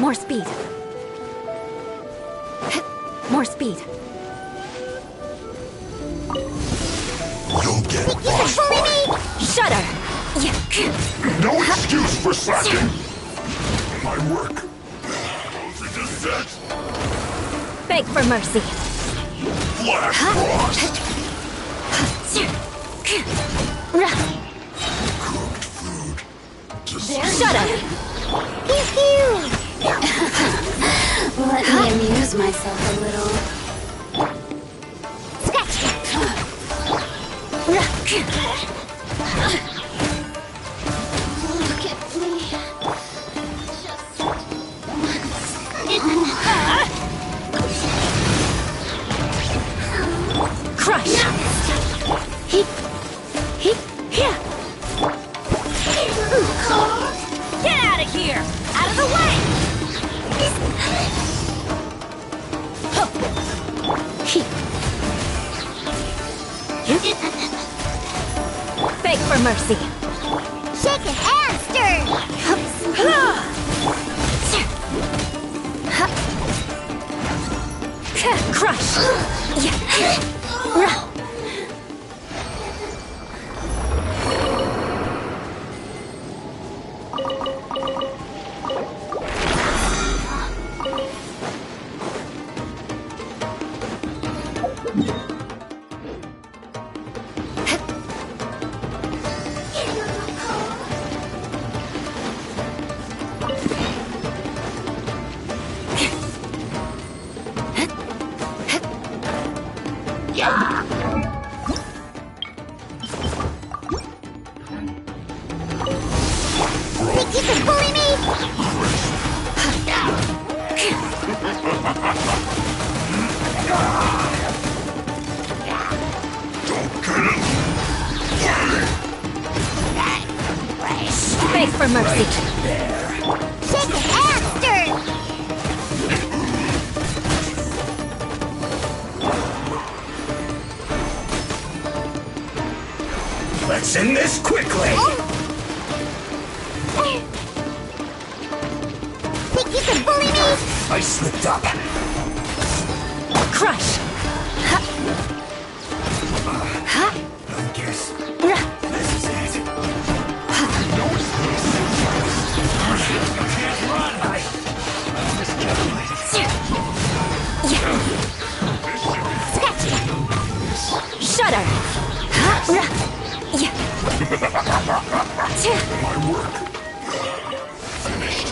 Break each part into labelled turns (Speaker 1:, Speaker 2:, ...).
Speaker 1: More speed. More speed.
Speaker 2: You'll get frostbite.
Speaker 1: Shudder!
Speaker 2: No excuse for slacking. My work. Closer to set.
Speaker 1: Beg for mercy.
Speaker 2: Flash frost. Cooked food.
Speaker 1: Shudder!
Speaker 3: Let me amuse myself a little. Look at me. Just once.
Speaker 1: Crush! Get out of here! Out of the way! Beg for mercy.
Speaker 4: Shaken and stirred.
Speaker 1: Crush!
Speaker 4: Think you can bully me?
Speaker 2: Don't get it.
Speaker 1: Beg for mercy.
Speaker 4: Shaken and stirred.
Speaker 5: Let's end this quickly!
Speaker 4: Think you can bully me?
Speaker 5: I slipped up.
Speaker 1: Crush!
Speaker 5: I guess this is it. No excuse. I can't run. I miscalculated.
Speaker 1: Shudder!
Speaker 2: My work. Finished.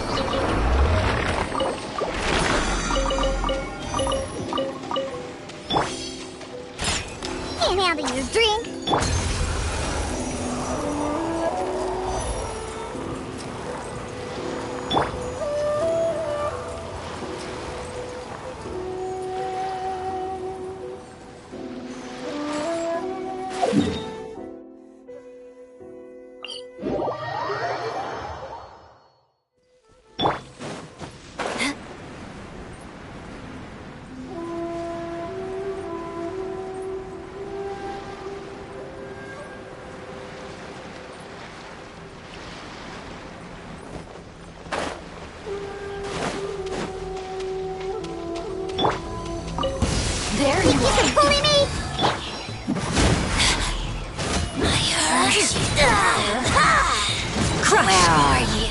Speaker 4: Can't handle your drink.
Speaker 3: There you
Speaker 4: You
Speaker 3: are.
Speaker 4: can bully me?
Speaker 3: I hurt you.
Speaker 1: Crush!
Speaker 3: Where are you?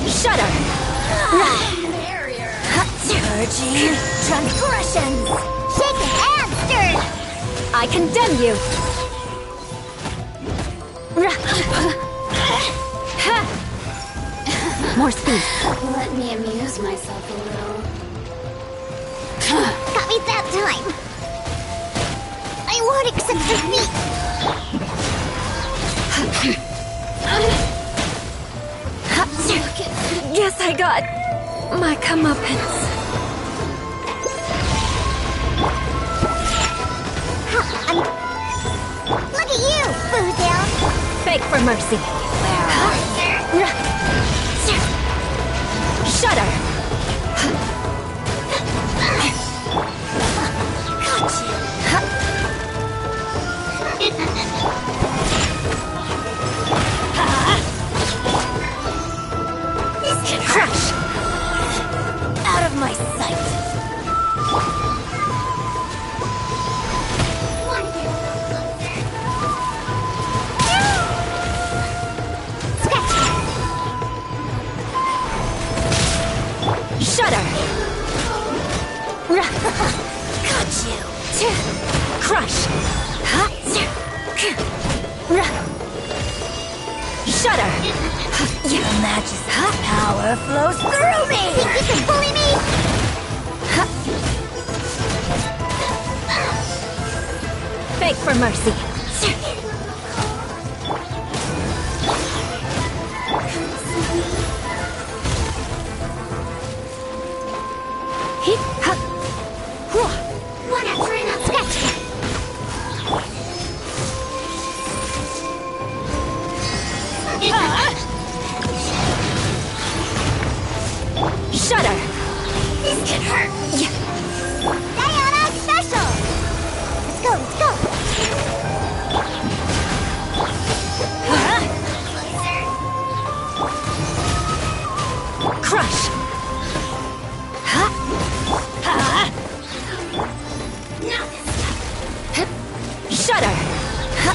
Speaker 1: Shudder!
Speaker 3: Barrier.
Speaker 1: Purging transgressions!
Speaker 4: Shaken and stirred.
Speaker 1: I condemn you! More speed.
Speaker 3: Let me amuse myself a little.
Speaker 4: Got me that time. I won't accept defeat.
Speaker 3: Look at me.
Speaker 1: Guess I got my comeuppance.
Speaker 4: Look at you, Foodale.
Speaker 1: Beg for mercy.
Speaker 3: Where are you?
Speaker 1: Shudder! Crush!
Speaker 4: Out of my sight.
Speaker 1: Shudder!
Speaker 4: Got you.
Speaker 1: Crush! Shudder!
Speaker 4: Your Majesty's power flows through me. Think you can bully me?
Speaker 1: Beg for mercy. Hit, ha,
Speaker 4: One after another. Scratch.
Speaker 1: shudder.
Speaker 4: This can hurt.
Speaker 1: Yeah.
Speaker 4: Diana special. Let's go. Let's go.
Speaker 1: Crush. Ha. Ha. Shudder. Ha.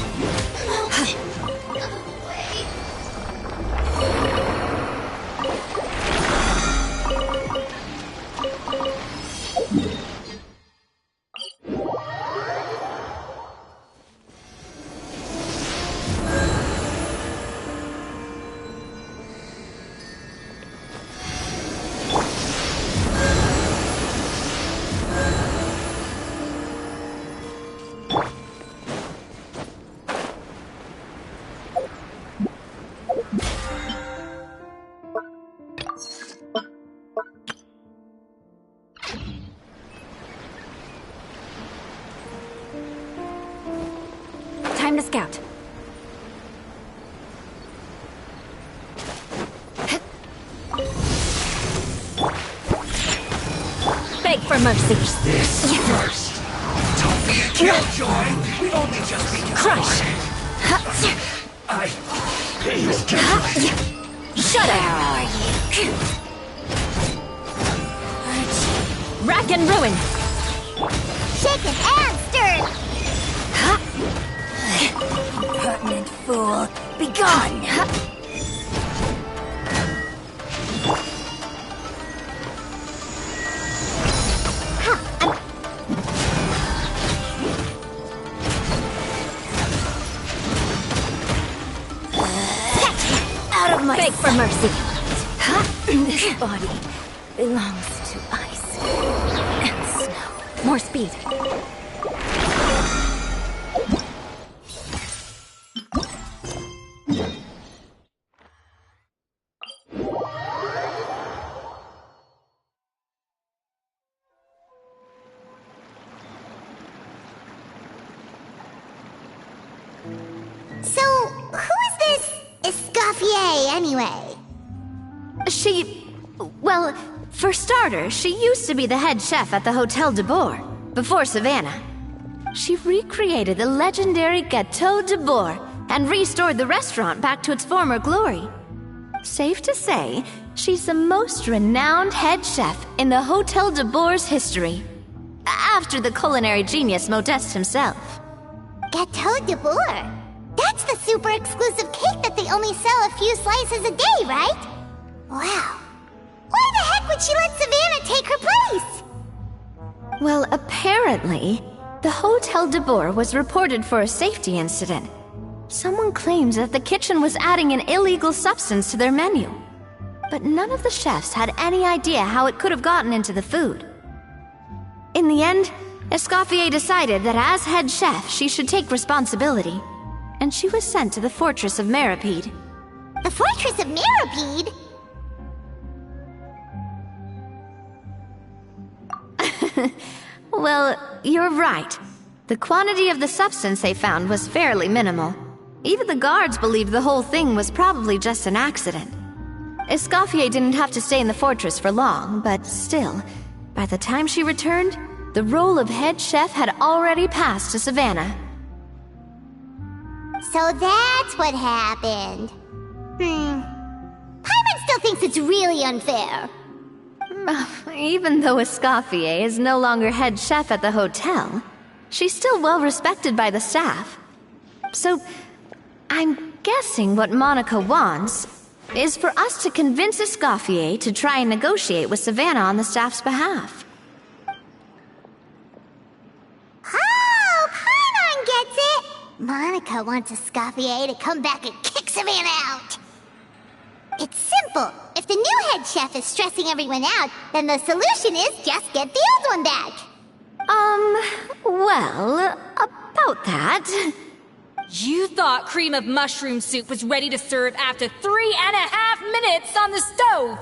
Speaker 1: Time to scout. Beg for mercy.
Speaker 5: This first. Don't be a killjoy. We've only just begun.
Speaker 1: Crush.
Speaker 5: I feel
Speaker 1: Shudder. Rack and ruin.
Speaker 4: Shaken and stirred. Impertinent fool. Be gone. Out of my
Speaker 1: Beg for mercy.
Speaker 4: This body belongs to ice and snow.
Speaker 1: More speed.
Speaker 4: So, who is this escoffier anyway?
Speaker 6: Well, for starters, she used to be the head chef at the Hotel de Boer, before Savannah. She recreated the legendary Gâteau de Boer and restored the restaurant back to its former glory. Safe to say, she's the most renowned head chef in the Hotel de Boer's history, after the culinary genius Modeste himself.
Speaker 4: Gâteau de Boer? That's the super exclusive cake that they only sell a few slices a day, right? Wow. Why the heck would she let Savannah take her place?
Speaker 6: Well, apparently, the Hotel de Boer was reported for a safety incident. Someone claims that the kitchen was adding an illegal substance to their menu. But none of the chefs had any idea how it could have gotten into the food. In the end, Escoffier decided that as head chef, she should take responsibility. And she was sent to the Fortress of Meripede.
Speaker 4: The Fortress of Meripede?
Speaker 6: Well, you're right. The quantity of the substance they found was fairly minimal. Even the guards believed the whole thing was probably just an accident. Escoffier didn't have to stay in the fortress for long, but still, by the time she returned, the role of head chef had already passed to Savannah.
Speaker 4: So that's what happened. Paimon still thinks it's really unfair.
Speaker 6: Even though Escoffier is no longer head chef at the hotel, she's still well respected by the staff. So, I'm guessing what Monica wants is for us to convince Escoffier to try and negotiate with Savannah on the staff's behalf.
Speaker 4: Oh, Paimon gets it! Monica wants Escoffier to come back and kick Savannah out. It's simple. If the new head chef is stressing everyone out, then the solution is just get the old one back.
Speaker 6: Well, about that...
Speaker 1: You thought cream of mushroom soup was ready to serve after 3.5 minutes on the stove!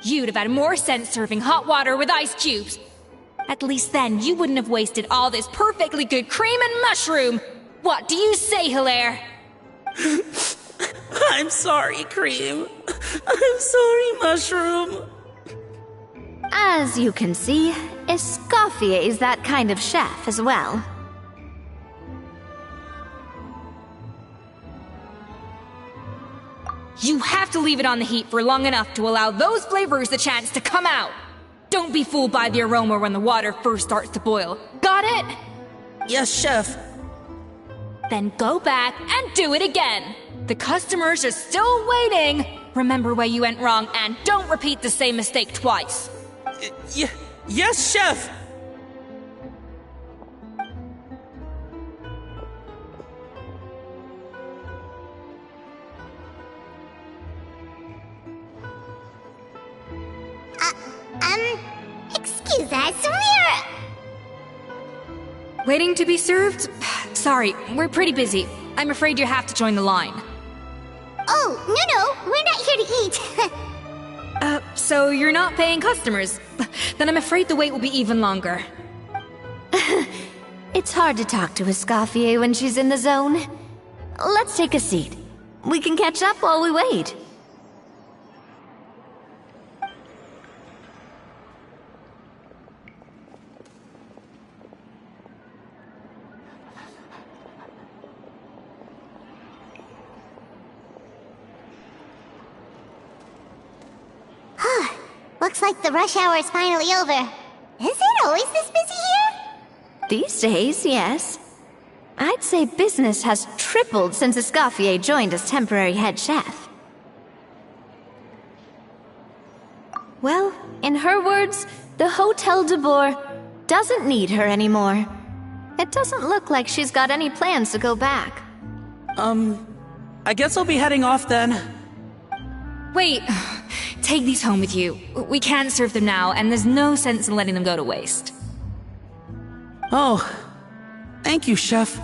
Speaker 1: You'd have had more sense serving hot water with ice cubes. At least then you wouldn't have wasted all this perfectly good cream and mushroom! What do you say, Hilaire?
Speaker 7: I'm sorry, Cream. I'm sorry, Mushroom.
Speaker 6: As you can see, Escoffier is that kind of chef as well.
Speaker 1: You have to leave it on the heat for long enough to allow those flavors the chance to come out. Don't be fooled by the aroma when the water first starts to boil. Got it?
Speaker 7: Yes, Chef.
Speaker 1: Then go back and do it again. The customers are still waiting. Remember where you went wrong and don't repeat the same mistake twice.
Speaker 7: Yes, Chef.
Speaker 4: Excuse us,
Speaker 1: Waiting to be served? Sorry, we're pretty busy. I'm afraid you have to join the line.
Speaker 4: Oh, no, we're not here to eat.
Speaker 1: So you're not paying customers? Then I'm afraid the wait will be even longer.
Speaker 6: It's hard to talk to Escoffier when she's in the zone. Let's take a seat. We can catch up while we wait.
Speaker 4: Looks like the rush hour is finally over. Is it always this busy here?
Speaker 6: These days, yes. I'd say business has tripled since Escoffier joined as temporary head chef. Well, in her words, the Hotel de Boer doesn't need her anymore. It doesn't look like she's got any plans to go back.
Speaker 7: I guess I'll be heading off then.
Speaker 1: Wait, take these home with you. We can't serve them now, and there's no sense in letting them go to waste.
Speaker 7: Oh, thank you, Chef.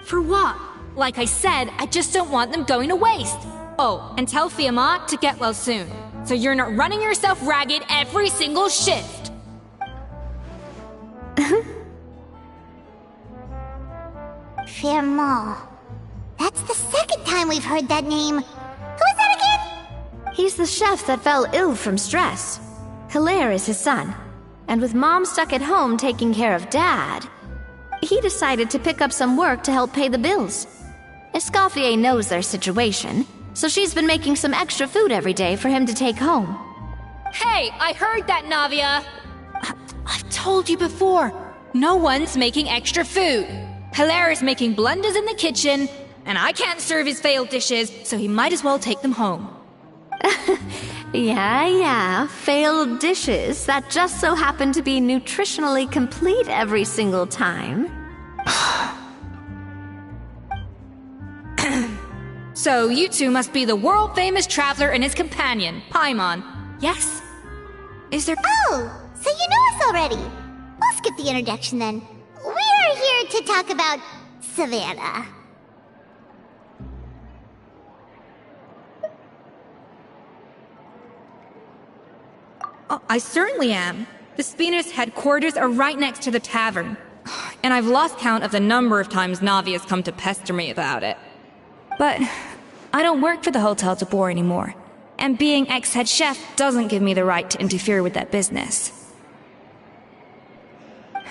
Speaker 1: For what? Like I said, I just don't want them going to waste. Oh, and tell Fiamma to get well soon, so you're not running yourself ragged every single shift.
Speaker 4: Fiamma. That's the second time we've heard that name. Who is that again?
Speaker 6: He's the chef that fell ill from stress. Hilaire is his son, and with Mom stuck at home taking care of Dad, he decided to pick up some work to help pay the bills. Escoffier knows their situation, so she's been making some extra food every day for him to take home.
Speaker 1: Hey, I heard that, Navia! I've told you before, no one's making extra food. Hilaire is making blunders in the kitchen, and I can't serve his failed dishes, so he might as well take them home.
Speaker 6: Yeah, failed dishes that just so happen to be nutritionally complete every single time.
Speaker 1: So you two must be the world-famous traveler and his companion, Paimon. Yes? Is there—
Speaker 4: Oh, so you know us already. We'll skip the introduction then. We're here to talk about Savannah.
Speaker 1: Oh, I certainly am. The Spina's headquarters are right next to the tavern. And I've lost count of the number of times Navi has come to pester me about it. But I don't work for the Hotel de Boer anymore, and being ex-head chef doesn't give me the right to interfere with that business.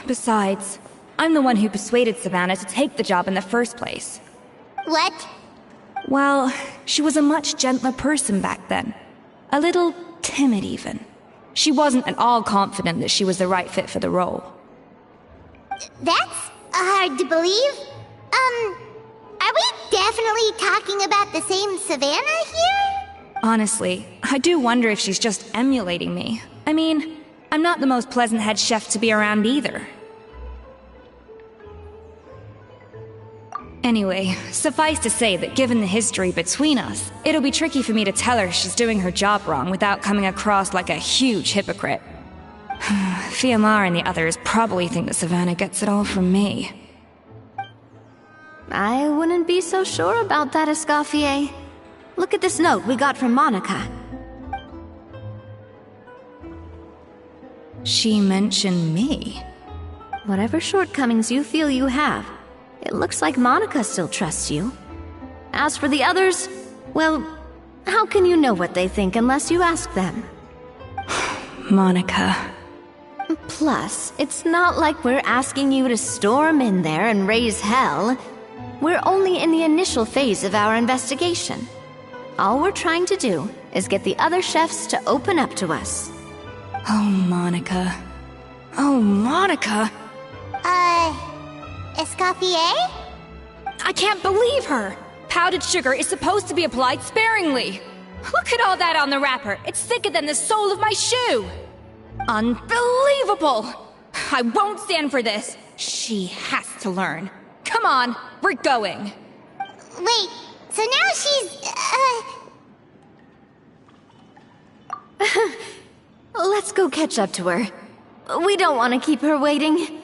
Speaker 1: Besides, I'm the one who persuaded Savannah to take the job in the first place.
Speaker 4: What?
Speaker 1: Well, she was a much gentler person back then. A little timid, even. She wasn't at all confident that she was the right fit for the role.
Speaker 4: That's hard to believe. Are we definitely talking about the same Savannah here?
Speaker 1: Honestly, I do wonder if she's just emulating me. I mean, I'm not the most pleasant head chef to be around either. Anyway, suffice to say that given the history between us, it'll be tricky for me to tell her she's doing her job wrong without coming across like a huge hypocrite. Fiamar and the others probably think that Savannah gets it all from me.
Speaker 6: I wouldn't be so sure about that, Escoffier. Look at this note we got from Monica.
Speaker 1: She mentioned me.
Speaker 6: Whatever shortcomings you feel you have, it looks like Monica still trusts you. As for the others, well, how can you know what they think unless you ask them?
Speaker 1: Monica.
Speaker 6: Plus, it's not like we're asking you to storm in there and raise hell. We're only in the initial phase of our investigation. All we're trying to do is get the other chefs to open up to us.
Speaker 1: Oh, Monica. Oh, Monica!
Speaker 4: Escoffier?
Speaker 1: I can't believe her! Powdered sugar is supposed to be applied sparingly. Look at all that on the wrapper. It's thicker than the sole of my shoe. Unbelievable! I won't stand for this. She has to learn. Come on, we're going.
Speaker 4: Wait, so now she's,
Speaker 6: Let's go catch up to her. We don't want to keep her waiting.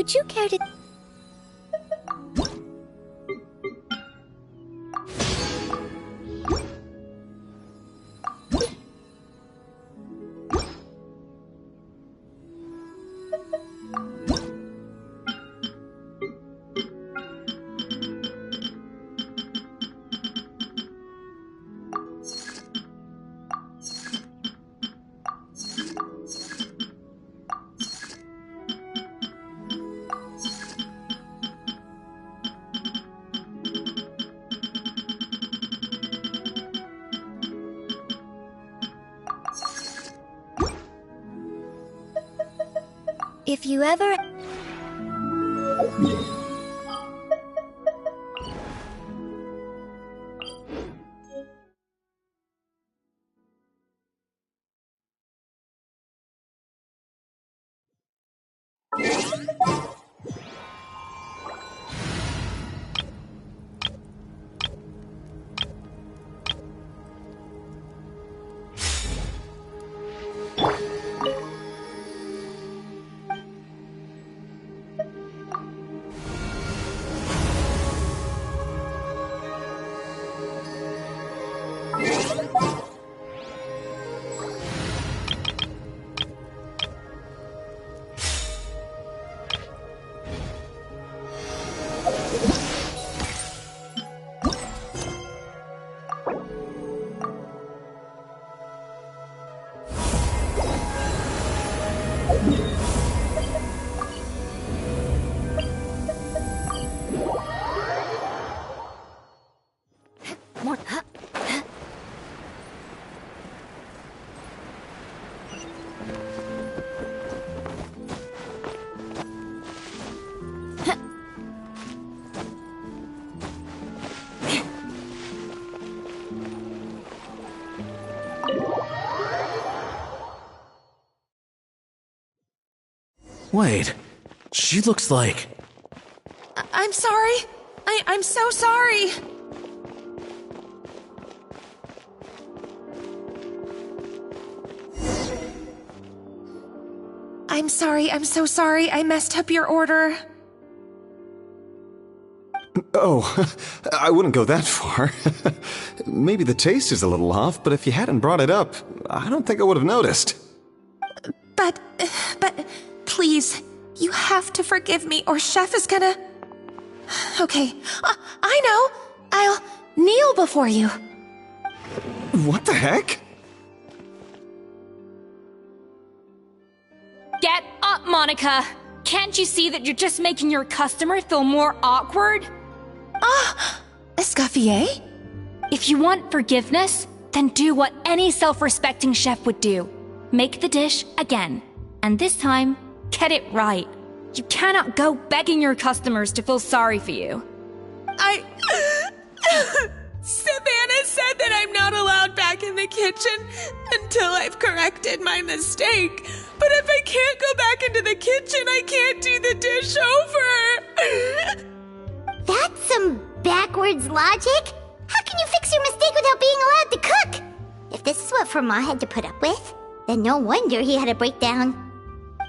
Speaker 4: would you care to... If you ever...
Speaker 5: Wait, she looks like...
Speaker 7: I'm sorry. I'm so sorry.
Speaker 8: I'm sorry, I'm so sorry. I messed up your order.
Speaker 9: Oh, I wouldn't go that far. Maybe the taste is a little off, but if you hadn't brought it up, I don't think I would have noticed.
Speaker 8: But, please, you have to forgive me or Chef is gonna... Okay, I know. I'll kneel before you.
Speaker 9: What the heck?
Speaker 1: Get up, Monica! Can't you see that you're just making your customer feel more awkward?
Speaker 8: Escoffier?
Speaker 1: If you want forgiveness, then do what any self-respecting chef would do. Make the dish again. And this time, get it right. You cannot go begging your customers to feel sorry for you.
Speaker 8: Savannah said that I'm not allowed back in the kitchen until I've corrected my mistake. But if I can't go back into the kitchen, I can't do the dish over.
Speaker 4: That's some backwards logic. How can you fix your mistake without being allowed to cook? If this is what Fermat had to put up with, then no wonder he had a breakdown.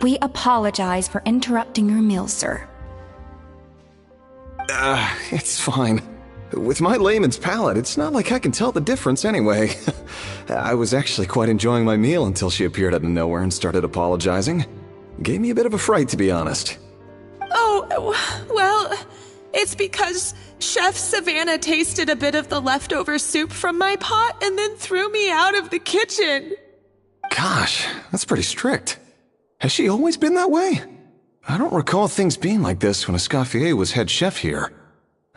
Speaker 1: We apologize for interrupting your meal, sir.
Speaker 9: It's fine. With my layman's palate, it's not like I can tell the difference anyway. I was actually quite enjoying my meal until she appeared out of nowhere and started apologizing. Gave me a bit of a fright, to be honest.
Speaker 8: Oh, well, it's because Chef Savannah tasted a bit of the leftover soup from my pot and then threw me out of the kitchen.
Speaker 9: Gosh, that's pretty strict. Has she always been that way? I don't recall things being like this when Escoffier was head chef here.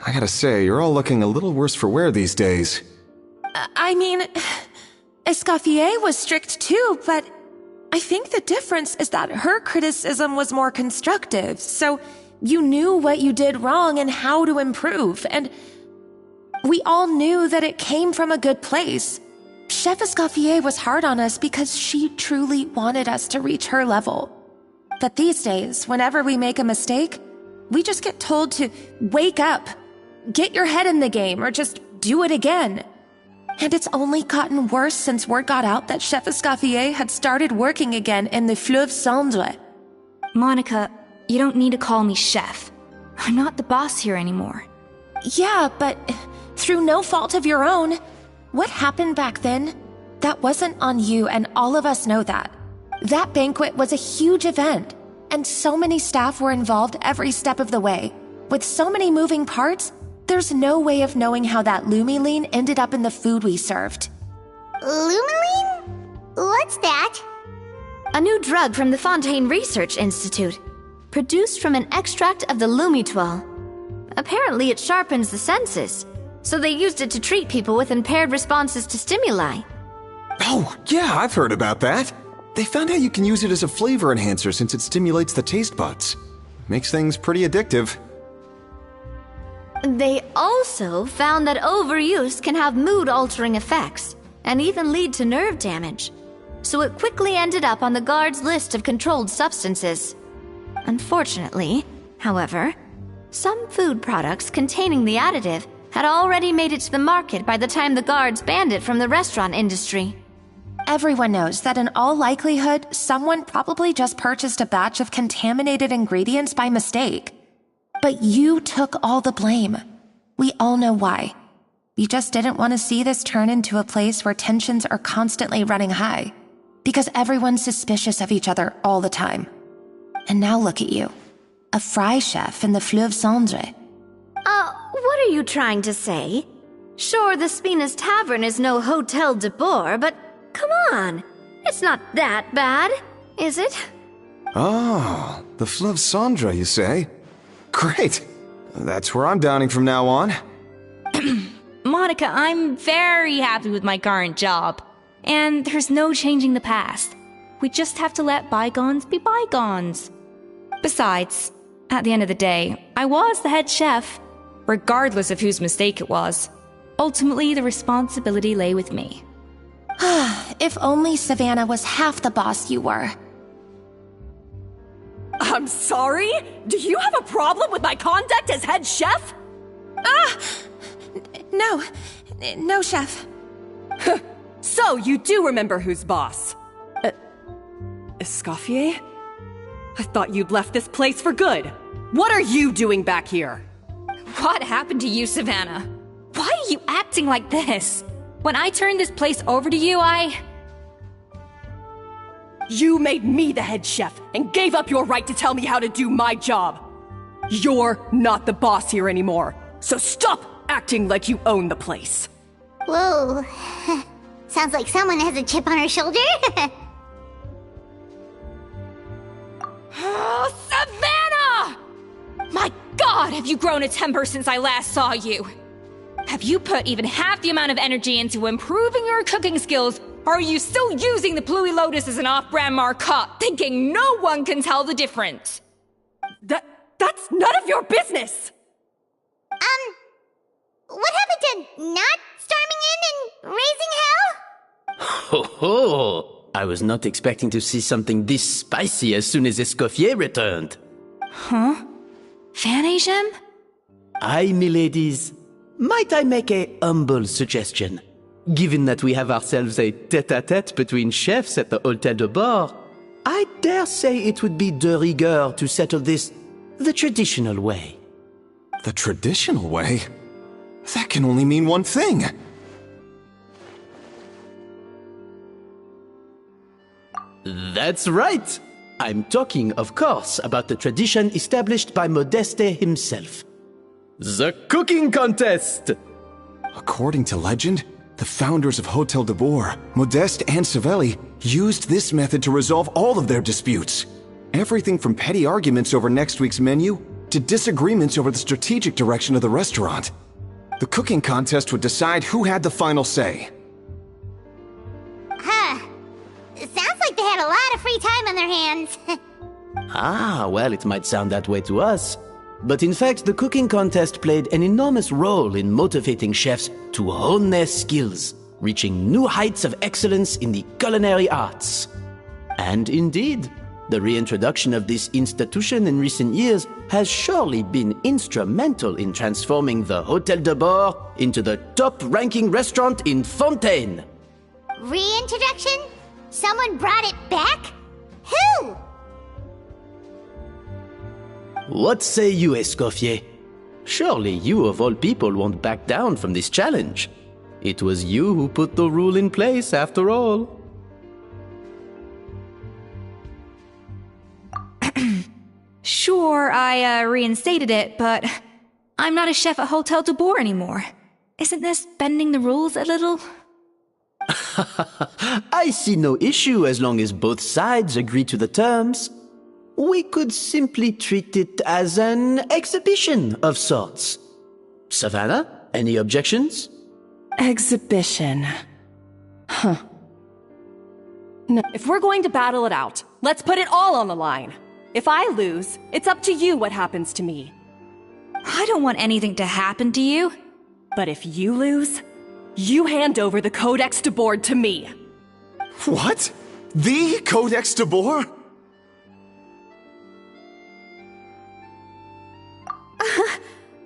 Speaker 9: I gotta say, you're all looking a little worse for wear these days.
Speaker 8: I mean, Escoffier was strict too, but I think the difference is that her criticism was more constructive, so you knew what you did wrong and how to improve, and we all knew that it came from a good place. Chef Escoffier was hard on us because she truly wanted us to reach her level. But these days, whenever we make a mistake, we just get told to wake up, get your head in the game, or just do it again. And it's only gotten worse since word got out that Chef Escoffier had started working again in the Fleuve Cendre.
Speaker 1: Monica, you don't need to call me chef. I'm not the boss here anymore.
Speaker 8: Yeah, but through no fault of your own. What happened back then? That wasn't on you, and all of us know that. That banquet was a huge event, and so many staff were involved every step of the way. With so many moving parts, there's no way of knowing how that lumiline ended up in the food we served.
Speaker 4: Lumiline? What's that?
Speaker 6: A new drug from the Fontaine Research Institute, produced from an extract of the lumitoile. Apparently it sharpens the senses, so they used it to treat people with impaired responses to stimuli.
Speaker 9: Oh, yeah, I've heard about that. They found out you can use it as a flavor enhancer since it stimulates the taste buds. Makes things pretty addictive.
Speaker 6: They also found that overuse can have mood-altering effects, and even lead to nerve damage. So it quickly ended up on the guards' list of controlled substances. Unfortunately, however, some food products containing the additive had already made it to the market by the time the guards banned it from the restaurant industry.
Speaker 8: Everyone knows that in all likelihood, someone probably just purchased a batch of contaminated ingredients by mistake. But you took all the blame. We all know why. You just didn't want to see this turn into a place where tensions are constantly running high, because everyone's suspicious of each other all the time. And now look at you, a fry chef in the Fleuve Cendre.
Speaker 6: What are you trying to say? Sure, the Spina's Tavern is no Hotel de Boer, but come on, it's not that bad, is it?
Speaker 9: Oh, the Fleuve Cendre, you say? Great. That's where I'm dining from now on.
Speaker 1: Monica, I'm very happy with my current job. And there's no changing the past. We just have to let bygones be bygones. Besides, at the end of the day, I was the head chef, regardless of whose mistake it was. Ultimately, the responsibility lay with me.
Speaker 8: If only Savannah was half the boss you were.
Speaker 7: I'm sorry? Do you have a problem with my conduct as head chef?
Speaker 8: No, chef.
Speaker 7: So you do remember who's boss? Escoffier? I thought you'd left this place for good. What are you doing back here?
Speaker 1: What happened to you, Savannah? Why are you acting like this? When I turned this place over to you,
Speaker 7: You made me the head chef and gave up your right to tell me how to do my job. You're not the boss here anymore, so stop acting like you own the place.
Speaker 4: Whoa. Sounds like someone has a chip on her shoulder.
Speaker 1: Oh, Savannah! My God, have you grown a temper since I last saw you? Have you put even half the amount of energy into improving your cooking skills, or are you still using the Pluie Lotus as an off-brand marcotte, thinking no one can tell the difference?
Speaker 7: That's none of your business!
Speaker 4: What happened to not storming in and raising hell?
Speaker 10: Ho ho! I was not expecting to see something this spicy as soon as Escoffier returned.
Speaker 1: Huh? Fan-Asian?
Speaker 10: Aye, miladies. Might I make a humble suggestion? Given that we have ourselves a tête-à-tête between chefs at the Hôtel de Bord, I dare say it would be de rigueur to settle this the traditional way.
Speaker 9: The traditional way? That can only mean one thing.
Speaker 10: That's right! I'm talking, of course, about the tradition established by Modeste himself. The cooking contest!
Speaker 9: According to legend, the founders of Hôtel de Bord, Modeste and Savelli, used this method to resolve all of their disputes. Everything from petty arguments over next week's menu to disagreements over the strategic direction of the restaurant. The cooking contest would decide who had the final say.
Speaker 4: It sounds like they had a lot of free time on their hands.
Speaker 10: Ah, well, it might sound that way to us. But in fact, the cooking contest played an enormous role in motivating chefs to hone their skills, reaching new heights of excellence in the culinary arts. And indeed, the reintroduction of this institution in recent years has surely been instrumental in transforming the Hôtel de Bord into the top-ranking restaurant in Fontaine.
Speaker 4: Reintroduction? Someone brought it back? Who?
Speaker 10: What say you, Escoffier? Surely you of all people won't back down from this challenge. It was you who put the rule in place, after all.
Speaker 1: Sure, I reinstated it, but I'm not a chef at Hôtel de Bord anymore. Isn't this bending the rules a little?
Speaker 10: I see no issue as long as both sides agree to the terms. We could simply treat it as an exhibition of sorts. Savannah, any objections?
Speaker 7: Exhibition. Huh. No, if we're going to battle it out, let's put it all on the line. If I lose, it's up to you what happens to me.
Speaker 1: I don't want anything to happen to you.
Speaker 7: But if you lose, you hand over the Codex de Bord to me.
Speaker 9: What? The Codex de Bord?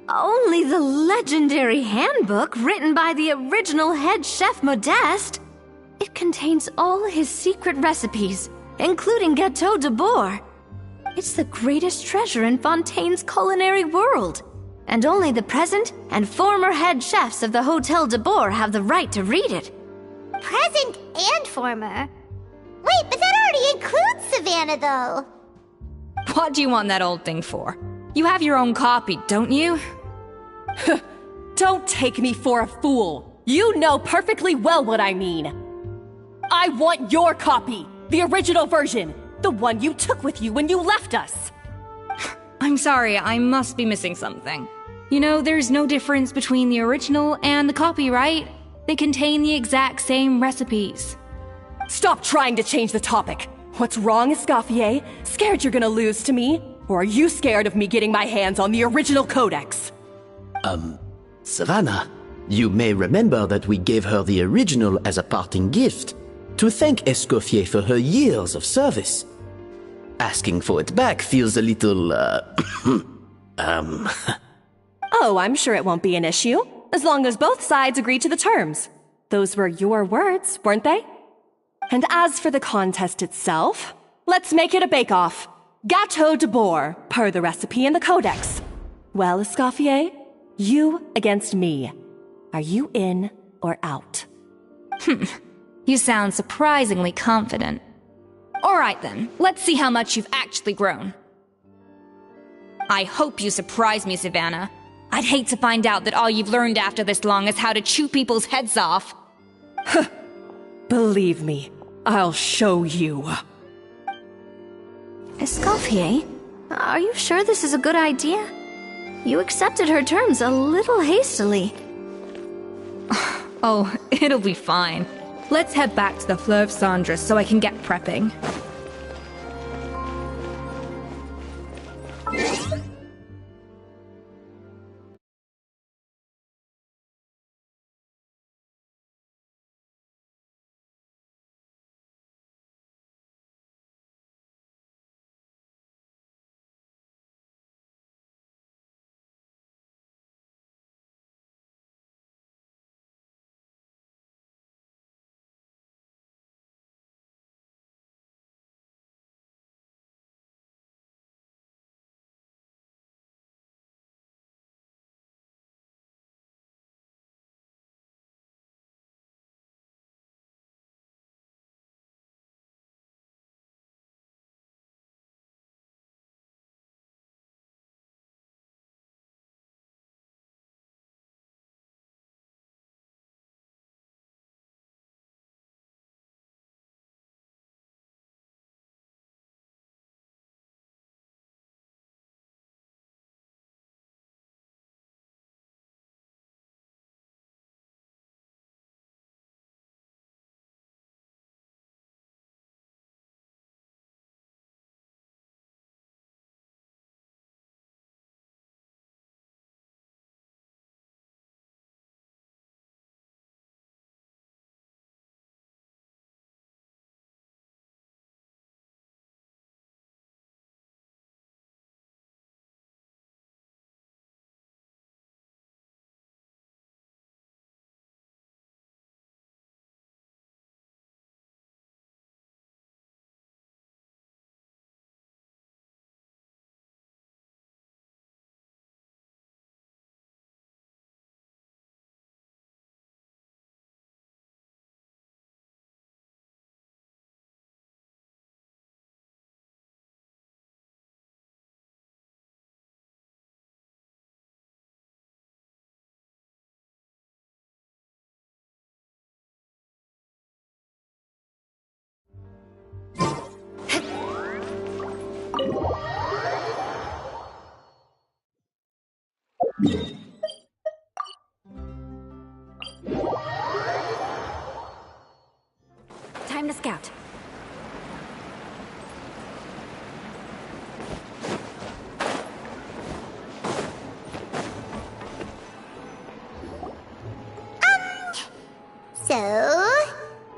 Speaker 6: Only the legendary handbook written by the original head chef Modeste. It contains all his secret recipes, including Gâteau de Bord. It's the greatest treasure in Fontaine's culinary world. And only the present and former head chefs of the Hôtel de Bord have the right to read it.
Speaker 4: Present and former? Wait, but that already includes Savannah, though.
Speaker 1: What do you want that old thing for? You have your own copy, don't you?
Speaker 7: Don't take me for a fool. You know perfectly well what I mean. I want your copy, the original version, the one you took with you when you left us.
Speaker 1: I'm sorry, I must be missing something. You know, there's no difference between the original and the copy, right? They contain the exact same recipes.
Speaker 7: Stop trying to change the topic. What's wrong, Escoffier? Scared you're gonna lose to me? Or are you scared of me getting my hands on the original codex?
Speaker 10: Savannah, you may remember that we gave her the original as a parting gift, to thank Escoffier for her years of service. Asking for it back feels a little,
Speaker 7: Oh, I'm sure it won't be an issue, as long as both sides agree to the terms. Those were your words, weren't they? And as for the contest itself, let's make it a bake-off. Gâteau de boar, per the recipe in the codex. Well, escoffier, you against me. Are you in or out?
Speaker 1: You sound surprisingly confident. Alright then, let's see how much you've actually grown. I hope you surprise me, Savannah. I'd hate to find out that all you've learned after this long is how to chew people's heads off.
Speaker 7: Believe me, I'll show you.
Speaker 6: Escoffier, are you sure this is a good idea? You accepted her terms a little hastily.
Speaker 1: Oh, it'll be fine. Let's head back to the Fleuve Cendres so I can get prepping.
Speaker 6: Time to scout.
Speaker 4: So,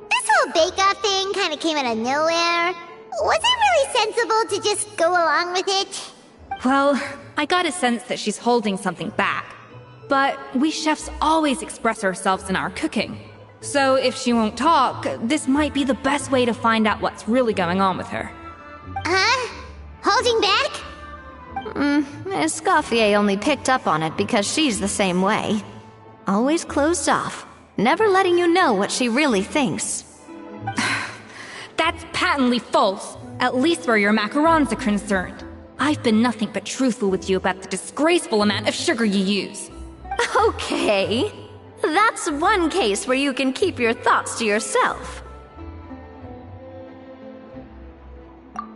Speaker 4: this whole bake-off thing kind of came out of nowhere. Was it really sensible to just go along with it?
Speaker 1: Well, I got a sense that she's holding something back. But we chefs always express ourselves in our cooking. So if she won't talk, this might be the best way to find out what's really going on with her.
Speaker 4: Huh? Holding back?
Speaker 6: Escoffier only picked up on it because she's the same way. Always closed off, never letting you know what she really thinks.
Speaker 1: That's patently false, at least where your macarons are concerned. I've been nothing but truthful with you about the disgraceful amount of sugar you use.
Speaker 6: Okay. That's one case where you can keep your thoughts to yourself.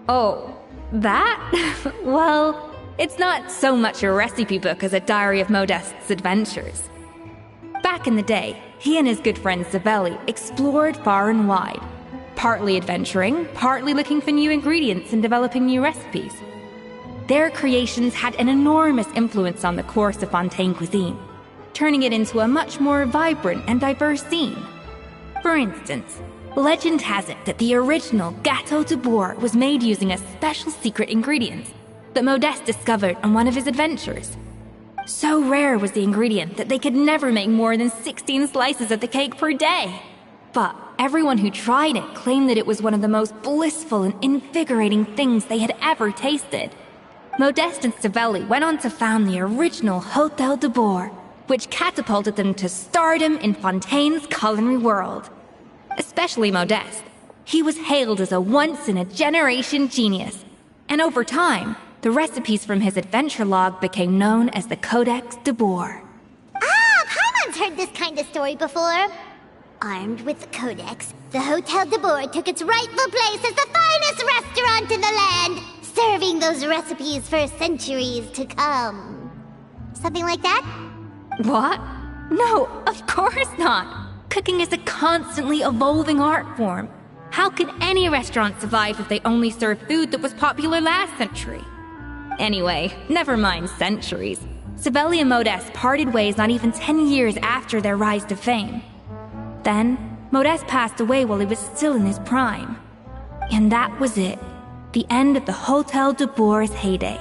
Speaker 1: Oh, that? Well, it's not so much a recipe book as a diary of Modeste's adventures. Back in the day, he and his good friend Zavelli explored far and wide, partly adventuring, partly looking for new ingredients and developing new recipes. Their creations had an enormous influence on the course of Fontaine cuisine, turning it into a much more vibrant and diverse scene. For instance, legend has it that the original Gâteau de boar was made using a special secret ingredient that Modeste discovered on one of his adventures. So rare was the ingredient that they could never make more than 16 slices of the cake per day. But everyone who tried it claimed that it was one of the most blissful and invigorating things they had ever tasted. Modeste and Savelli went on to found the original Hotel de Boer, which catapulted them to stardom in Fontaine's culinary world. Especially Modeste. He was hailed as a once-in-a-generation genius, and over time, the recipes from his adventure log became known as the Codex de Boer.
Speaker 4: Ah, Paimon's heard this kind of story before. Armed with the Codex, the Hotel de Boer took its rightful place as the finest restaurant in the land, serving those recipes for centuries to come. Something like that?
Speaker 1: What? No, of course not. Cooking is a constantly evolving art form. How could any restaurant survive if they only served food that was popular last century? Anyway, never mind centuries. Savelli and Modeste parted ways not even 10 years after their rise to fame. Then, Modeste passed away while he was still in his prime. And that was it. The end of the Hotel de Boer's heyday.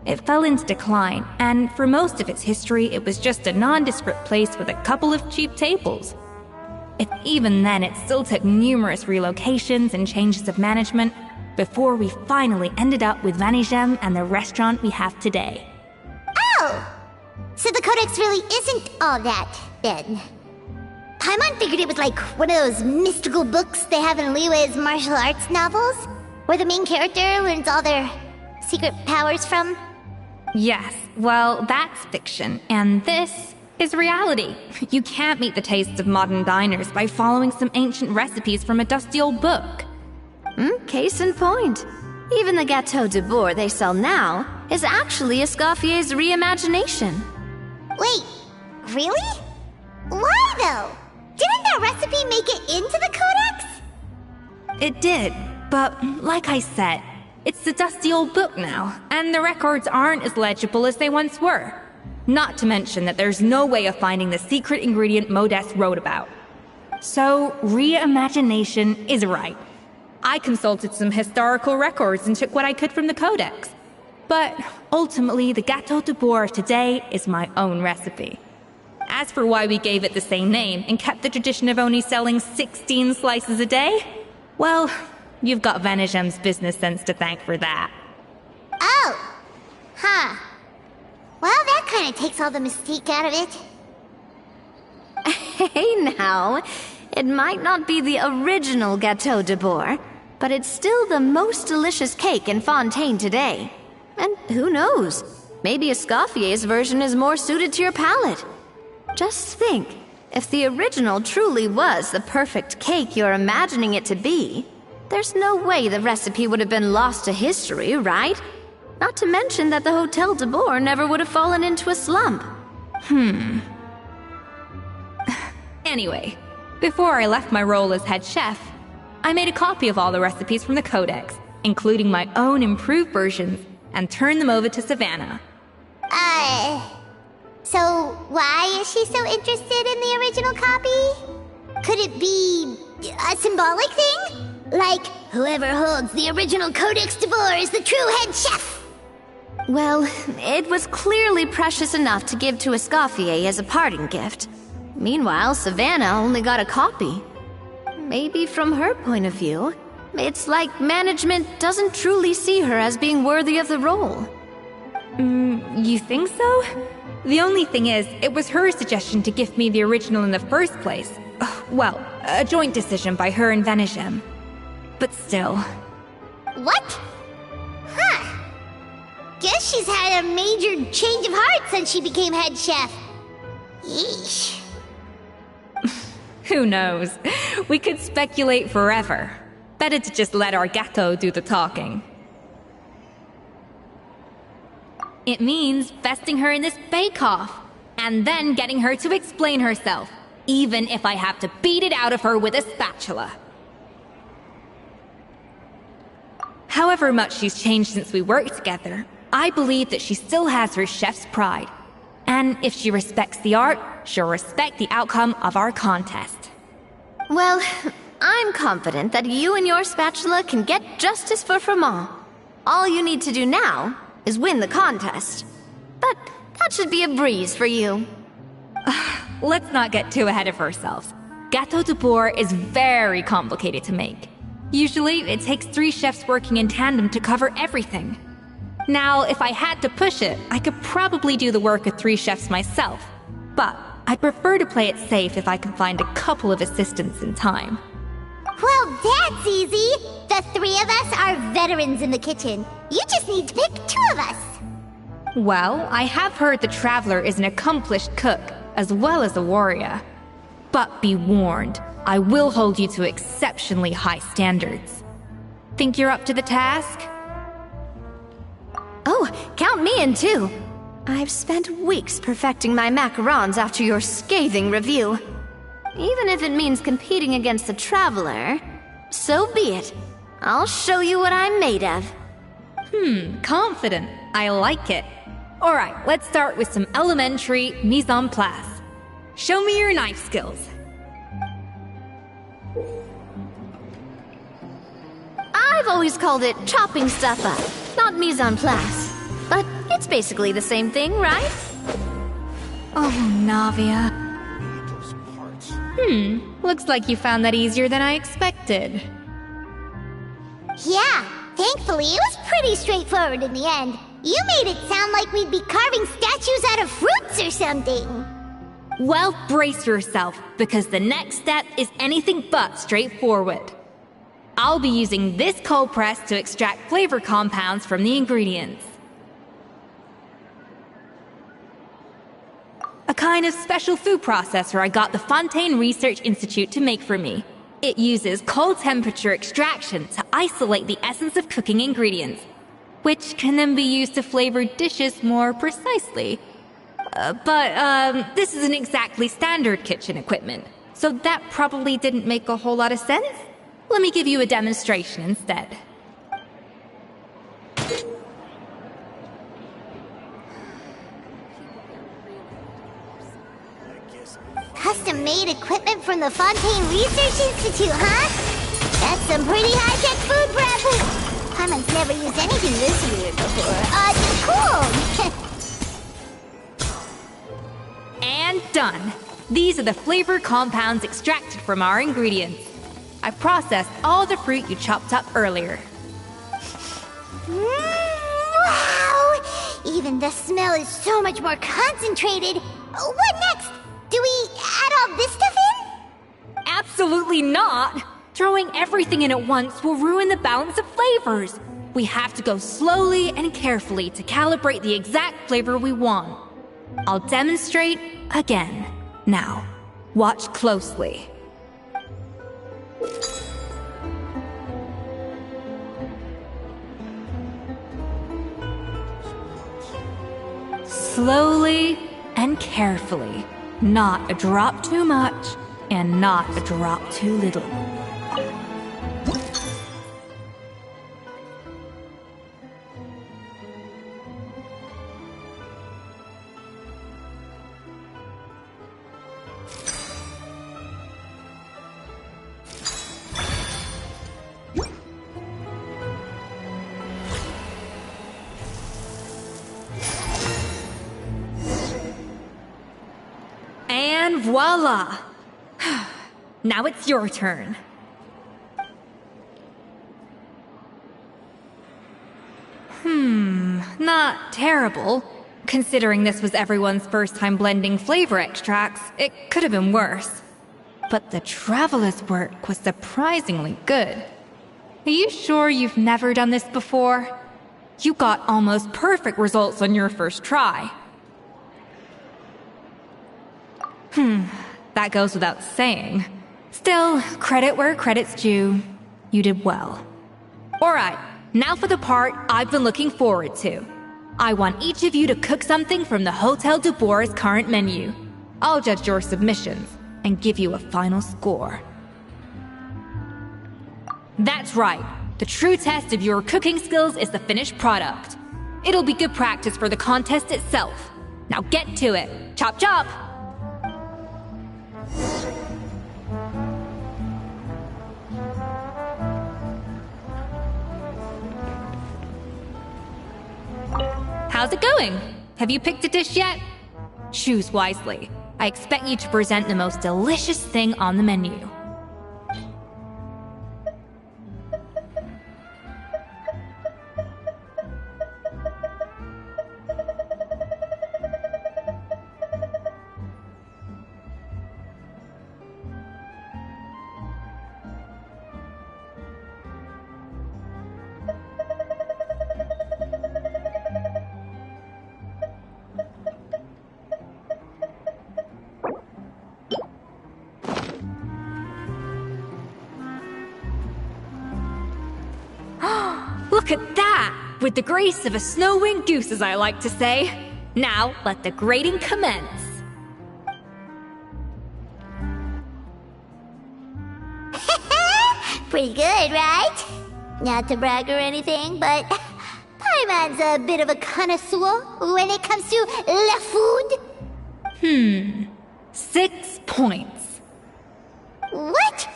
Speaker 1: It fell into decline, and for most of its history, it was just a nondescript place with a couple of cheap tables. Even then, it still took numerous relocations and changes of management before we finally ended up with Vanigem and the restaurant we have today.
Speaker 4: Oh! So the Codex really isn't all that, then. Paimon figured it was like one of those mystical books they have in Liue's martial arts novels, where the main character learns all their secret powers from.
Speaker 1: Yes, well, that's fiction, and this is reality. You can't meet the tastes of modern diners by following some ancient recipes from a dusty old book.
Speaker 6: Case in point. Even the Gâteau de Boer they sell now is actually Escoffier's reimagination.
Speaker 4: Wait, really? Why though? Didn't that recipe make it into the Codex?
Speaker 1: It did, but like I said, it's the dusty old book now, and the records aren't as legible as they once were. Not to mention that there's no way of finding the secret ingredient Modeste wrote about. So, reimagination is right. I consulted some historical records and took what I could from the Codex. But ultimately, the Gâteau de Boer of today is my own recipe. As for why we gave it the same name and kept the tradition of only selling 16 slices a day, well, you've got Vanigem's business sense to thank for that.
Speaker 4: Oh! Huh. Well, that kind of takes all the mystique out of it.
Speaker 6: Hey now, it might not be the original Gâteau de Boer, but it's still the most delicious cake in Fontaine today. And who knows, maybe Escoffier's version is more suited to your palate. Just think, if the original truly was the perfect cake you're imagining it to be, there's no way the recipe would have been lost to history, right? Not to mention that the Hotel de Boer never would have fallen into a slump.
Speaker 1: Anyway, before I left my role as head chef, I made a copy of all the recipes from the Codex, including my own improved versions, and turned them over to Savannah.
Speaker 4: So why is she so interested in the original copy? Could it be a symbolic thing? Like, whoever holds the original Codex de Boer is the true head chef?
Speaker 6: Well, it was clearly precious enough to give to Escoffier as a parting gift. Meanwhile, Savannah only got a copy. Maybe from her point of view, it's like management doesn't truly see her as being worthy of the role.
Speaker 1: You think so? The only thing is, it was her suggestion to gift me the original in the first place. Well, a joint decision by her and Vanigem. But still.
Speaker 4: What? Huh. Guess she's had a major change of heart since she became head chef. Yeesh.
Speaker 1: Who knows? We could speculate forever. Better to just let our gâteau do the talking. It means vesting her in this bake-off, and then getting her to explain herself, even if I have to beat it out of her with a spatula. However much she's changed since we worked together, I believe that she still has her chef's pride. And if she respects the art, she'll respect the outcome of our contest.
Speaker 6: Well, I'm confident that you and your spatula can get justice for Froment. All you need to do now is win the contest. But that should be a breeze for you.
Speaker 1: Let's not get too ahead of ourselves. Gâteau de bourre is very complicated to make. Usually, it takes 3 chefs working in tandem to cover everything. Now, if I had to push it, I could probably do the work of 3 chefs myself. But I'd prefer to play it safe if I can find a couple of assistants in time.
Speaker 4: Well, that's easy. The 3 of us are veterans in the kitchen. You just need to pick 2 of us.
Speaker 1: Well, I have heard the Traveler is an accomplished cook, as well as a warrior. But be warned, I will hold you to exceptionally high standards. Think you're up to the task?
Speaker 6: Oh, count me in too. I've spent weeks perfecting my macarons after your scathing review. Even if it means competing against the Traveler, so be it. I'll show you what I'm made of.
Speaker 1: Confident. I like it. Alright, let's start with some elementary mise en place. Show me your knife skills.
Speaker 6: I've always called it chopping stuff up, not mise en place. But it's basically the same thing, right?
Speaker 1: Oh, Navia. Looks like you found that easier than I expected.
Speaker 4: Yeah, thankfully it was pretty straightforward in the end. You made it sound like we'd be carving statues out of fruits or something.
Speaker 1: Well, brace yourself, because the next step is anything but straightforward. I'll be using this cold press to extract flavor compounds from the ingredients. A kind of special food processor I got the Fontaine Research Institute to make for me. It uses cold temperature extraction to isolate the essence of cooking ingredients, which can then be used to flavor dishes more precisely. But this isn't exactly standard kitchen equipment, so that probably didn't make a whole lot of sense. Let me give you a demonstration instead.
Speaker 4: Custom-made equipment from the Fontaine Research Institute, huh? That's some pretty high-tech food prep. Paimon's never used anything this weird before. Cool!
Speaker 1: And done. These are the flavor compounds extracted from our ingredients. I processed all the fruit you chopped up earlier.
Speaker 4: Wow! Even the smell is so much more concentrated. What next? Do we add all this stuff in?
Speaker 1: Absolutely not! Throwing everything in at once will ruin the balance of flavors. We have to go slowly and carefully to calibrate the exact flavor we want. I'll demonstrate again. Now, watch closely. Slowly and carefully. Not a drop too much, and not a drop too little. And voila! Now it's your turn. Not terrible. Considering this was everyone's first time blending flavor extracts, it could have been worse. But the Traveler's work was surprisingly good. Are you sure you've never done this before? You got almost perfect results on your first try. That goes without saying. Still, credit where credit's due. You did well. Alright, now for the part I've been looking forward to. I want each of you to cook something from the Hotel du Bourg's current menu. I'll judge your submissions and give you a final score. That's right. The true test of your cooking skills is the finished product. It'll be good practice for the contest itself. Now get to it. Chop chop! How's it going? Have you picked a dish yet? Choose wisely. I expect you to present the most delicious thing on the menu. Look at that! With the grace of a snow-winged goose, as I like to say. Now, let the grating commence.
Speaker 4: Pretty good, right? Not to brag or anything, but Paimon's a bit of a connoisseur when it comes to la food.
Speaker 1: 6 points.
Speaker 4: What?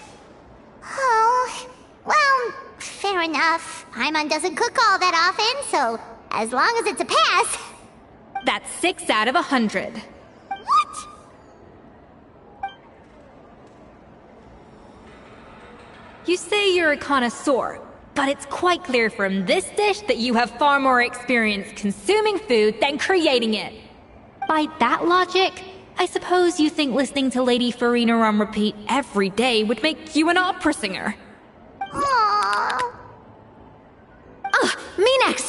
Speaker 4: Oh, well, fair enough. Paimon doesn't cook all that often, so as long as it's a pass.
Speaker 1: That's 6 out of 100.
Speaker 4: What?
Speaker 1: You say you're a connoisseur, but it's quite clear from this dish that you have far more experience consuming food than creating it. By that logic, I suppose you think listening to Lady Farina on repeat every day would make you an opera singer.
Speaker 4: Aww.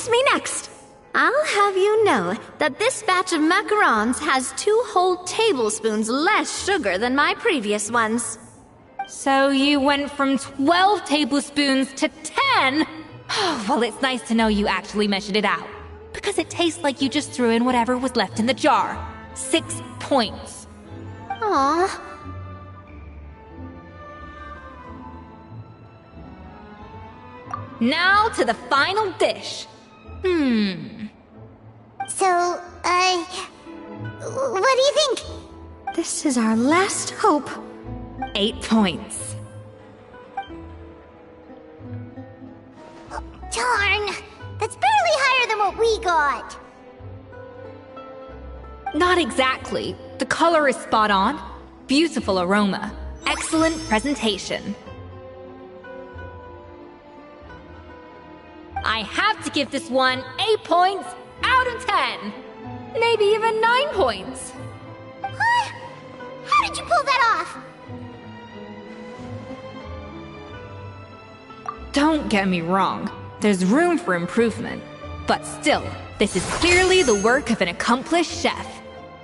Speaker 6: Me next! I'll have you know that this batch of macarons has 2 whole tablespoons less sugar than my previous ones.
Speaker 1: So you went from 12 tablespoons to 10? Well, it's nice to know you actually measured it out. Because it tastes like you just threw in whatever was left in the jar. 6 points.
Speaker 6: Aww.
Speaker 1: Now to the final dish.
Speaker 4: So, what do you think?
Speaker 6: This is our last hope.
Speaker 1: 8 points.
Speaker 4: Darn! That's barely higher than what we got.
Speaker 1: Not exactly. The color is spot on. Beautiful aroma. Excellent presentation. I have to give this one 8 points out of 10. Maybe even 9 points.
Speaker 4: Huh? How did you pull that off?
Speaker 1: Don't get me wrong. There's room for improvement. But still, this is clearly the work of an accomplished chef.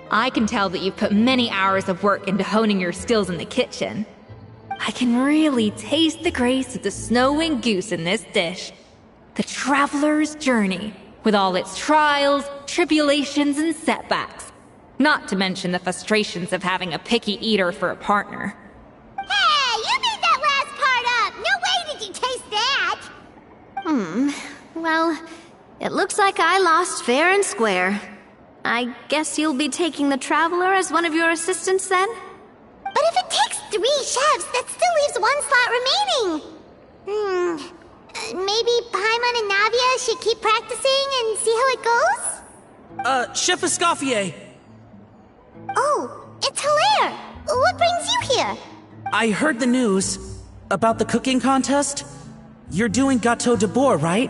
Speaker 1: I can tell that you've put many hours of work into honing your skills in the kitchen. I can really taste the grace of the snow-winged goose in this dish. The traveler's journey, with all its trials, tribulations, and setbacks. Not to mention the frustrations of having a picky eater for a partner.
Speaker 4: Hey, you made that last part up! No way did you taste that!
Speaker 6: Well, it looks like I lost fair and square. I guess you'll be taking the Traveler as one of your assistants then?
Speaker 4: But if it takes 3 chefs, that still leaves 1 slot remaining. Maybe Paimon and Navia should keep practicing and see how it goes?
Speaker 5: Chef Escoffier!
Speaker 4: Oh, it's Hilaire! What brings you here?
Speaker 5: I heard the news about the cooking contest. You're doing Gâteau de Bourg, right?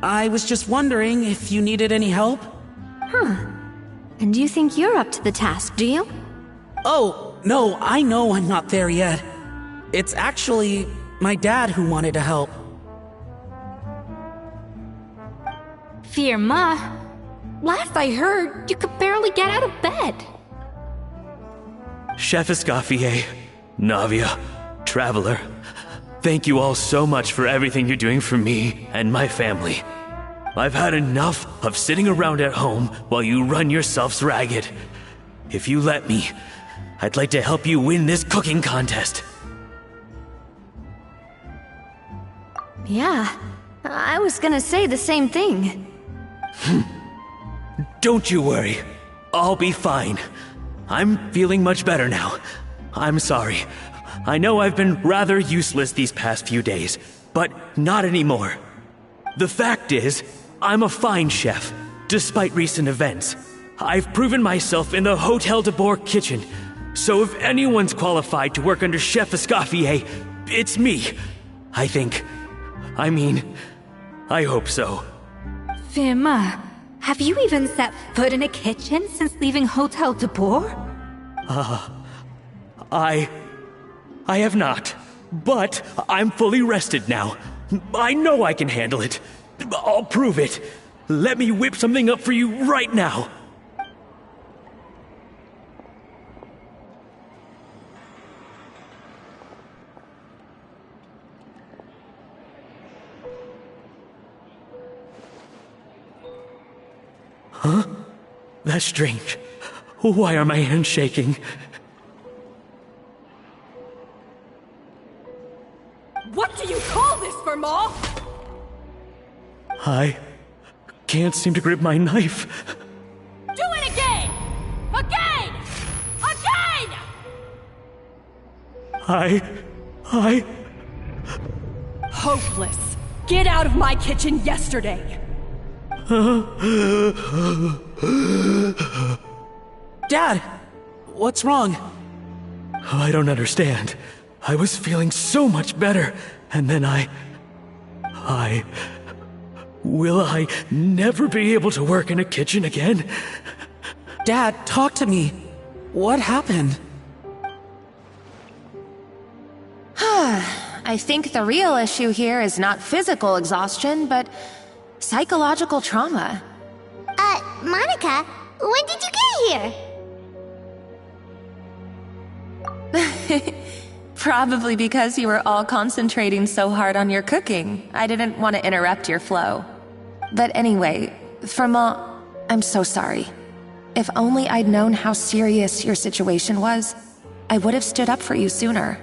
Speaker 5: I was just wondering if you needed any help?
Speaker 6: And you think you're up to the task, do you?
Speaker 5: Oh, no, I know I'm not there yet. It's actually my dad who wanted to help.
Speaker 1: Firma, last I heard, you could barely get out of bed.
Speaker 11: Chef Escoffier, Navia, Traveler, thank you all so much for everything you're doing for me and my family. I've had enough of sitting around at home while you run yourselves ragged. If you let me, I'd like to help you win this cooking contest.
Speaker 6: Yeah, I was gonna say the same thing.
Speaker 11: Don't you worry. I'll be fine. I'm feeling much better now. I'm sorry. I know I've been rather useless these past few days, but not anymore. The fact is, I'm a fine chef, despite recent events. I've proven myself in the Hotel de Boer kitchen. So if anyone's qualified to work under Chef Escoffier, it's me. I think. I hope so.
Speaker 1: Firma, have you even set foot in a kitchen since leaving Hotel de Boer?
Speaker 11: I have not. But I'm fully rested now. I know I can handle it. I'll prove it. Let me whip something up for you right now. Huh? That's strange. Why are my hands shaking?
Speaker 7: What do you call this, Firma?
Speaker 11: I can't seem to grip my knife.
Speaker 7: Do it again! Again! Again!
Speaker 11: I...
Speaker 7: Hopeless. Get out of my kitchen yesterday.
Speaker 5: Dad, what's wrong?
Speaker 11: I don't understand. I was feeling so much better, and then Will I never be able to work in a kitchen again?
Speaker 5: Dad, talk to me. What happened?
Speaker 8: I think the real issue here is not physical exhaustion, but psychological trauma.
Speaker 4: Monica, when did you get here?
Speaker 8: Probably because you were all concentrating so hard on your cooking. I didn't want to interrupt your flow. But anyway, Firma, I'm so sorry. If only I'd known how serious your situation was, I would have stood up for you sooner.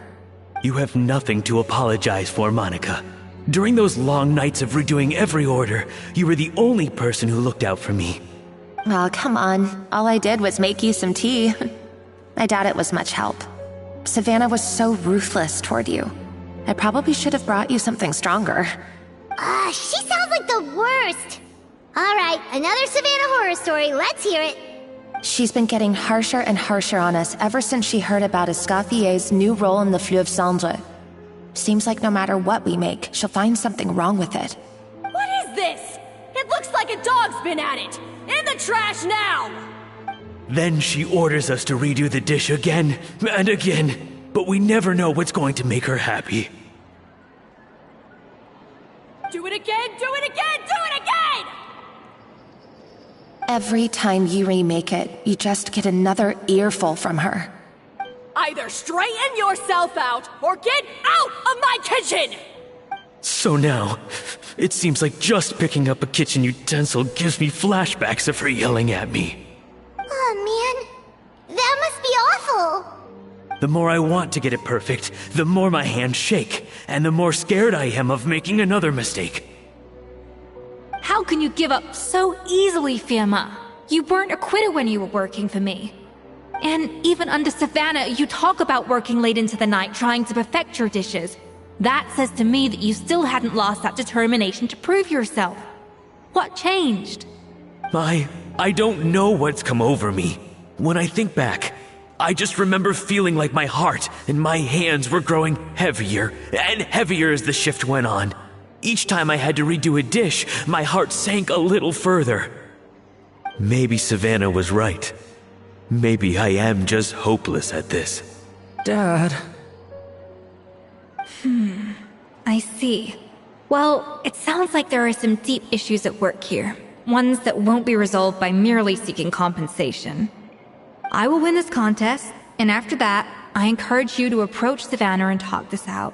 Speaker 11: You have nothing to apologize for, Monica. During those long nights of redoing every order, you were the only person who looked out for me.
Speaker 8: Oh, come on. All I did was make you some tea. I doubt it was much help. Savannah was so ruthless toward you. I probably should have brought you something stronger.
Speaker 4: She sounds like the worst. All right, another Savannah horror story. Let's hear it.
Speaker 8: She's been getting harsher and harsher on us ever since she heard about Escoffier's new role in the Fleuve Cendre. Seems like no matter what we make, she'll find something wrong with it.
Speaker 7: What is this? It looks like a dog's been at it. In the trash now!
Speaker 11: Then she orders us to redo the dish again and again, but we never know what's going to make her happy.
Speaker 7: Do it again, do it again, do it again!
Speaker 8: Every time you remake it, you just get another earful from her.
Speaker 7: Either straighten yourself out, or get out of my kitchen!
Speaker 11: So now, it seems like just picking up a kitchen utensil gives me flashbacks of her yelling at me.
Speaker 4: Oh man, that must be awful.
Speaker 11: The more I want to get it perfect, the more my hands shake, and the more scared I am of making another mistake.
Speaker 1: How can you give up so easily, Firma? You weren't a quitter when you were working for me. And even under Savannah, you talk about working late into the night trying to perfect your dishes. That says to me that you still hadn't lost that determination to prove yourself. What changed?
Speaker 11: I don't know what's come over me. When I think back, I just remember feeling like my heart and my hands were growing heavier and heavier as the shift went on. Each time I had to redo a dish, my heart sank a little further. Maybe Savannah was right. Maybe I am just hopeless at this.
Speaker 5: Dad.
Speaker 1: I see. Well, it sounds like there are some deep issues at work here. Ones that won't be resolved by merely seeking compensation. I will win this contest, and after that, I encourage you to approach Savannah and talk this out.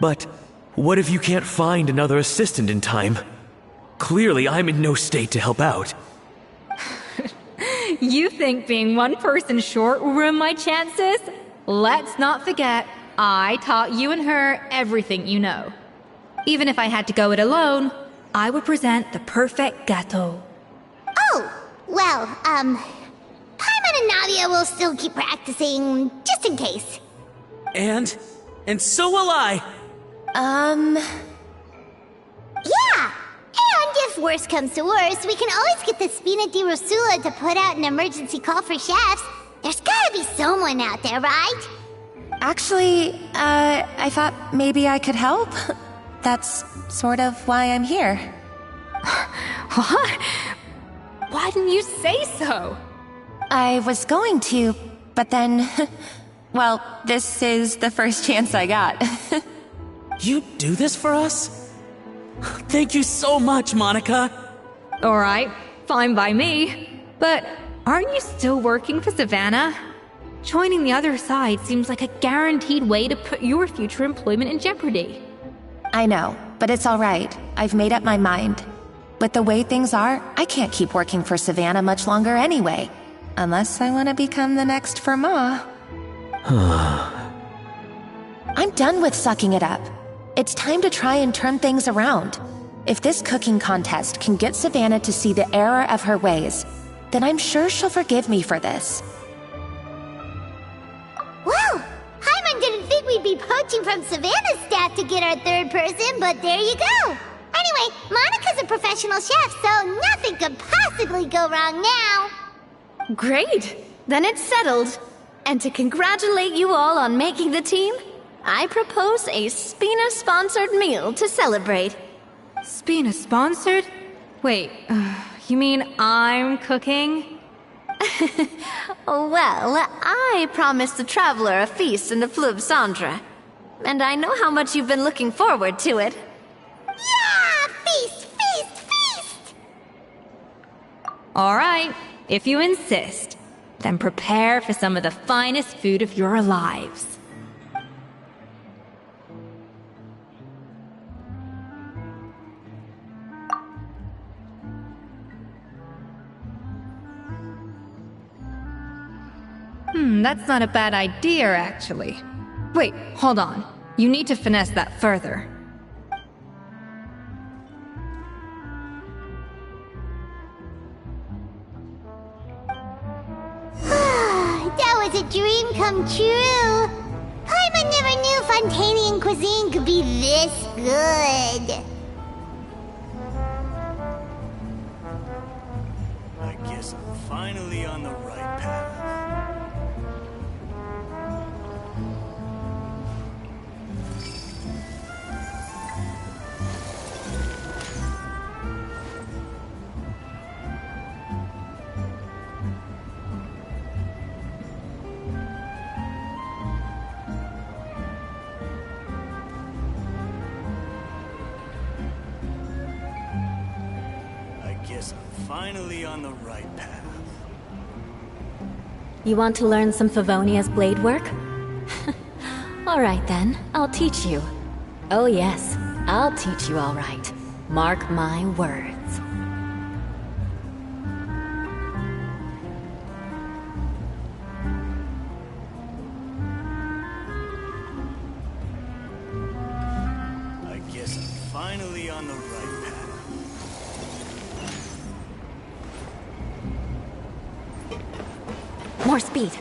Speaker 11: But what if you can't find another assistant in time? Clearly, I'm in no state to help out.
Speaker 1: You think being one person short will ruin my chances? Let's not forget, I taught you and her everything you know. Even if I had to go it alone, I would present the perfect gâteau.
Speaker 4: Oh, well, Paimon and Nadia will still keep practicing, just in case.
Speaker 5: And so will I.
Speaker 4: Yeah, and if worst comes to worst, we can always get the Spina di Rosula to put out an emergency call for chefs. There's gotta be someone out there, right?
Speaker 8: Actually, I thought maybe I could help. That's sort of why I'm here.
Speaker 1: What? Why didn't you say so?
Speaker 8: I was going to, but then... well, this is the first chance I got.
Speaker 5: You do this for us? Thank you so much, Monica.
Speaker 1: Alright, fine by me. But aren't you still working for Savannah? Joining the other side seems like a guaranteed way to put your future employment in jeopardy.
Speaker 8: I know, but it's alright. I've made up my mind. With the way things are, I can't keep working for Savannah much longer anyway. Unless I want to become the next Fermat. I'm done with sucking it up. It's time to try and turn things around. If this cooking contest can get Savannah to see the error of her ways, then I'm sure she'll forgive me for this.
Speaker 4: Well, Hyman didn't think we'd be poaching from Savannah's staff to get our third person, but there you go. Anyway, Monica's a professional chef, so nothing could possibly go wrong now.
Speaker 6: Great! Then it's settled. And to congratulate you all on making the team, I propose a Spina-sponsored meal to celebrate.
Speaker 1: Spina-sponsored? Wait, you mean I'm cooking?
Speaker 6: Well, I promised the Traveler a feast in the Fleuve Cendre. And I know how much you've been looking forward to it.
Speaker 4: Yeah! Feast, feast, feast!
Speaker 1: Alright, if you insist, then prepare for some of the finest food of your lives. That's not a bad idea, actually. Wait, hold on. You need to finesse that further.
Speaker 4: That was a dream come true. Hyman never knew Fontanian cuisine could be this good.
Speaker 12: I guess I'm finally on the right path. Finally on the right path.
Speaker 13: You want to learn some Favonia's blade work? Alright then, I'll teach you. Oh yes, I'll teach you alright. Mark my words.
Speaker 12: I guess I'm finally on the right path.
Speaker 13: More speed.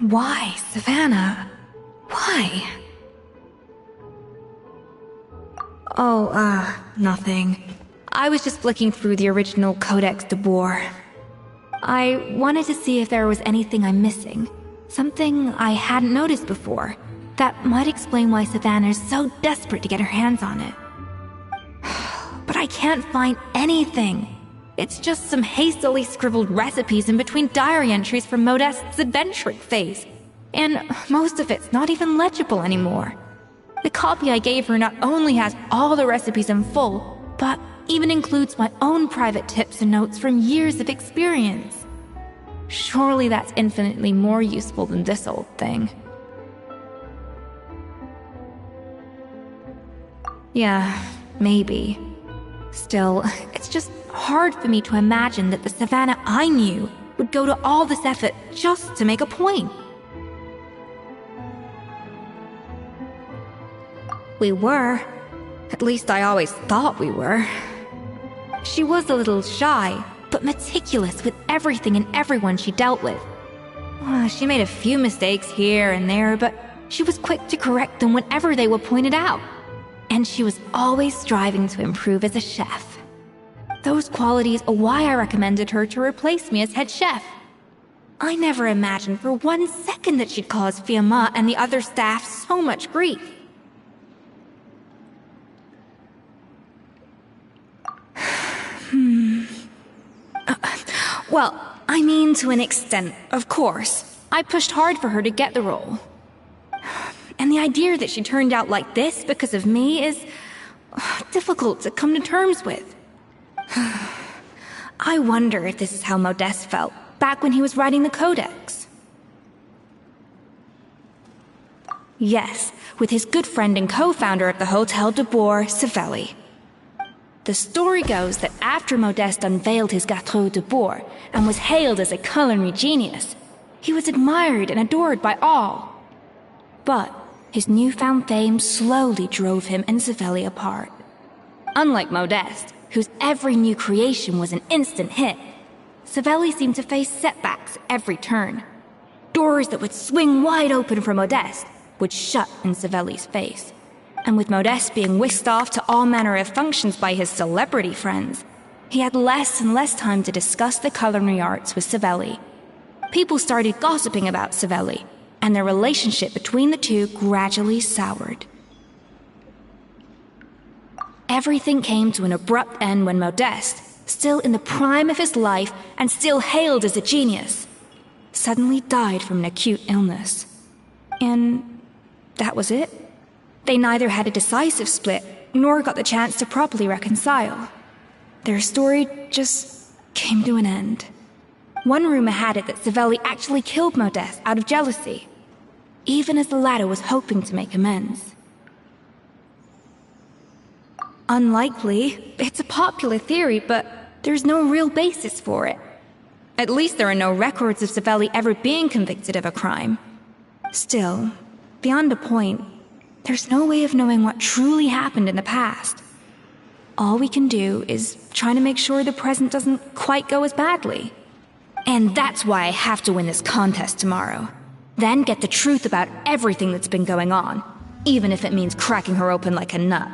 Speaker 1: Why, Savannah? Why? Oh, nothing. I was just flicking through the original Codex de Boer. I wanted to see if there was anything I'm missing. Something I hadn't noticed before. That might explain why Savannah's so desperate to get her hands on it. But I can't find anything. It's just some hastily scribbled recipes in between diary entries from Modest's adventuring phase. And most of it's not even legible anymore. The copy I gave her not only has all the recipes in full, but even includes my own private tips and notes from years of experience. Surely that's infinitely more useful than this old thing. Yeah, maybe. Still, it's just hard for me to imagine that the Savannah I knew would go to all this effort just to make a point. We were. At least I always thought we were. She was a little shy, but meticulous with everything and everyone she dealt with. She made a few mistakes here and there, but she was quick to correct them whenever they were pointed out. And she was always striving to improve as a chef. Those qualities are why I recommended her to replace me as head chef. I never imagined for 1 second that she'd cause Fiamma and the other staff so much grief. Well, I mean to an extent, of course. I pushed hard for her to get the role. And the idea that she turned out like this because of me is difficult to come to terms with. I wonder if this is how Modeste felt back when he was writing the Codex. Yes, with his good friend and co-founder of the Hotel de Boer, Savelli. The story goes that after Modeste unveiled his Gâteau de Boer and was hailed as a culinary genius, he was admired and adored by all. But his newfound fame slowly drove him and Savelli apart. Unlike Modeste, whose every new creation was an instant hit, Savelli seemed to face setbacks at every turn. Doors that would swing wide open for Modeste would shut in Savelli's face. And with Modeste being whisked off to all manner of functions by his celebrity friends, he had less and less time to discuss the culinary arts with Savelli. People started gossiping about Savelli, and their relationship between the two gradually soured. Everything came to an abrupt end when Modeste, still in the prime of his life and still hailed as a genius, suddenly died from an acute illness. And that was it. They neither had a decisive split, nor got the chance to properly reconcile. Their story just came to an end. One rumor had it that Savelli actually killed Modeste out of jealousy, even as the latter was hoping to make amends. Unlikely, it's a popular theory, but there's no real basis for it. At least there are no records of Savelli ever being convicted of a crime. Still, beyond a point, there's no way of knowing what truly happened in the past. All we can do is try to make sure the present doesn't quite go as badly. And that's why I have to win this contest tomorrow. Then get the truth about everything that's been going on, even if it means cracking her open like a nut.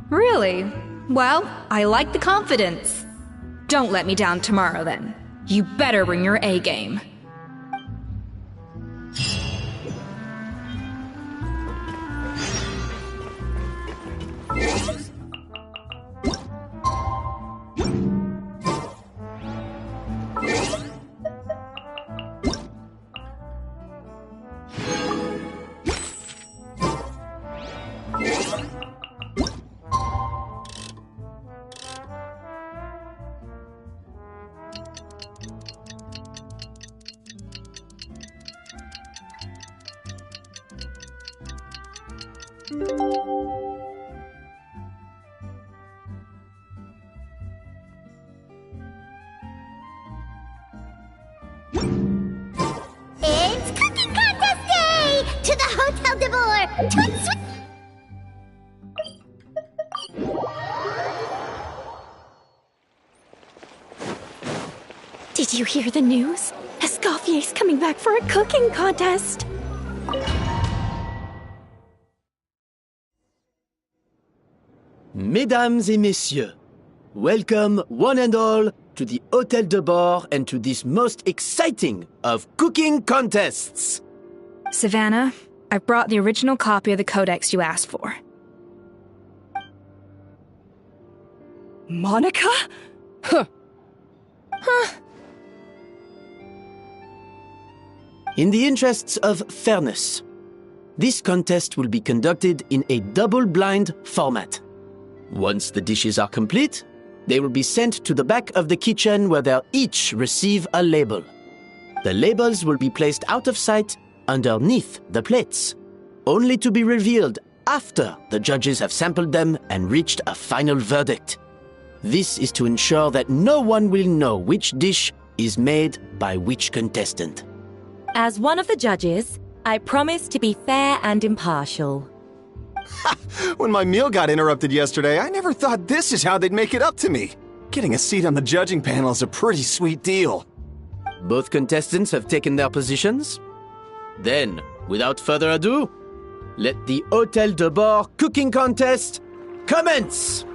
Speaker 1: Really? Well, I like the confidence. Don't let me down tomorrow, then. You better bring your A game.
Speaker 4: It's Cooking Contest Day! To the Hotel de Boer!
Speaker 13: Did you hear the news? Escoffier's coming back for a cooking contest!
Speaker 10: Mesdames et messieurs, welcome one and all to the Hôtel de Boer and to this most exciting of cooking contests.
Speaker 1: Savannah, I've brought the original copy of the Codex you asked for.
Speaker 7: Monica? Huh.
Speaker 10: In the interests of fairness, this contest will be conducted in a double-blind format. Once the dishes are complete, They will be sent to the back of the kitchen where they'll each receive a label. The labels will be placed out of sight underneath the plates, only to be revealed after the judges have sampled them and reached a final verdict. This is to ensure that no one will know which dish is made by which contestant.
Speaker 14: As one of the judges, I promise to be fair and impartial.
Speaker 9: When my meal got interrupted yesterday, I never thought this is how they'd make it up to me. Getting a seat on the judging panel is a pretty sweet deal.
Speaker 10: Both contestants have taken their positions. Then, without further ado, let the Hôtel de Bord cooking contest commence!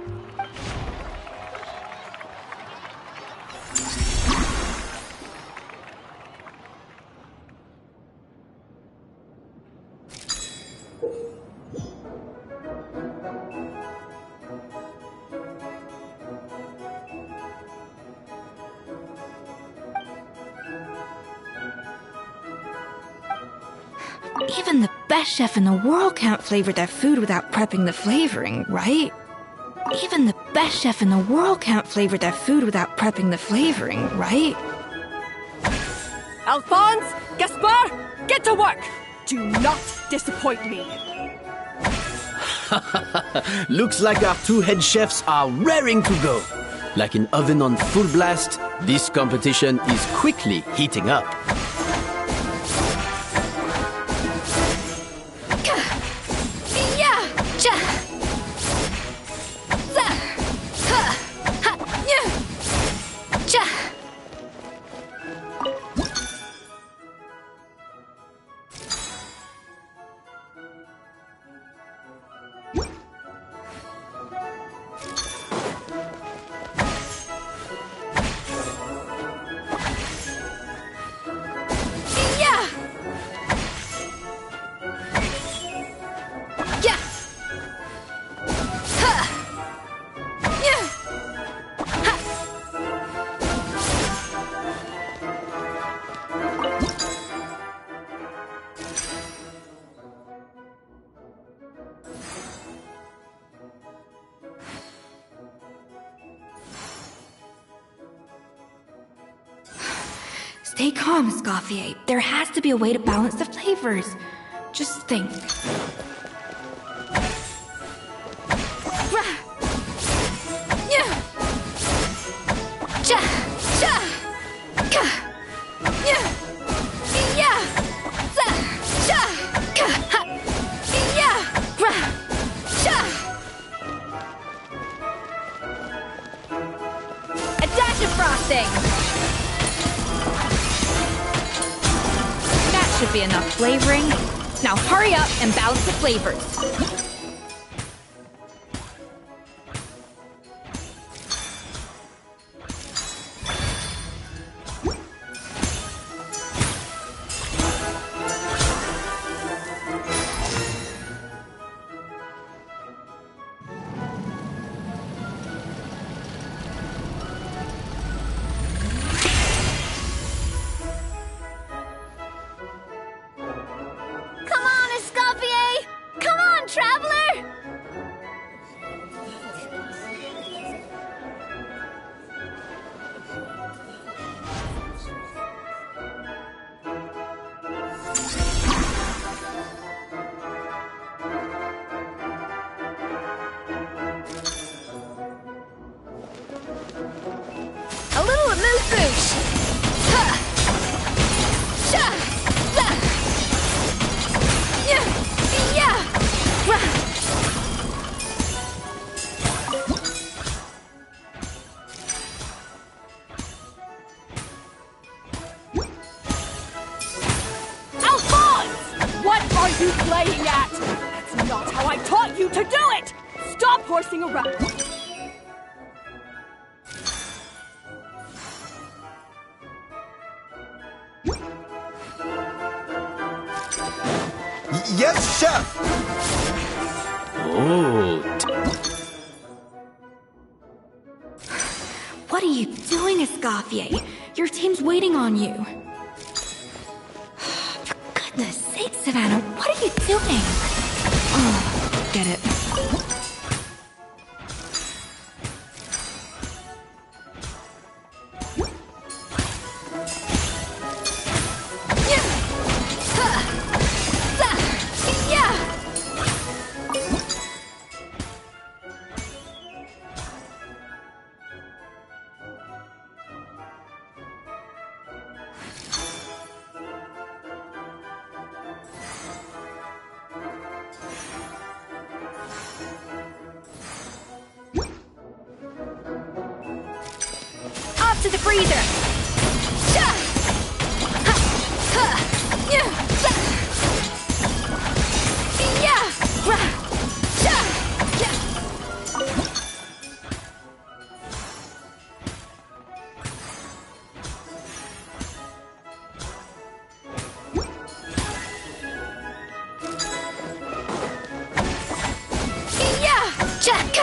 Speaker 1: Even the best chef in the world can't flavor their food without prepping the flavoring, right? Even the best chef in the world can't flavor their food without prepping the flavoring, right?
Speaker 7: Alphonse! Gaspard! Get to work! Do not disappoint me!
Speaker 10: Looks like our two head chefs are raring to go. Like an oven on full blast, this competition is quickly heating up.
Speaker 1: Stay calm, Escoffier. There has to be a way to balance the flavors. Just think. A dash of frosting! That should be enough flavoring. Now hurry up and balance the flavors. A little amuse-bouche!
Speaker 7: Alphonse! What are you playing at? That's not how I taught you to do it! Stop horsing around!
Speaker 9: Yes, chef!
Speaker 10: Oh.
Speaker 1: What are you doing, Escoffier? Your team's waiting on you. For goodness sake, Savannah, what are you doing? Oh, get it. to the freezer! Sha! Ha! Ha! Yeah! Sha! Yeah! Rah! Sha! Yeah! Yeah! Jack!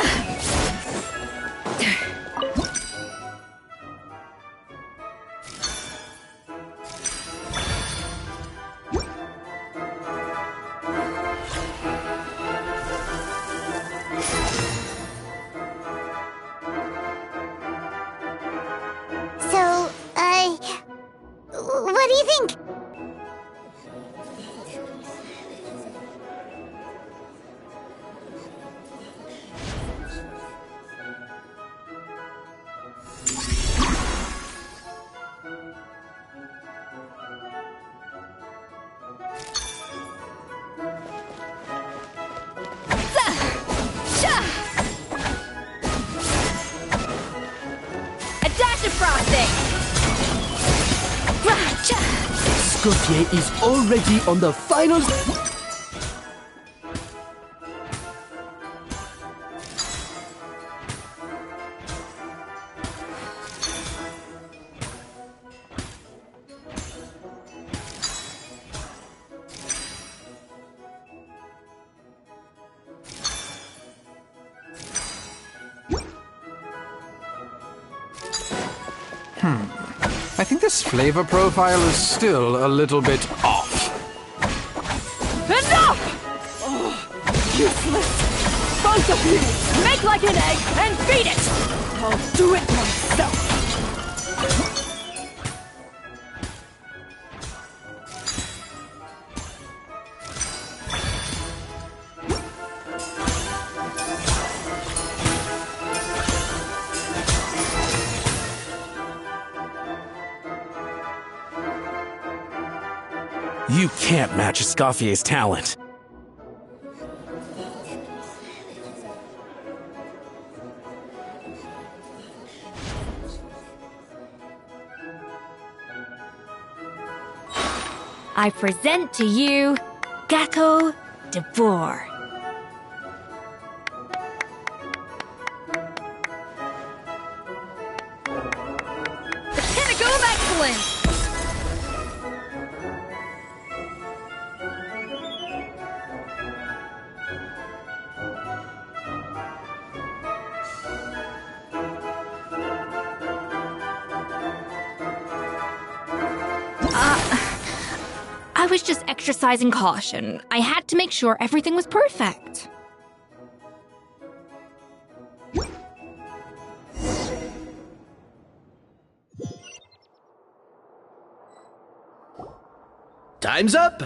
Speaker 4: So, what do you think?
Speaker 1: A dash of frosting!
Speaker 10: Escoffier is already on the final...
Speaker 15: I think this flavor profile is still a little bit off.
Speaker 7: Enough! Oh, useless! Both of you! Make like an egg and feed it! I'll do it myself!
Speaker 5: You can't match Escoffier's talent.
Speaker 1: I present to you Gâteau de Bourg. The pinnacle of excellence! I was just exercising caution. I had to make sure everything was perfect.
Speaker 10: Time's up!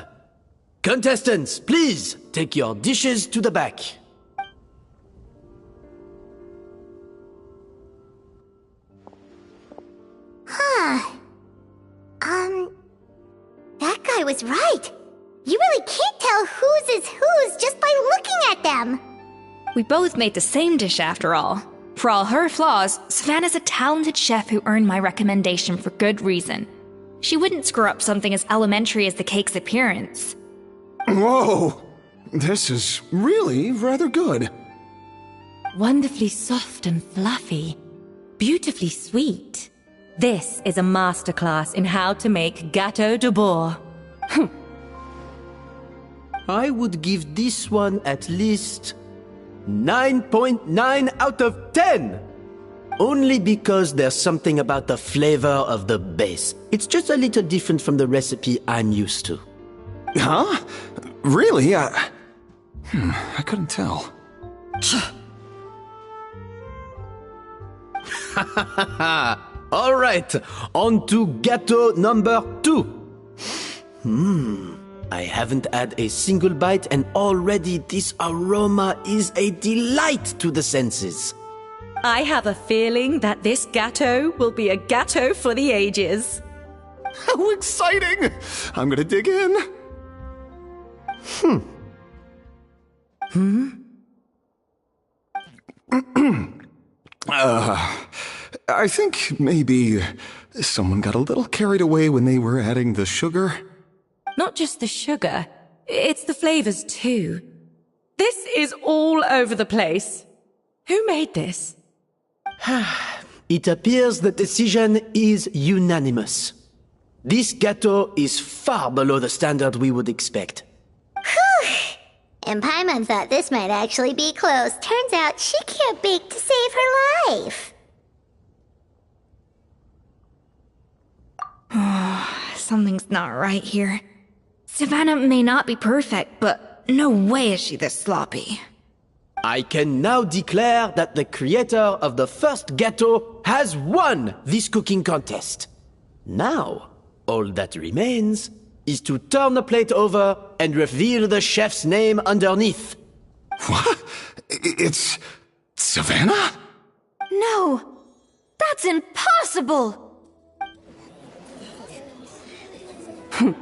Speaker 10: Contestants, please take your dishes to the back.
Speaker 4: That guy was right. You really can't tell whose is whose just by looking at them.
Speaker 1: We both made the same dish after all. For all her flaws, Savannah's a talented chef who earned my recommendation for good reason. She wouldn't screw up something as elementary as the cake's appearance.
Speaker 9: Whoa! This is really rather good.
Speaker 14: Wonderfully soft and fluffy. Beautifully sweet. This is a masterclass in how to make Gâteau de Bourg.
Speaker 10: I would give this one at least 9.9 out of 10! Only because there's something about the flavor of the base. It's just a little different from the recipe I'm used to.
Speaker 9: Huh? Really? I couldn't tell.
Speaker 10: All right, on to gâteau number 2. I haven't had a single bite and already this aroma is a delight to the senses.
Speaker 14: I have a feeling that this gâteau will be a gâteau for the ages.
Speaker 9: How exciting! I'm gonna dig in. I think maybe someone got a little carried away when they were adding the sugar.
Speaker 14: Not just the sugar, it's the flavors too. This is all over the place. Who made this?
Speaker 10: It appears the decision is unanimous. This gâteau is far below the standard we would expect.
Speaker 4: Whew! And Paimon thought this might actually be close. Turns out she can't bake to save her life.
Speaker 1: Something's not right here. Savannah may not be perfect, but no way is she this sloppy.
Speaker 10: I can now declare that the creator of the first gâteau has won this cooking contest. Now, all that remains is to turn the plate over and reveal the chef's name underneath.
Speaker 9: What? It's Savannah?
Speaker 6: No! That's impossible!
Speaker 4: Hey,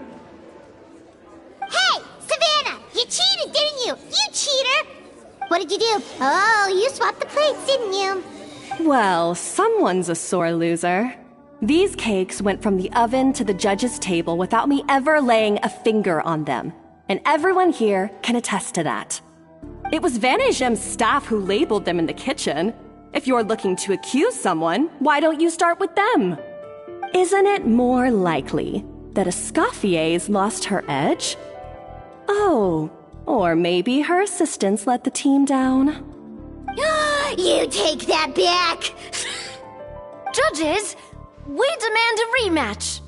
Speaker 4: Savannah! You cheated, didn't you? You cheater! What did you do? Oh, you swapped the plates, didn't you?
Speaker 7: Well, someone's a sore loser. These cakes went from the oven to the judge's table without me ever laying a finger on them. And everyone here can attest to that. It was Van Gem's staff who labeled them in the kitchen. If you're looking to accuse someone, why don't you start with them? Isn't it more likely that Escoffier's lost her edge? Oh, or maybe her assistants let the team down.
Speaker 4: You take that back!
Speaker 6: Judges, we demand a rematch.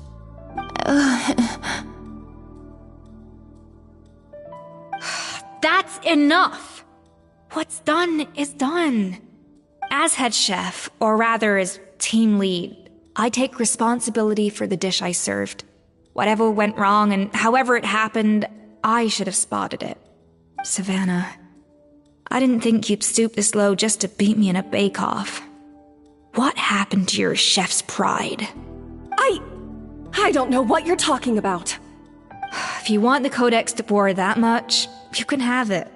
Speaker 1: That's enough! What's done is done. As head chef, or rather as team lead, I take responsibility for the dish I served. Whatever went wrong and however it happened, I should have spotted it. Savannah, I didn't think you'd stoop this low just to beat me in a bake-off. What happened to your chef's pride?
Speaker 7: I don't know what you're talking about.
Speaker 1: If you want the Codex de Boer that much, you can have it.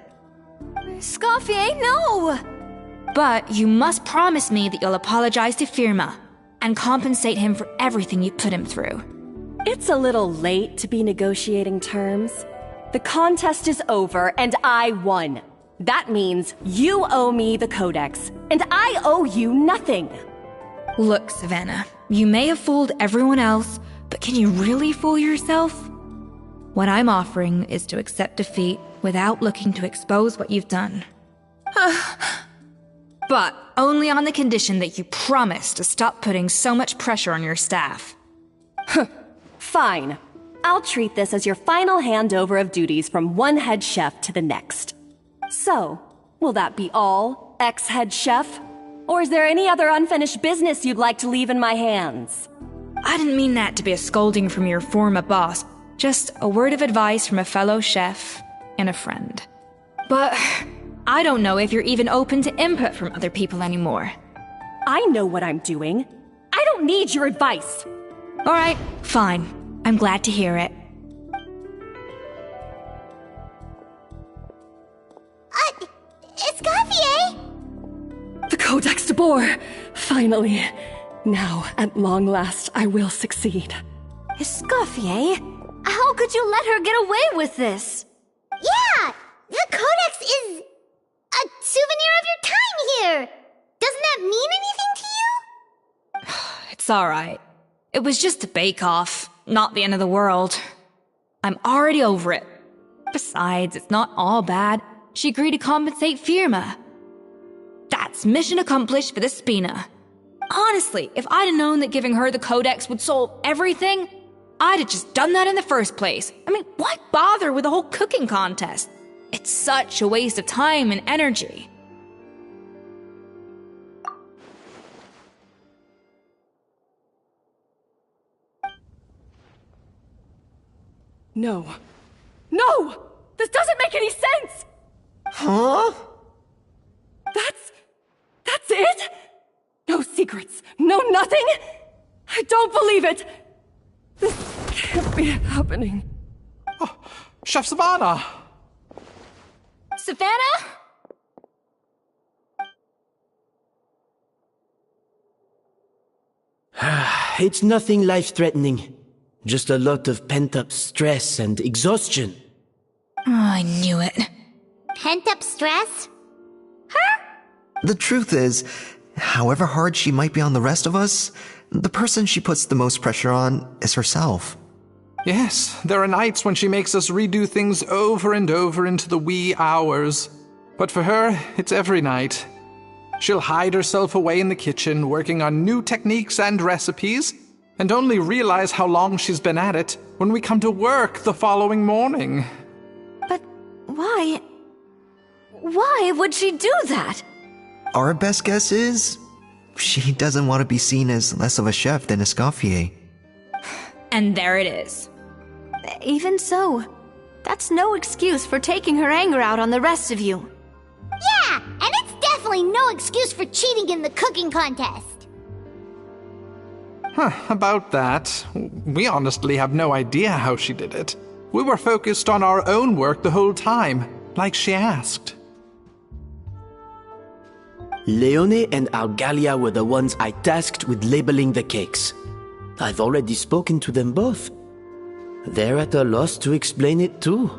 Speaker 6: Escoffier, no!
Speaker 1: But you must promise me that you'll apologize to Firma and compensate him for everything you put him through.
Speaker 7: It's a little late to be negotiating terms. The contest is over and I won. That means you owe me the Codex, and I owe you nothing.
Speaker 1: Look, Savannah, you may have fooled everyone else, but can you really fool yourself? What I'm offering is to accept defeat without looking to expose what you've done. But only on the condition that you promise to stop putting so much pressure on your staff.
Speaker 7: Fine. I'll treat this as your final handover of duties from one head chef to the next. So, will that be all, ex-head chef? Or is there any other unfinished business you'd like to leave in my hands?
Speaker 1: I didn't mean that to be a scolding from your former boss, just a word of advice from a fellow chef and a friend. But I don't know if you're even open to input from other people anymore.
Speaker 7: I know what I'm doing. I don't need your advice.
Speaker 1: All right, fine. I'm glad to hear it.
Speaker 4: Escoffier!
Speaker 7: The Codex de Boer! Finally. Now, at long last, I will succeed.
Speaker 6: Escoffier? How could you let her get away with this?
Speaker 4: Yeah! The Codex is a souvenir of your time here! Doesn't that mean anything to you?
Speaker 1: It's alright. It was just a bake-off, not the end of the world. I'm already over it. Besides, it's not all bad. She agreed to compensate Firma. That's mission accomplished for the Spina. Honestly, if I'd have known that giving her the Codex would solve everything, I'd have just done that in the first place. I mean, why bother with the whole cooking contest? It's such a waste of time and energy.
Speaker 7: No. No! This doesn't make any sense!
Speaker 10: Huh?
Speaker 7: That's it? No secrets, no nothing? I don't believe it! This can't be happening.
Speaker 15: Oh, Chef Savannah!
Speaker 1: Savannah?
Speaker 10: It's nothing life-threatening. Just a lot of pent-up stress and exhaustion.
Speaker 1: Oh, I knew it.
Speaker 4: Pent-up stress?
Speaker 16: The truth is, however hard she might be on the rest of us, the person she puts the most pressure on is herself.
Speaker 15: Yes, there are nights when she makes us redo things over and over into the wee hours. But for her, it's every night. She'll hide herself away in the kitchen, working on new techniques and recipes, and only realize how long she's been at it when we come to work the following morning.
Speaker 6: But why? Why would she do that?
Speaker 16: Our best guess is she doesn't want to be seen as less of a chef than escoffier.
Speaker 1: And there it is.
Speaker 6: Even so, that's no excuse for taking her anger out on the rest of you.
Speaker 4: Yeah, and it's definitely no excuse for cheating in the cooking contest.
Speaker 15: About that, we honestly have no idea how she did it. We were focused on our own work the whole time, like she asked.
Speaker 10: Leone and Argalia were the ones I tasked with labeling the cakes. I've already spoken to them both. They're at a loss to explain it too.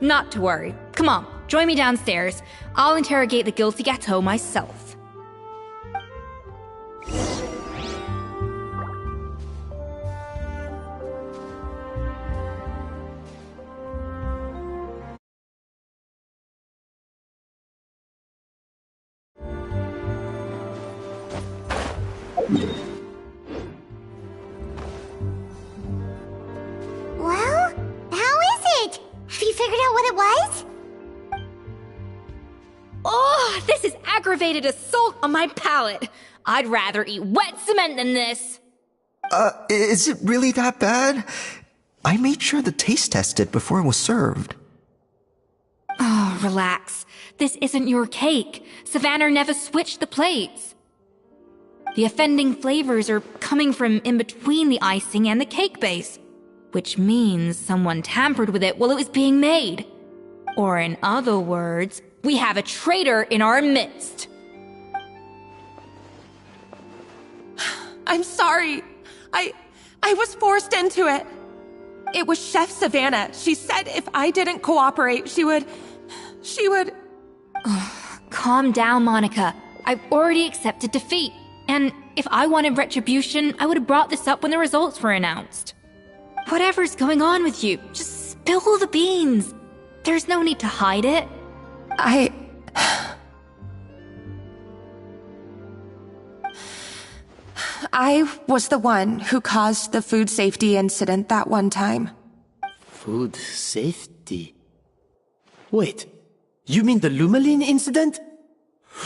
Speaker 1: Not to worry. Come on, join me downstairs. I'll interrogate the guilty gâteau myself.
Speaker 4: Well, how is it? Have you figured out what it was?
Speaker 1: Oh, this is aggravated assault on my palate. I'd rather eat wet cement than this.
Speaker 16: Is it really that bad? I made sure the taste tested before it was served.
Speaker 1: Oh, relax. This isn't your cake. Savannah never switched the plates. The offending flavors are coming from in between the icing and the cake base, which means someone tampered with it while it was being made. Or in other words, we have a traitor in our midst.
Speaker 8: I'm sorry. I was forced into it. It was Chef Savannah. She said if I didn't cooperate, she would...
Speaker 1: Calm down, Monica. I've already accepted defeat. And if I wanted retribution, I would have brought this up when the results were announced. Whatever's going on with you, just spill the beans. There's no need to hide it.
Speaker 8: I was the one who caused the food safety incident that one time.
Speaker 10: Food safety? Wait, you mean the Lumaline incident?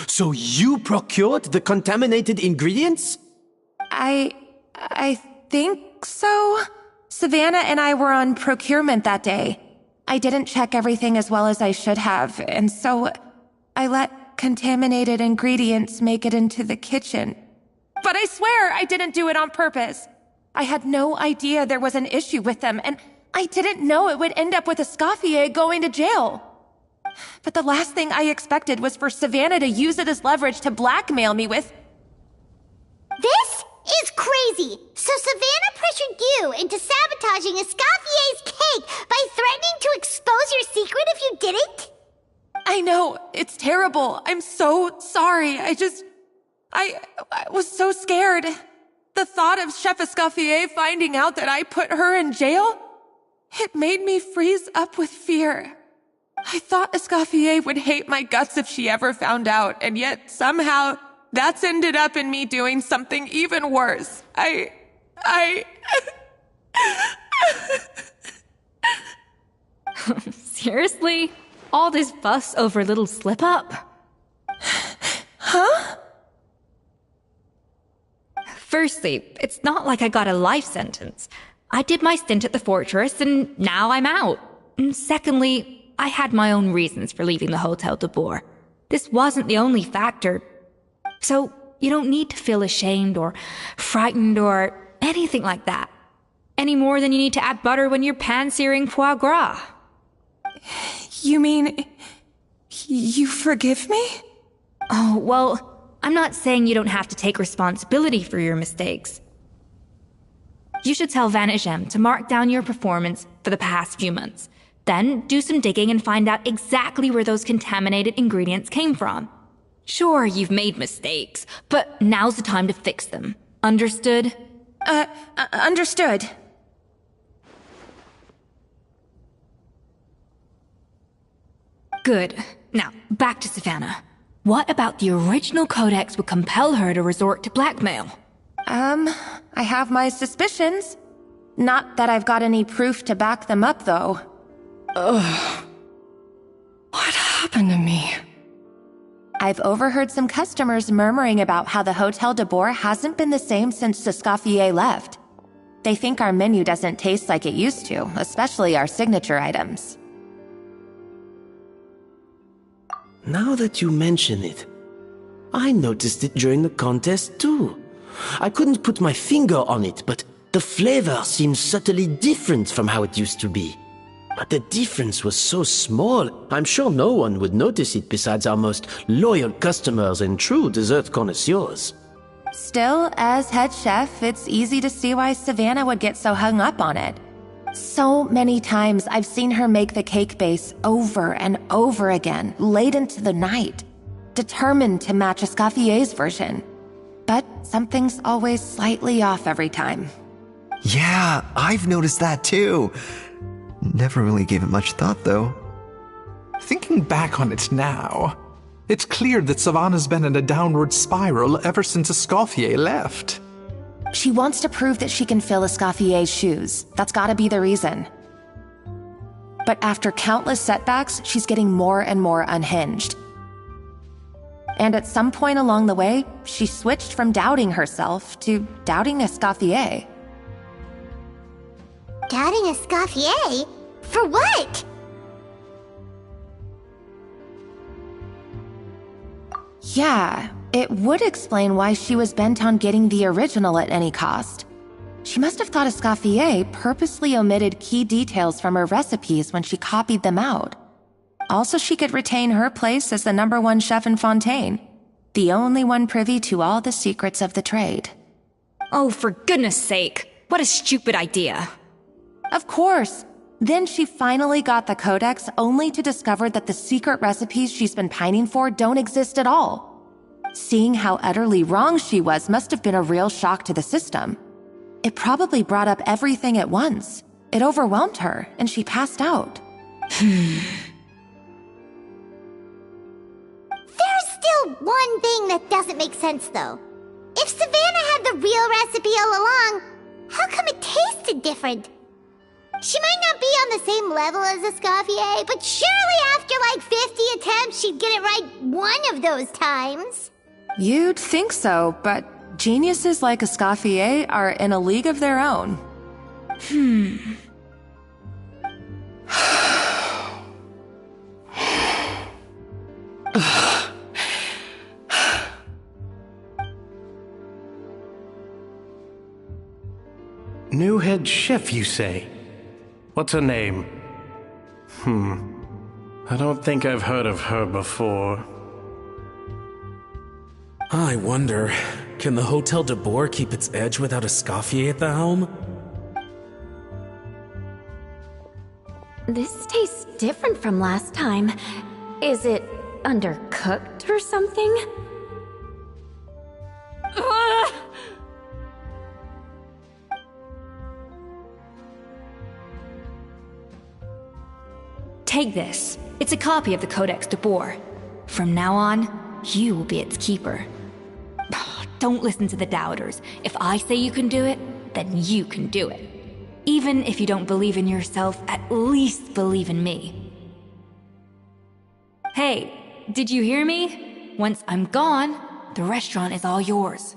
Speaker 10: So you procured the contaminated ingredients?
Speaker 8: I think so. Savannah and I were on procurement that day. I didn't check everything as well as I should have, and so I let contaminated ingredients make it into the kitchen. But I swear I didn't do it on purpose. I had no idea there was an issue with them, and I didn't know it would end up with escoffier going to jail. But the last thing I expected was for Savannah to use it as leverage to blackmail me with...
Speaker 4: This is crazy! So Savannah pressured you into sabotaging Escoffier's cake by threatening to expose your secret if you didn't?
Speaker 8: I know, it's terrible. I'm so sorry. I was so scared. The thought of Chef Escoffier finding out that I put her in jail, it made me freeze up with fear. I thought Escoffier would hate my guts if she ever found out, and yet somehow that's ended up in me doing something even worse.
Speaker 1: Seriously? All this fuss over a little slip-up?
Speaker 8: Huh?
Speaker 1: Firstly, it's not like I got a life sentence. I did my stint at the fortress, and now I'm out. And secondly, I had my own reasons for leaving the Hotel de Boer. This wasn't the only factor. So, you don't need to feel ashamed or frightened or anything like that. Any more than you need to add butter when you're pan-searing foie gras.
Speaker 8: You mean... you forgive me?
Speaker 1: Oh, well, I'm not saying you don't have to take responsibility for your mistakes. You should tell Vanagem to mark down your performance for the past few months. Then do some digging and find out exactly where those contaminated ingredients came from. Sure, you've made mistakes, but now's the time to fix them. Understood?
Speaker 8: Understood.
Speaker 1: Good. Now, back to Savannah. What about the original codex would compel her to resort to blackmail?
Speaker 8: I have my suspicions. Not that I've got any proof to back them up, though.
Speaker 7: Ugh. What happened to me?
Speaker 8: I've overheard some customers murmuring about how the Hotel de Boer hasn't been the same since escoffier left. They think our menu doesn't taste like it used to, especially our signature items.
Speaker 10: Now that you mention it, I noticed it during the contest too. I couldn't put my finger on it, but the flavor seems subtly different from how it used to be. But the difference was so small, I'm sure no one would notice it besides our most loyal customers and true dessert connoisseurs.
Speaker 8: Still, as head chef, it's easy to see why Savannah would get so hung up on it. So many times I've seen her make the cake base over and over again, late into the night, determined to match Escoffier's version. But something's always slightly off every time.
Speaker 16: Yeah, I've noticed that too. Never really gave it much thought, though.
Speaker 15: Thinking back on it now, it's clear that Savannah's been in a downward spiral ever since Escoffier left.
Speaker 8: She wants to prove that she can fill Escoffier's shoes. That's gotta be the reason. But after countless setbacks, she's getting more and more unhinged. And at some point along the way, she switched from doubting herself to doubting Escoffier.
Speaker 4: Doubting Escoffier? For what?
Speaker 8: Yeah, it would explain why she was bent on getting the original at any cost. She must have thought Escoffier purposely omitted key details from her recipes when she copied them out. Also, she could retain her place as the #1 chef in Fontaine, the only one privy to all the secrets of the trade.
Speaker 1: Oh, for goodness sake, what a stupid idea.
Speaker 8: Of course. Then she finally got the codex only to discover that the secret recipes she's been pining for don't exist at all. Seeing how utterly wrong she was must have been a real shock to the system. It probably brought up everything at once. It overwhelmed her, and she passed out.
Speaker 4: There's still one thing that doesn't make sense, though. If Savannah had the real recipe all along, how come it tasted different? She might not be on the same level as Escoffier, but surely after like 50 attempts, she'd get it right one of those times.
Speaker 8: You'd think so, but geniuses like Escoffier are in a league of their own.
Speaker 17: New head chef, you say? What's her name? I don't think I've heard of her before.
Speaker 5: I wonder, can the Hotel de Boer keep its edge without Escoffier at the helm?
Speaker 13: This tastes different from last time. Is it undercooked or something? Ugh!
Speaker 1: Take this. It's a copy of the Codex de Boer. From now on, you will be its keeper. Don't listen to the doubters. If I say you can do it, then you can do it. Even if you don't believe in yourself, at least believe in me. Hey, did you hear me? Once I'm gone, the restaurant is all yours.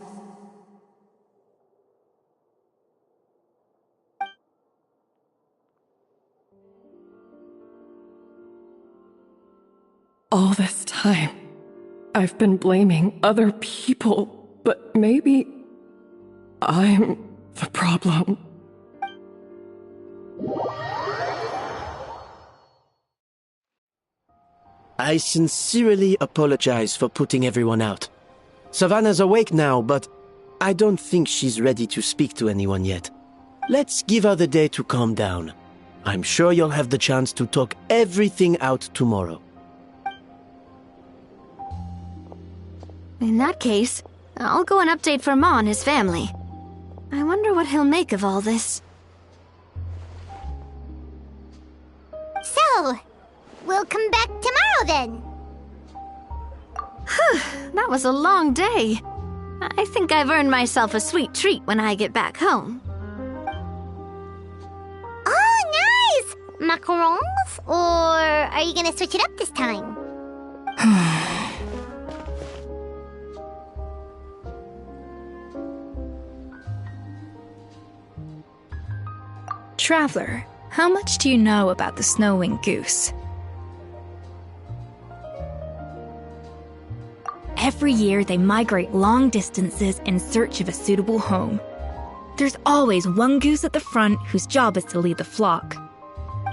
Speaker 7: All this time, I've been blaming other people, but maybe I'm the problem.
Speaker 10: I sincerely apologize for putting everyone out. Savannah's awake now, but I don't think she's ready to speak to anyone yet. Let's give her the day to calm down. I'm sure you'll have the chance to talk everything out tomorrow.
Speaker 6: In that case, I'll go and update for Ma and his family. I wonder what he'll make of all this.
Speaker 4: So, we'll come back tomorrow then.
Speaker 6: That was a long day. I think I've earned myself a sweet treat when I get back home.
Speaker 4: Oh, nice! Macarons? Or are you gonna switch it up this time?
Speaker 1: Traveler, how much do you know about the snow-winged goose? Every year, they migrate long distances in search of a suitable home. There's always one goose at the front whose job is to lead the flock.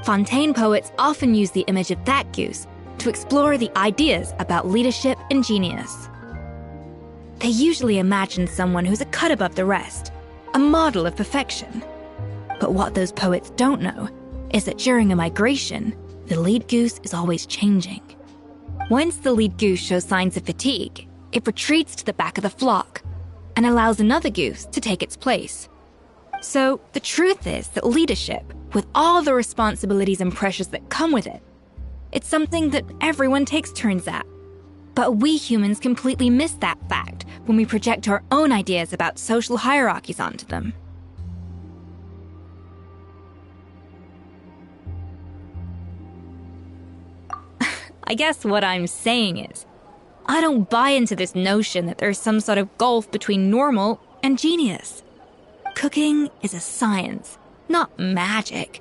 Speaker 1: Fontaine poets often use the image of that goose to explore the ideas about leadership and genius. They usually imagine someone who's a cut above the rest, a model of perfection. But what those poets don't know is that during a migration, the lead goose is always changing. Once the lead goose shows signs of fatigue, it retreats to the back of the flock and allows another goose to take its place. So the truth is that leadership, with all the responsibilities and pressures that come with it, it's something that everyone takes turns at. But we humans completely miss that fact when we project our own ideas about social hierarchies onto them. I guess what I'm saying is, I don't buy into this notion that there's some sort of gulf between normal and genius. Cooking is a science, not magic.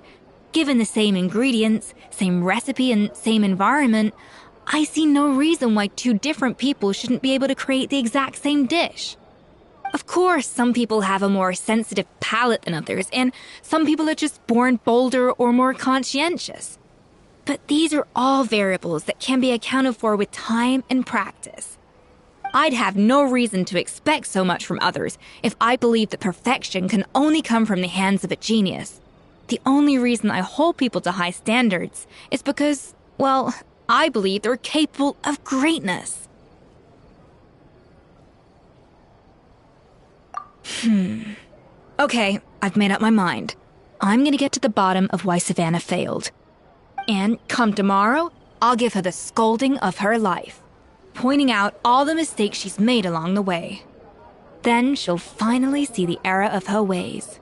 Speaker 1: Given the same ingredients, same recipe, and same environment, I see no reason why two different people shouldn't be able to create the exact same dish. Of course, some people have a more sensitive palate than others, and some people are just born bolder or more conscientious. But these are all variables that can be accounted for with time and practice. I'd have no reason to expect so much from others if I believed that perfection can only come from the hands of a genius. The only reason I hold people to high standards is because, well, I believe they're capable of greatness. Okay, I've made up my mind. I'm gonna get to the bottom of why Savannah failed. And come tomorrow, I'll give her the scolding of her life, pointing out all the mistakes she's made along the way. Then she'll finally see the error of her ways.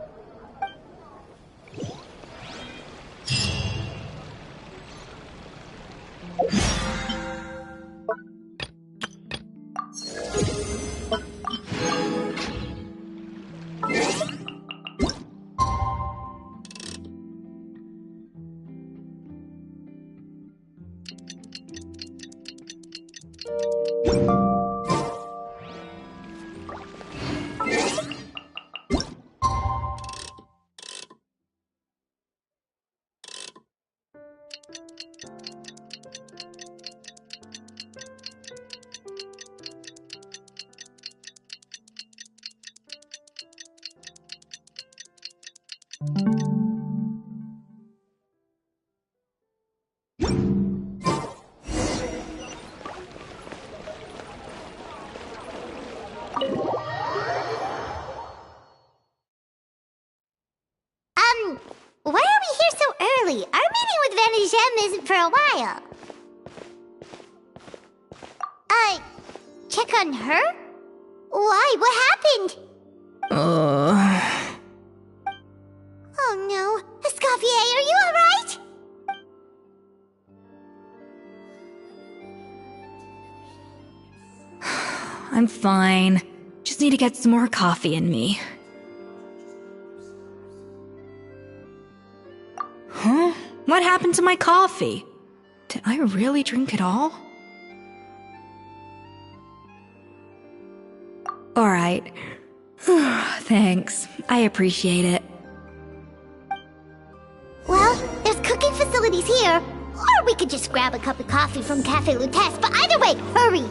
Speaker 4: Why are we here so early? Our meeting with Van isn't for a while. Check on her? Why? What happened? Oh no. Escoffier, are you alright?
Speaker 1: I'm fine. Just need to get some more coffee in me. Huh? What happened to my coffee? Did I really drink it all? Alright. Thanks. I appreciate it.
Speaker 4: Well, there's cooking facilities here. Or we could just grab a cup of coffee from Cafe Lutece, but either way, hurry!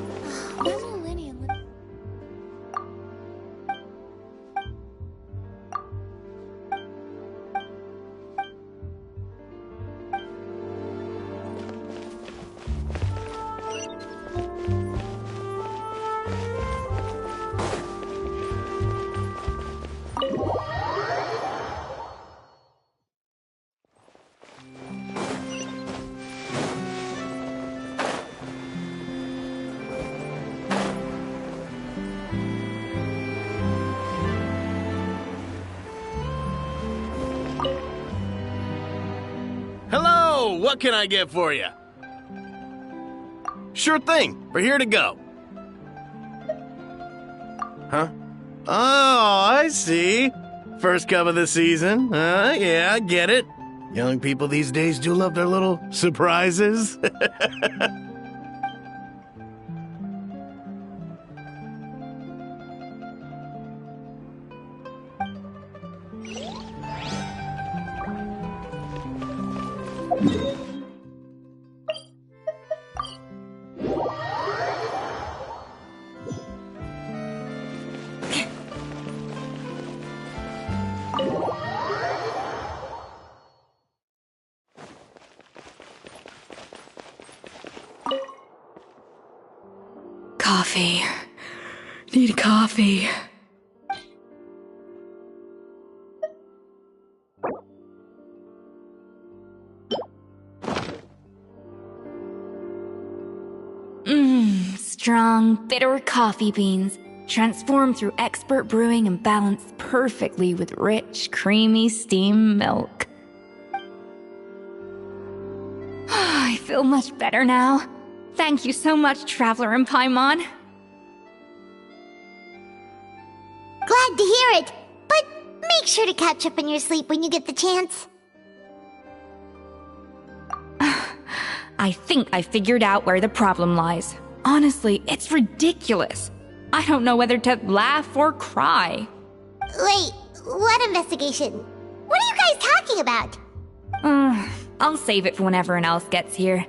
Speaker 18: So, what can I get for you? Sure thing. We're here to go. Huh? Oh, I see. First cup of the season. Yeah, I get it. Young people these days do love their little surprises.
Speaker 6: Coffee. Need coffee.
Speaker 1: Strong, bitter coffee beans, transformed through expert brewing and balanced perfectly with rich, creamy steam milk. I feel much better now. Thank you so much, Traveler in Paimon.
Speaker 4: Glad to hear it, but make sure to catch up on your sleep when you get the chance.
Speaker 1: I think I figured out where the problem lies. Honestly, it's ridiculous. I don't know whether to laugh or cry.
Speaker 4: Wait, what investigation? What are you guys talking about?
Speaker 1: I'll save it for when everyone else gets here.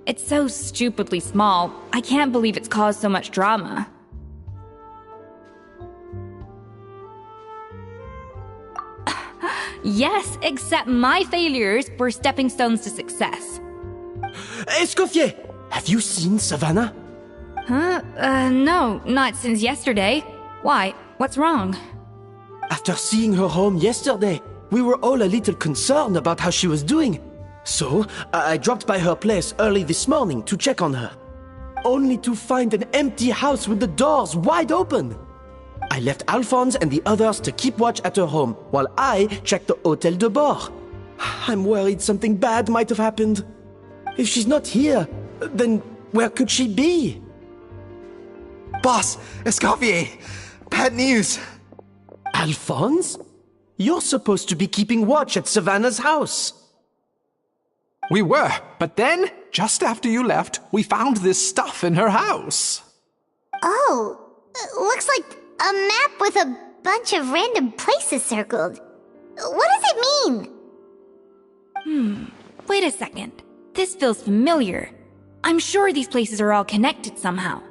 Speaker 1: It's so stupidly small, I can't believe it's caused so much drama. Yes, except my failures were stepping stones to success.
Speaker 10: Escoffier! Have you seen Savannah?
Speaker 1: Huh? No, not since yesterday. Why? What's wrong?
Speaker 10: After seeing her home yesterday, we were all a little concerned about how she was doing. So, I dropped by her place early this morning to check on her. Only to find an empty house with the doors wide open. I left Alphonse and the others to keep watch at her home, while I checked the Hôtel de Bord. I'm worried something bad might have happened. If she's not here, then where could she be?
Speaker 16: Boss, Escoffier, bad news.
Speaker 10: Alphonse? You're supposed to be keeping watch at Savannah's house.
Speaker 15: We were, but then, just after you left, we found this stuff in her house.
Speaker 4: Oh, looks like a map with a bunch of random places circled. What does it mean?
Speaker 1: Wait a second. This feels familiar. I'm sure these places are all connected somehow.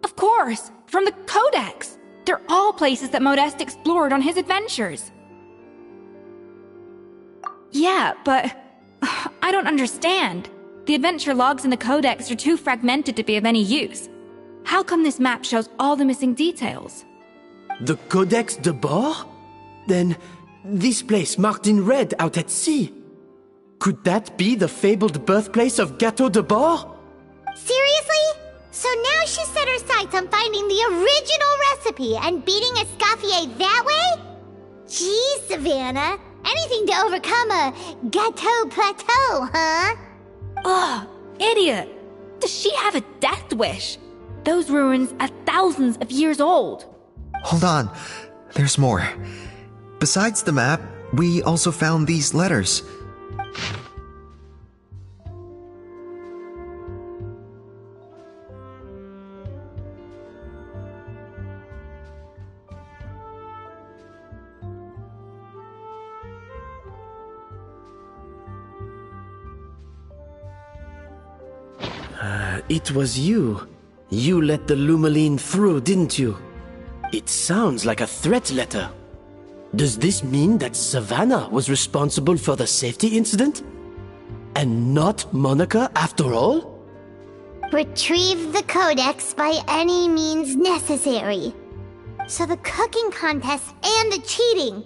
Speaker 1: Of course, from the Codex. They're all places that Modeste explored on his adventures. Yeah, but I don't understand. The adventure logs in the Codex are too fragmented to be of any use. How come this map shows all the missing details?
Speaker 10: The Codex de Bord? Then, this place marked in red out at sea. Could that be the fabled birthplace of Gâteau de Bord?
Speaker 4: Seriously? So now she set her sights on finding the original recipe and beating Escoffier that way? Gee, Savannah. Anything to overcome a Gâteau plateau, huh?
Speaker 1: Ugh, idiot. Does she have a death wish? Those ruins are thousands of years old.
Speaker 16: Hold on, there's more. Besides the map, we also found these letters.
Speaker 10: It was you. You let the Lumaline through, didn't you? It sounds like a threat letter. Does this mean that Savannah was responsible for the safety incident? And not Monica after all?
Speaker 4: Retrieve the Codex by any means necessary. So the cooking contest and the cheating.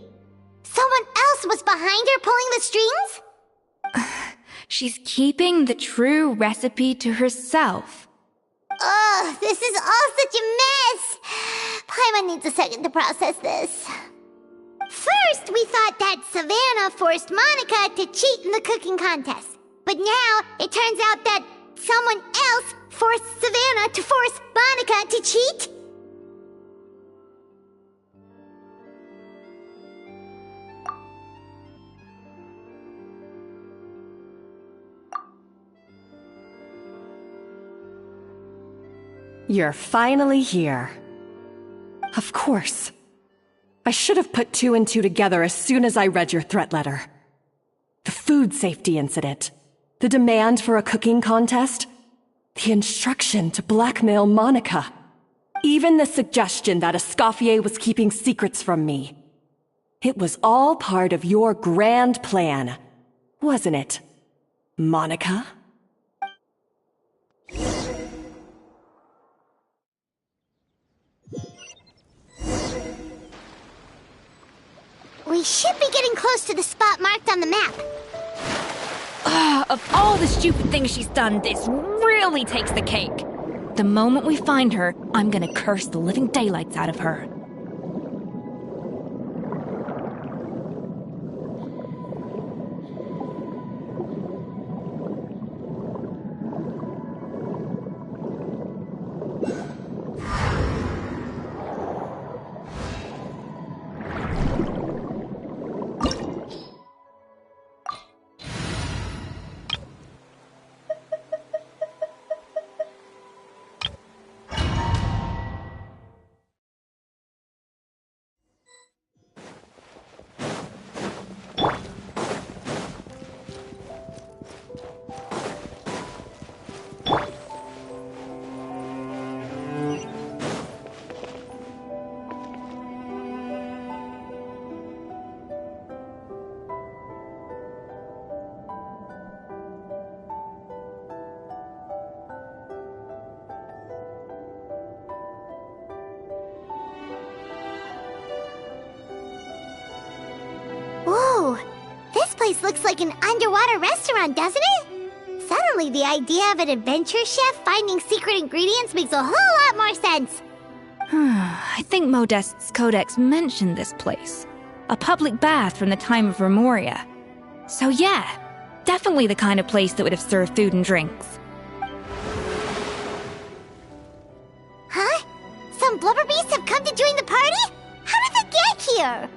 Speaker 4: Someone else was behind her pulling the strings?
Speaker 1: She's keeping the true recipe to herself.
Speaker 4: Ugh, this is all such a mess. Paimon needs a second to process this. First, first, we thought that Savannah forced Monica to cheat in the cooking contest. But now, it turns out that someone else forced Savannah to force Monica to cheat?
Speaker 7: You're finally here. Of course. I should have put 2 and 2 together as soon as I read your threat letter. The food safety incident. The demand for a cooking contest. The instruction to blackmail Monica. Even the suggestion that Escoffier was keeping secrets from me. It was all part of your grand plan, wasn't it, Monica?
Speaker 4: We should be getting close to the spot marked on the map.
Speaker 1: Of all the stupid things she's done, this really takes the cake. The moment we find her, I'm gonna curse the living daylights out of her.
Speaker 4: Whoa! This place looks like an underwater restaurant, doesn't it? Suddenly, the idea of an adventure chef finding secret ingredients makes a whole lot more sense.
Speaker 1: I think Modest's codex mentioned this place. A public bath from the time of Remoria. So yeah, definitely the kind of place that would have served food and drinks.
Speaker 4: Huh? Some blubber beasts have come to join the party? How did they get here?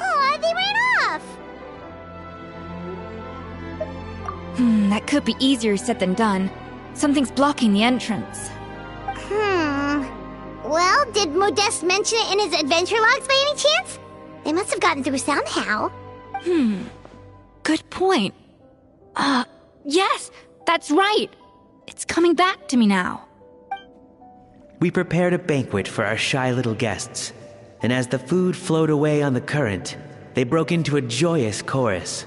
Speaker 4: Aw, they ran off!
Speaker 1: That could be easier said than done. Something's blocking the entrance.
Speaker 4: Well, did Modeste mention it in his adventure logs by any chance? They must have gotten through somehow.
Speaker 1: Good point. Yes, that's right. It's coming back to me now.
Speaker 19: We prepared a banquet for our shy little guests, and as the food flowed away on the current, they broke into a joyous chorus,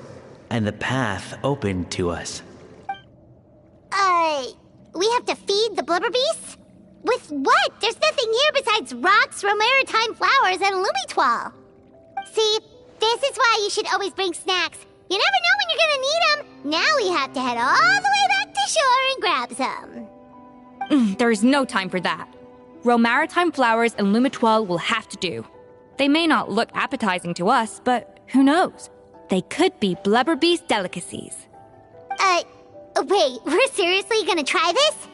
Speaker 19: and the path opened to us.
Speaker 4: We have to feed the blubber beasts? With what? There's nothing here besides rocks, romaritime flowers, and lumitoile. See, this is why you should always bring snacks. You never know when you're gonna need them. Now we have to head all the way back to shore and grab some.
Speaker 1: There is no time for that. Romaritime flowers and lumitoile will have to do. They may not look appetizing to us, but who knows? They could be blubber beast delicacies.
Speaker 4: Wait, we're seriously gonna try this?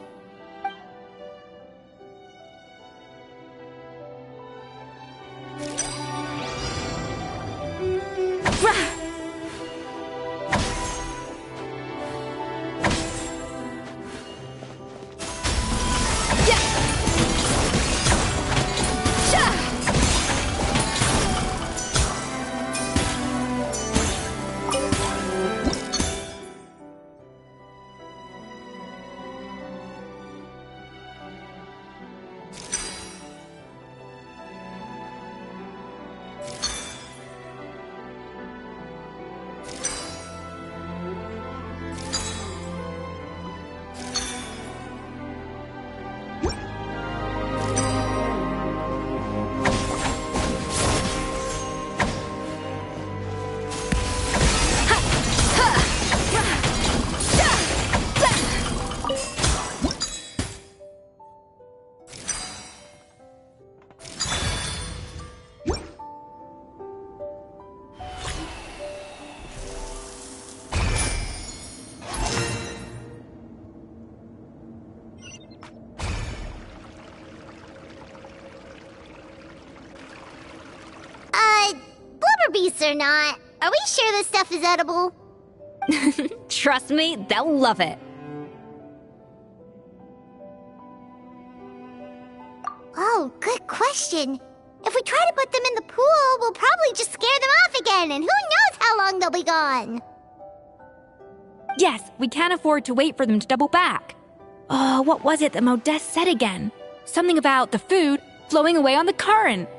Speaker 4: beasts or not, are we sure this stuff is edible?
Speaker 13: Trust me, they'll love it.
Speaker 4: Oh, good question. If we try to put them in the pool, we'll probably just scare them off again, and who knows how long they'll be gone.
Speaker 1: Yes, we can't afford to wait for them to double back. Oh, what was it that Modeste said again? Something about the food flowing away on the current.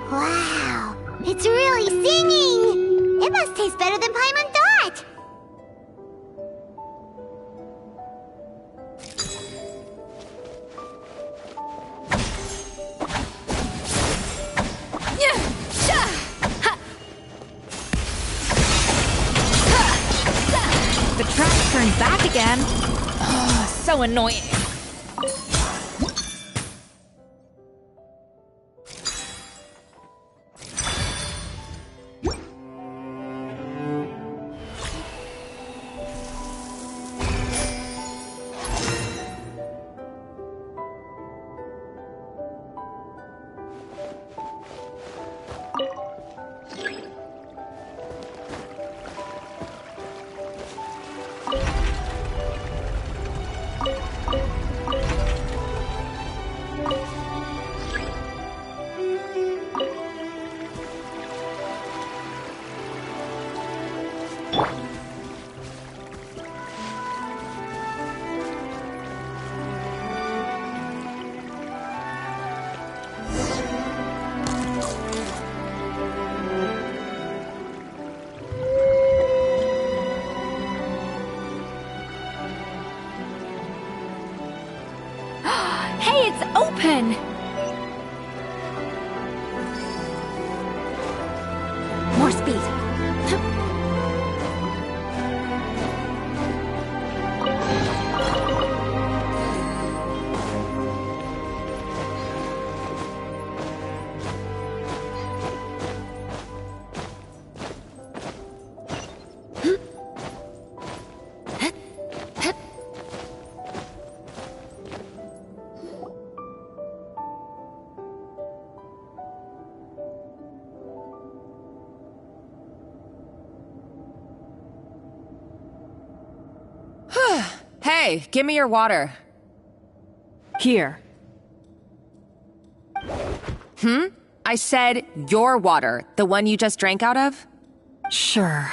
Speaker 4: Wow, it's really singing! It must taste better than Paimon thought!
Speaker 1: The trap turned back again. Oh, so annoying. Hey, it's open! More speed.
Speaker 8: Hey, give me your water.
Speaker 14: Here.
Speaker 8: I said your water, the one you just drank out of?
Speaker 14: Sure.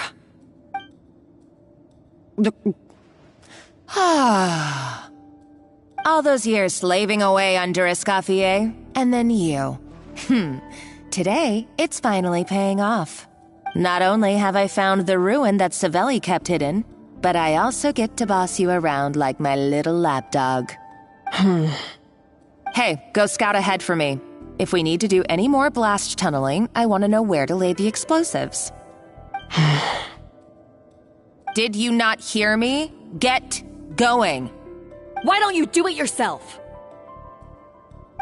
Speaker 8: All those years slaving away under escoffier, and then you. Today, it's finally paying off. Not only have I found the ruin that Savelli kept hidden, but I also get to boss you around like my little lapdog. Hey, go scout ahead for me. If we need to do any more blast tunneling, I want to know where to lay the explosives. Did you not hear me? Get going.
Speaker 1: Why don't you do it yourself?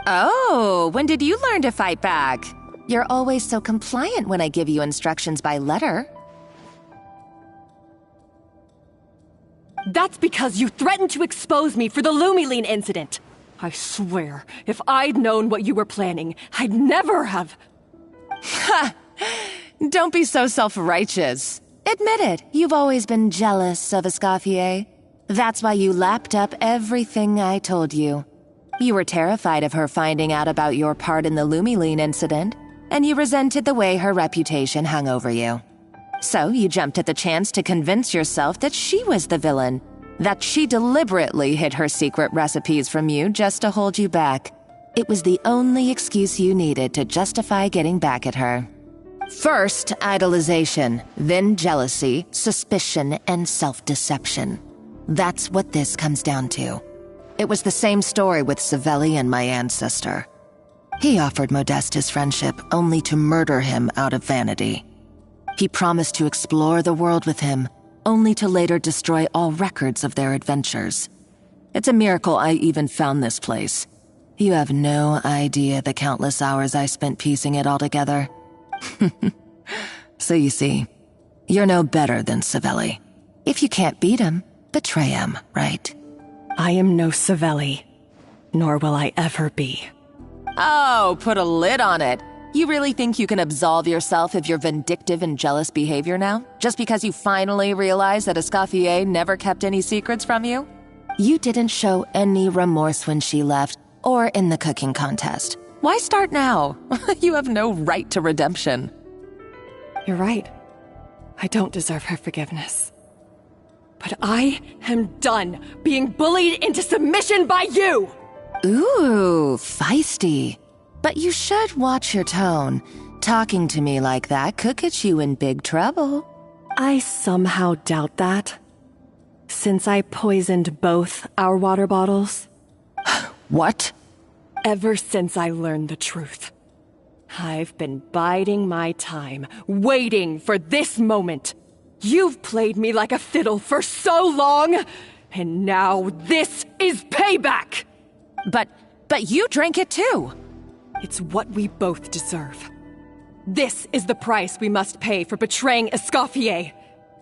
Speaker 8: Oh, when did you learn to fight back? You're always so compliant when I give you instructions by letter.
Speaker 14: That's because you threatened to expose me for the Lumiline incident. I swear, if I'd known what you were planning, I'd never have...
Speaker 8: Ha! Don't be so self-righteous. Admit it, you've always been jealous of Escoffier. That's why you lapped up everything I told you. You were terrified of her finding out about your part in the Lumiline incident, and you resented the way her reputation hung over you. So you jumped at the chance to convince yourself that she was the villain, that she deliberately hid her secret recipes from you just to hold you back.
Speaker 20: It was the only excuse you needed to justify getting back at her. First, idolization, then jealousy, suspicion, and self-deception. That's what this comes down to. It was the same story with Savelli and my ancestor. He offered Modeste his friendship only to murder him out of vanity. He promised to explore the world with him, only to later destroy all records of their adventures. It's a miracle I even found this place. You have no idea the countless hours I spent piecing it all together. So you see, you're no better than Savelli. If you can't beat him, betray him, right?
Speaker 7: I am no Savelli, nor will I ever be.
Speaker 20: Oh, put a lid on it. You really think you can absolve yourself of your vindictive and jealous behavior now? Just because you finally realize that Escoffier never kept any secrets from you? You didn't show any remorse when she left, or in the cooking contest. Why start now? You have no right to redemption.
Speaker 7: You're right. I don't deserve her forgiveness. But I am done being bullied into submission by you!
Speaker 20: Ooh, feisty. But you should watch your tone. Talking to me like that could get you in big trouble.
Speaker 7: I somehow doubt that. Since I poisoned both our water bottles.
Speaker 20: What?
Speaker 7: Ever since I learned the truth. I've been biding my time, waiting for this moment. You've played me like a fiddle for so long, and now this is payback!
Speaker 20: But you drank it too.
Speaker 7: It's what we both deserve. This is the price we must pay for betraying Escoffier.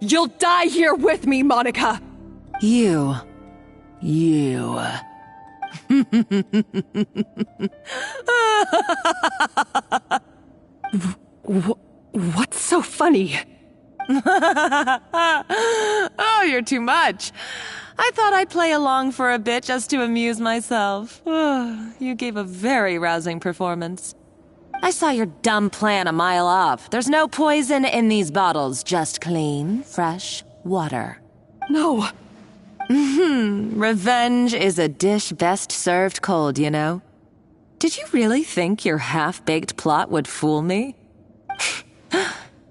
Speaker 7: You'll die here with me, Monica!
Speaker 20: You.
Speaker 7: What's so funny?
Speaker 20: Oh, you're too much. I thought I'd play along for a bit just to amuse myself. You gave a very rousing performance. I saw your dumb plan a mile off. There's no poison in these bottles, just clean, fresh water.
Speaker 7: No.
Speaker 20: Revenge is a dish best served cold, you know. Did you really think your half-baked plot would fool me?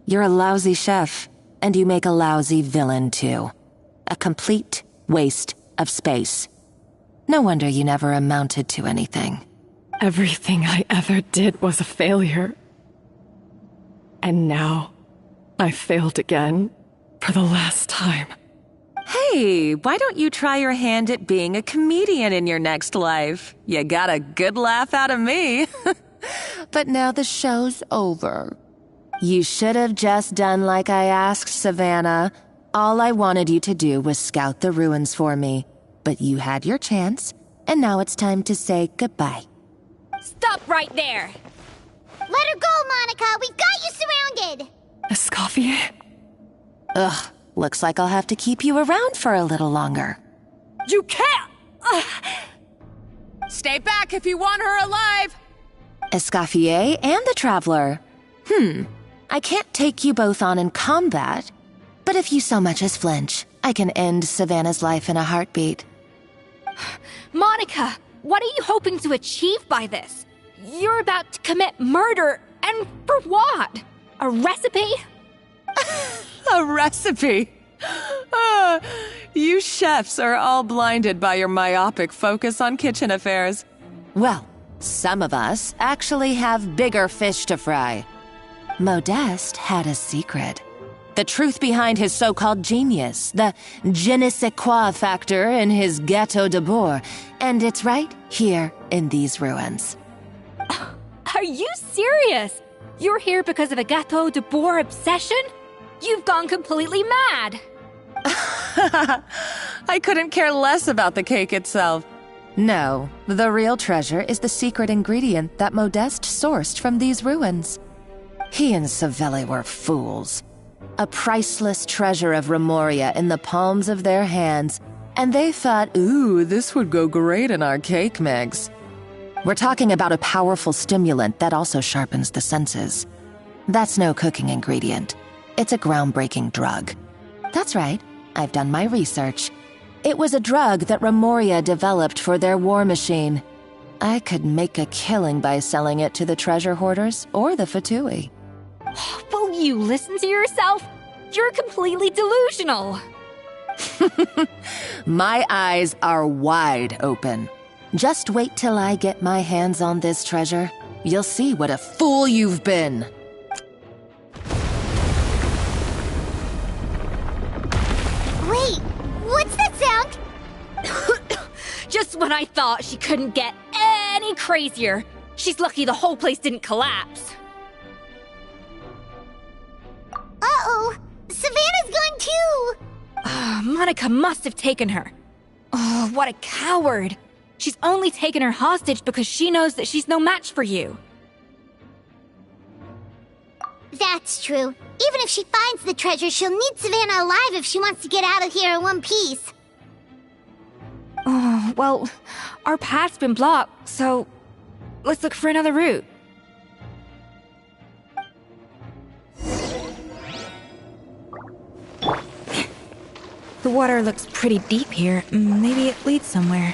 Speaker 20: You're a lousy chef, and you make a lousy villain, too. A complete waste of space. No wonder you never amounted to anything.
Speaker 7: Everything I ever did was a failure. And now, I failed again, for the last time.
Speaker 20: Hey, why don't you try your hand at being a comedian in your next life? You got a good laugh out of me. But now the show's over. You should have just done like I asked, Savannah. All I wanted you to do was scout the ruins for me. But you had your chance, and now it's time to say goodbye.
Speaker 1: Stop right there!
Speaker 4: Let her go, Monica! We've got you surrounded!
Speaker 7: Escoffier?
Speaker 20: Ugh, looks like I'll have to keep you around for a little longer.
Speaker 7: You can't!
Speaker 20: Stay back if you want her alive! Escoffier and the Traveler. I can't take you both on in combat, but if you so much as flinch, I can end Savannah's life in a heartbeat.
Speaker 1: Monica, what are you hoping to achieve by this? You're about to commit murder, and for what? A recipe?
Speaker 20: A recipe? You chefs are all blinded by your myopic focus on kitchen affairs. Well, some of us actually have bigger fish to fry. Modeste had a secret. The truth behind his so-called genius, the je ne sais quoi factor in his Gâteau de Bourg, and it's right here in these ruins.
Speaker 1: Are you serious? You're here because of a Gâteau de Bourg obsession? You've gone completely mad!
Speaker 20: I couldn't care less about the cake itself. No, the real treasure is the secret ingredient that Modeste sourced from these ruins. He and Savelli were fools. A priceless treasure of Remoria in the palms of their hands, and they thought, ooh, this would go great in our cake mix. We're talking about a powerful stimulant that also sharpens the senses. That's no cooking ingredient. It's a groundbreaking drug. That's right, I've done my research. It was a drug that Remoria developed for their war machine. I could make a killing by selling it to the treasure hoarders or the Fatui.
Speaker 1: Will you listen to yourself? You're completely delusional.
Speaker 20: My eyes are wide open. Just wait till I get my hands on this treasure. You'll see what a fool you've been.
Speaker 4: Wait, what's that sound?
Speaker 1: Just when I thought she couldn't get any crazier. She's lucky the whole place didn't collapse.
Speaker 4: Uh-oh, Savannah's gone too!
Speaker 1: Monica must have taken her. Oh, what a coward. She's only taken her hostage because she knows that she's no match for you.
Speaker 4: That's true. Even if she finds the treasure, she'll need Savannah alive if she wants to get out of here in one piece.
Speaker 1: Oh, well, our path's been blocked, so let's look for another route. The water looks pretty deep here. Maybe it leads somewhere.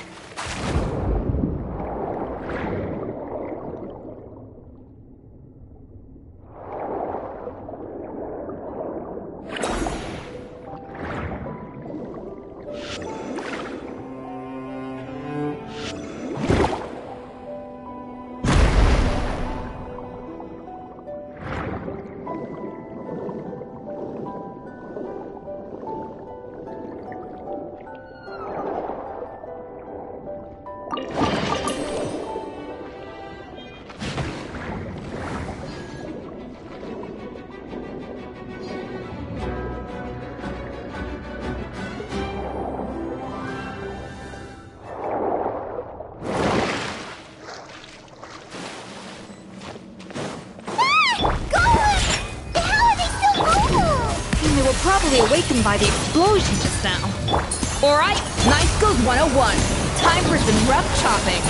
Speaker 1: Probably awakened by the explosion just now. Alright, Night Skills 101. Time for some rough chopping.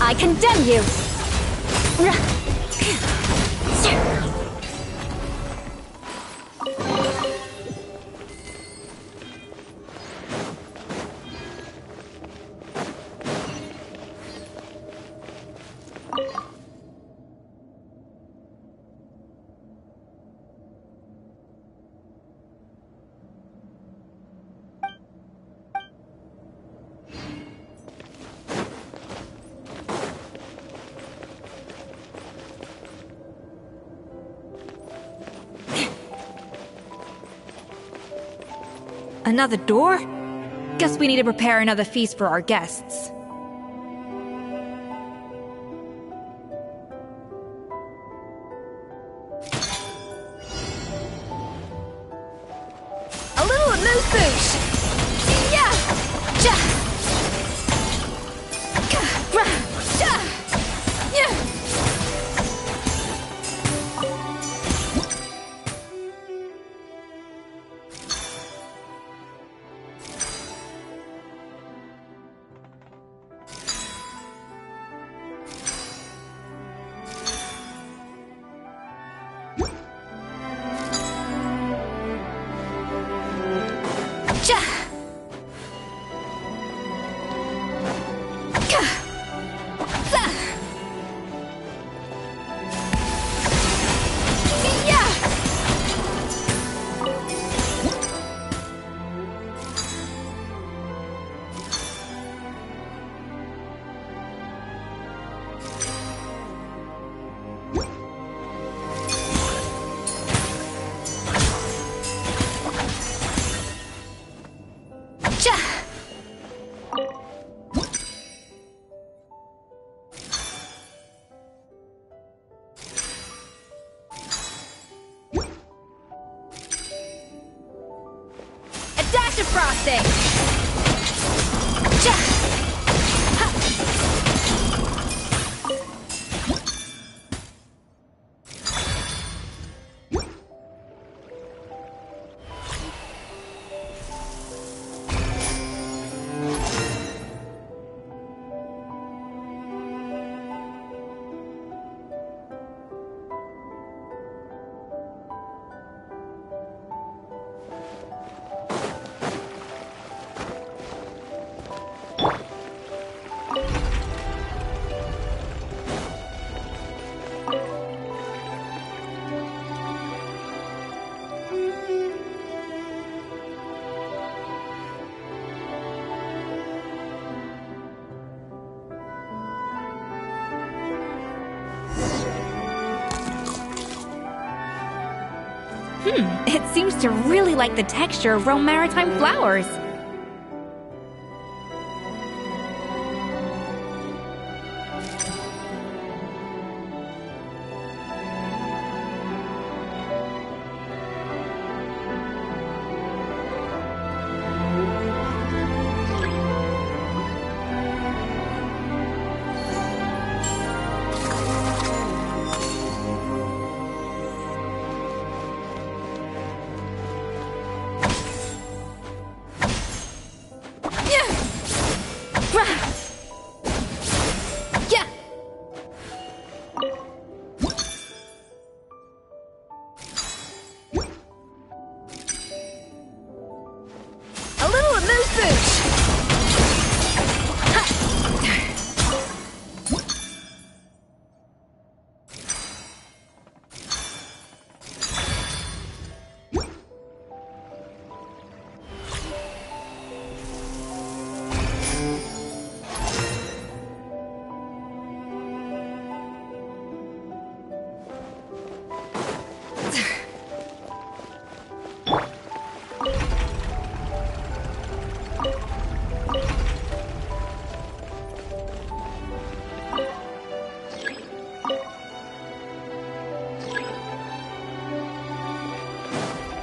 Speaker 13: I condemn you!
Speaker 1: Another door? Guess we need to prepare another feast for our guests. A little amuse-bouche! Yeah! Ja! Ja! Yeah! Dash of frosting! It seems to really like the texture of Rome maritime flowers.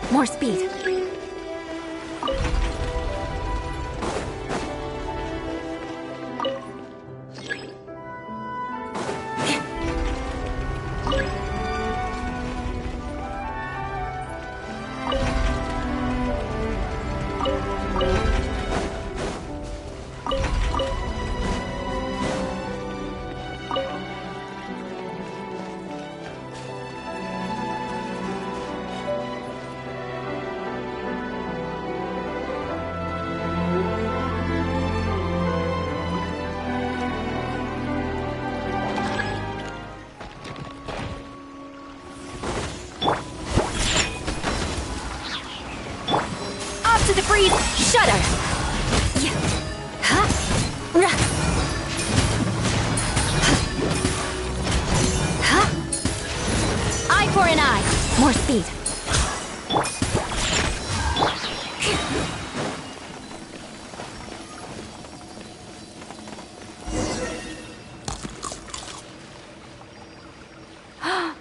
Speaker 1: More speed. To the breeze, shudder! Eye for an eye. More speed.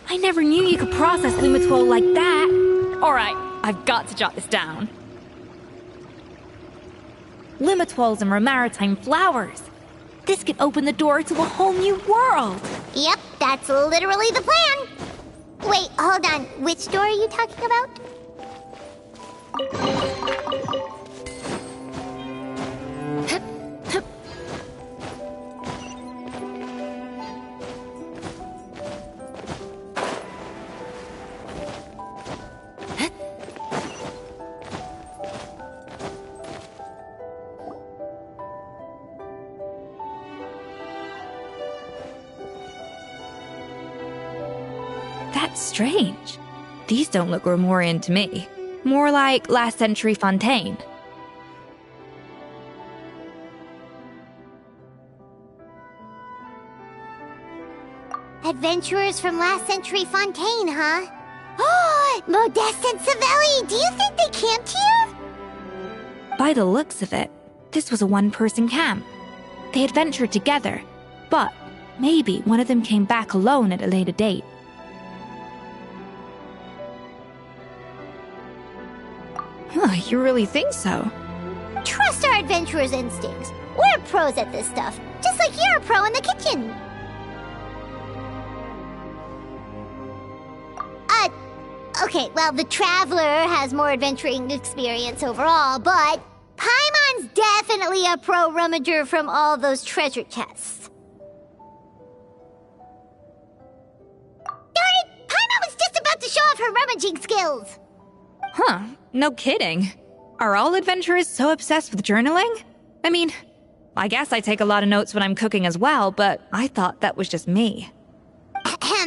Speaker 1: I never knew you could process Lumitwol like that. Alright, I've got to jot this down. Lumitwols and maritime flowers. This could open the door to a whole new world.
Speaker 4: Yep, that's literally the plan. Wait, hold on. Which door are you talking about?
Speaker 1: That's strange. These don't look Romorian to me. More like last century Fontaine.
Speaker 4: Adventurers from last century Fontaine, huh? Oh, Modeste and Savelli, do you think they camped here?
Speaker 1: By the looks of it, this was a one-person camp. They adventured together, but maybe one of them came back alone at a later date. Huh, you really think so?
Speaker 4: Trust our adventurers' instincts. We're pros at this stuff, just like you're a pro in the kitchen. Okay, well, the Traveler has more adventuring experience overall, but Paimon's definitely a pro rummager from all those treasure chests. Darn it! Paimon was just about to show off her rummaging skills!
Speaker 1: Huh, no kidding. Are all adventurers so obsessed with journaling? I mean, I guess I take a lot of notes when I'm cooking as well, but I thought that was just me.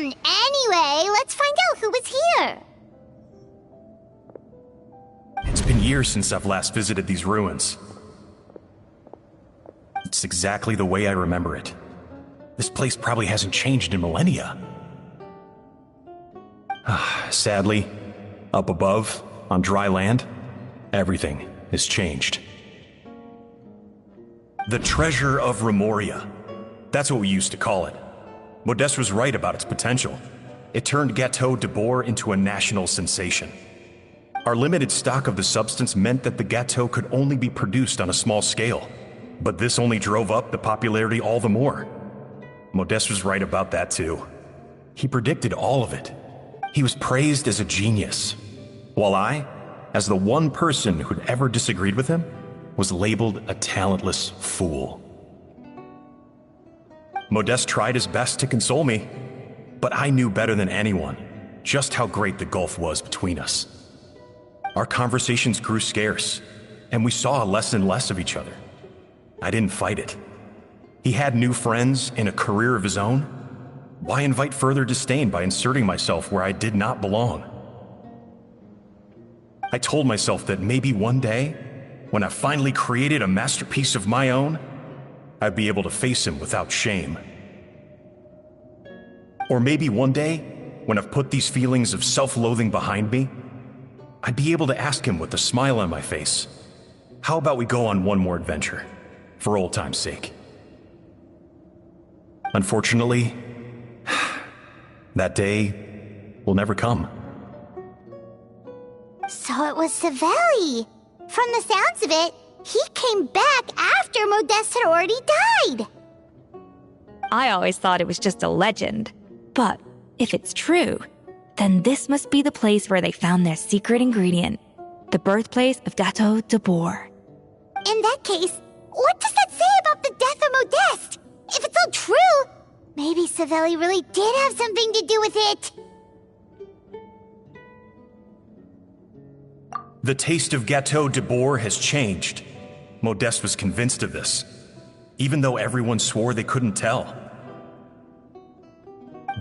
Speaker 4: Anyway, let's find out who was here.
Speaker 21: It's been years since I've last visited these ruins. It's exactly the way I remember it. This place probably hasn't changed in millennia. Sadly, Up above, on dry land, everything is changed. The treasure of Remoria. That's what we used to call it. Modeste was right about its potential. It turned Gâteau de Bourg into a national sensation. Our limited stock of the substance meant that the gâteau could only be produced on a small scale, but this only drove up the popularity all the more. Modeste was right about that too. He predicted all of it. He was praised as a genius, while I, as the one person who'd ever disagreed with him, was labeled a talentless fool. Modeste tried his best to console me, but I knew better than anyone just how great the gulf was between us. Our conversations grew scarce, and we saw less and less of each other. I didn't fight it. He had new friends and a career of his own. Why invite further disdain by inserting myself where I did not belong? I told myself that maybe one day, when I finally created a masterpiece of my own, I'd be able to face him without shame. Or maybe one day, when I've put these feelings of self-loathing behind me, I'd be able to ask him with a smile on my face, how about we go on one more adventure, for old time's sake? Unfortunately, that day will never come.
Speaker 4: So it was Savelli. From the sounds of it, he came back after Modeste had already died.
Speaker 1: I always thought it was just a legend. But if it's true, then this must be the place where they found their secret ingredient, the birthplace of Gâteau de Bourg.
Speaker 4: In that case, what does that say about the death of Modeste? If it's all true, maybe Savelli really did have something to do with it.
Speaker 21: The taste of Gâteau de Bourg has changed. Modeste was convinced of this, even though everyone swore they couldn't tell.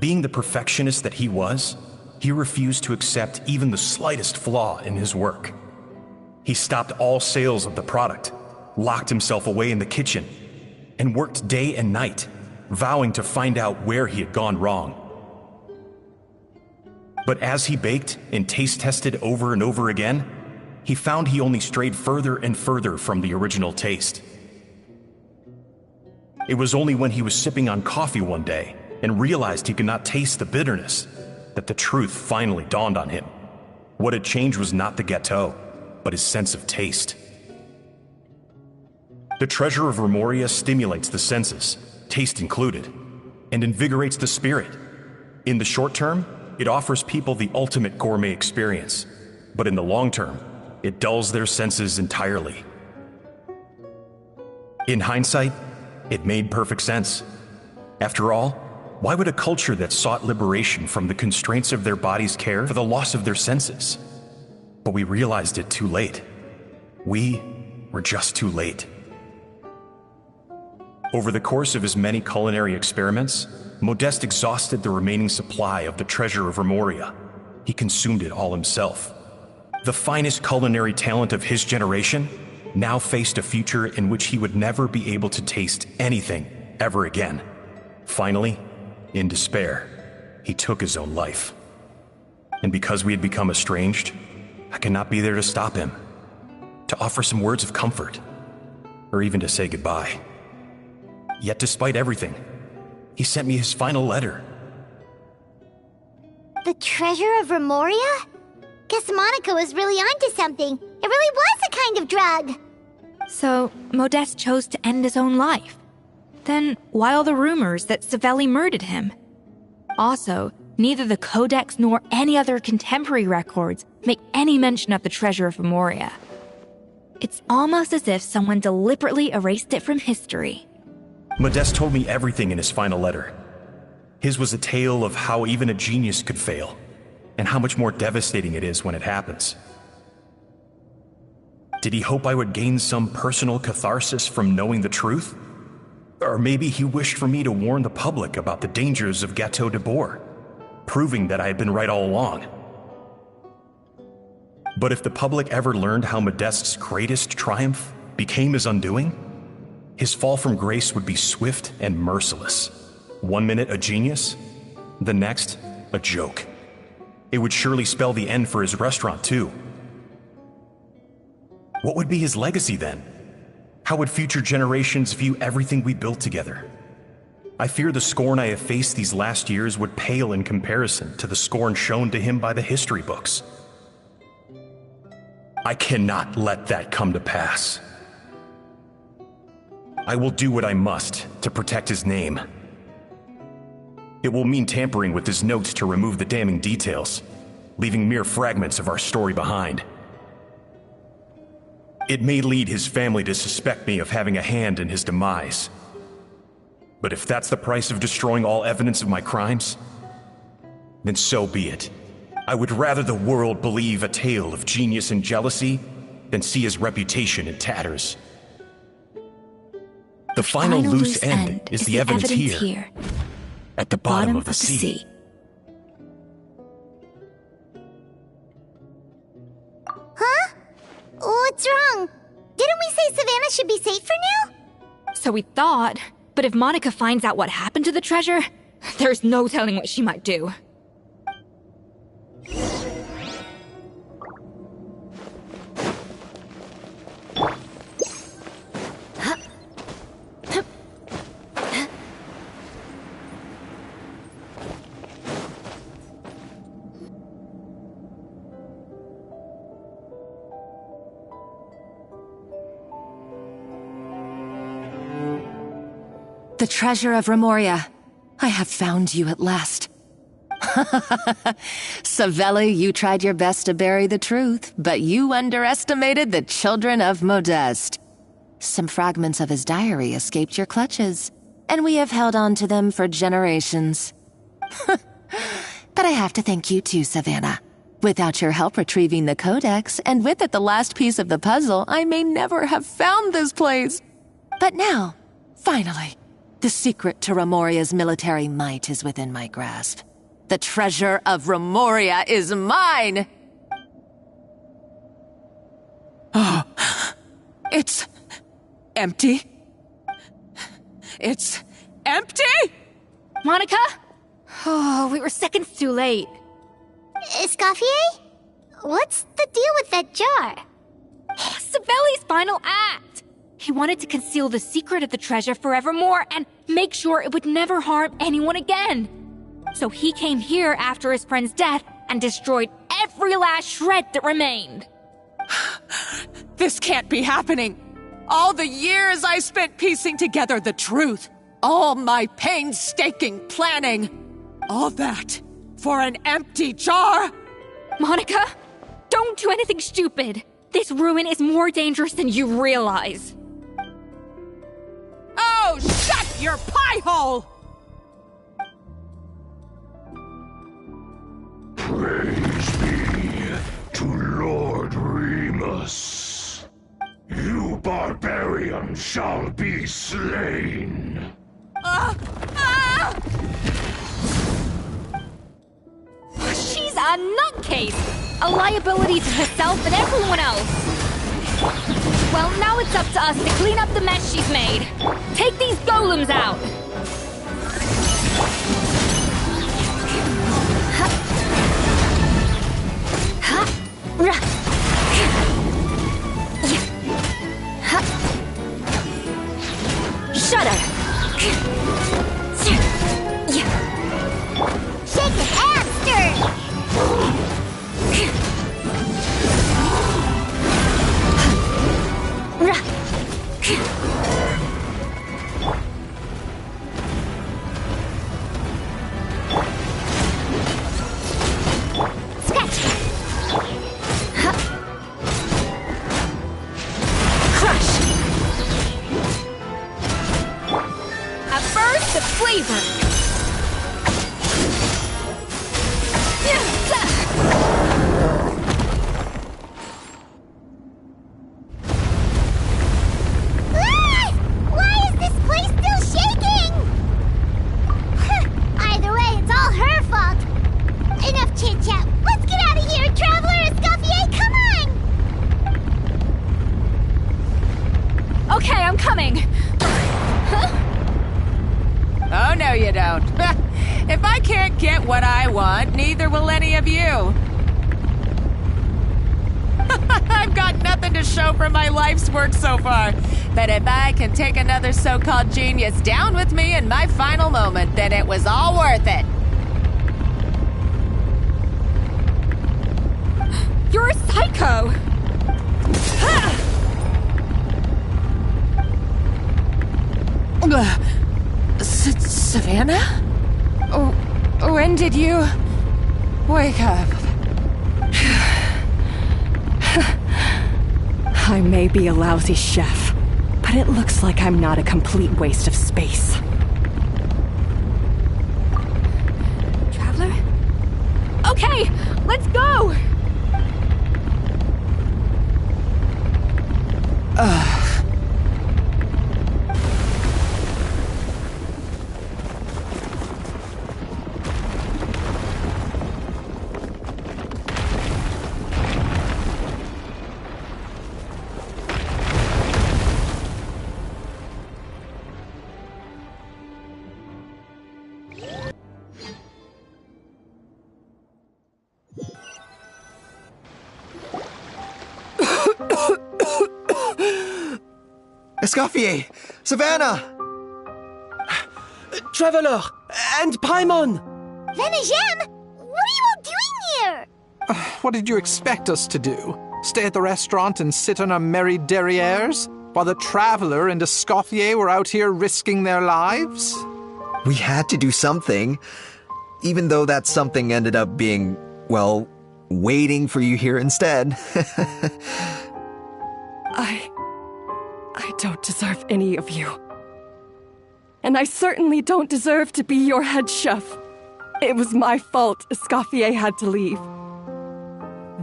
Speaker 21: Being the perfectionist that he was, he refused to accept even the slightest flaw in his work. He stopped all sales of the product, locked himself away in the kitchen, and worked day and night, vowing to find out where he had gone wrong. But as he baked and taste tested over and over again, he found he only strayed further and further from the original taste. It was only when he was sipping on coffee one day and realized he could not taste the bitterness that the truth finally dawned on him. What had changed was not the gâteau, but his sense of taste. The treasure of Remoria stimulates the senses, taste included, and invigorates the spirit. In the short term, it offers people the ultimate gourmet experience, but in the long term, it dulls their senses entirely. In hindsight, it made perfect sense. After all, why would a culture that sought liberation from the constraints of their bodies care for the loss of their senses? But we realized it too late. We were just too late. Over the course of his many culinary experiments, Modeste exhausted the remaining supply of the treasure of Remoria. He consumed it all himself. The finest culinary talent of his generation now faced a future in which he would never be able to taste anything ever again. Finally, in despair, he took his own life. And because we had become estranged, I could not be there to stop him, to offer some words of comfort, or even to say goodbye. Yet despite everything, he sent me his final letter.
Speaker 4: The treasure of Remoria? Guess Monica was really onto something. It really was a kind of drug.
Speaker 1: So, Modeste chose to end his own life. Then, why all the rumors that Savelli murdered him? Also, neither the Codex nor any other contemporary records make any mention of the treasure of Remoria. It's almost as if someone deliberately erased it from history.
Speaker 21: Modeste told me everything in his final letter. His was a tale of how even a genius could fail, and how much more devastating it is when it happens. Did he hope I would gain some personal catharsis from knowing the truth? Or maybe he wished for me to warn the public about the dangers of Gâteau de Bourg, proving that I had been right all along. But if the public ever learned how Modeste's greatest triumph became his undoing, his fall from grace would be swift and merciless. 1 minute a genius, the next a joke. It would surely spell the end for his restaurant, too. What would be his legacy then? How would future generations view everything we built together? I fear the scorn I have faced these last years would pale in comparison to the scorn shown to him by the history books. I cannot let that come to pass. I will do what I must to protect his name. It will mean tampering with his notes to remove the damning details, leaving mere fragments of our story behind. It may lead his family to suspect me of having a hand in his demise. But if that's the price of destroying all evidence of my crimes, then so be it. I would rather the world believe a tale of genius and jealousy than see his reputation in tatters. The final loose end is the evidence here, at the bottom of the sea.
Speaker 4: Huh? What's wrong? Didn't we say Savannah should be safe for now?
Speaker 1: So we thought, but if Monica finds out what happened to the treasure, there's no telling what she might do.
Speaker 20: The treasure of Remoria. I have found you at last. Savelli, you tried your best to bury the truth, but you underestimated the children of Modeste. Some fragments of his diary escaped your clutches, and we have held on to them for generations. But I have to thank you too, Savannah. Without your help retrieving the codex, and with it the last piece of the puzzle, I may never have found this place. But now, finally, the secret to Remoria's military might is within my grasp. The treasure of Remoria is mine!
Speaker 2: Oh, it's empty. It's empty?
Speaker 1: Monica? Oh, we were seconds too late.
Speaker 4: Escoffier? What's the deal with that jar?
Speaker 1: Savelli's final act! He wanted to conceal the secret of the treasure forevermore and make sure it would never harm anyone again. So he came here after his friend's death and destroyed every last shred that remained.
Speaker 2: This can't be happening. All the years I spent piecing together the truth. All my painstaking planning. All that for an empty jar.
Speaker 1: Monica, don't do anything stupid. This ruin is more dangerous than you realize.
Speaker 2: Oh, shut your pie hole!
Speaker 22: Praise be to Lord Remus. You barbarian shall be slain.
Speaker 1: She's a nutcase! A liability to herself and everyone else. Well, now it's up to us to clean up the mess she's made. Take these golems out!
Speaker 6: Shut her!
Speaker 4: Shake it and stir! Scratch!
Speaker 1: Crush! A burst of flavor!
Speaker 4: Why is this place still shaking? Either way, it's all her fault. Enough chit-chat. Let's get out of here, Traveler Escoffier, come on!
Speaker 1: Okay, I'm coming.
Speaker 2: Oh, no you don't. If I can't get what I want, neither will any of you. I've got nothing to show for my life's work so far. But if I can take another so-called genius down with me in my final moment, then it was all worth it.
Speaker 1: You're a psycho!
Speaker 2: Savannah? When did you wake up?
Speaker 7: I may be a lousy chef, but it looks like I'm not a complete waste of space.
Speaker 1: Traveler? Okay, let's go!
Speaker 16: Escoffier! Savannah!
Speaker 10: Traveler! And Paimon!
Speaker 4: Venegem! What are you all doing here?
Speaker 15: What did you expect us to do? Stay at the restaurant and sit on our merry derrieres? While the Traveler and Escoffier were out here risking their lives?
Speaker 16: We had to do something. Even though that something ended up being, well, waiting for you here instead.
Speaker 7: I don't deserve any of you. And I certainly don't deserve to be your head chef. It was my fault Escoffier had to leave.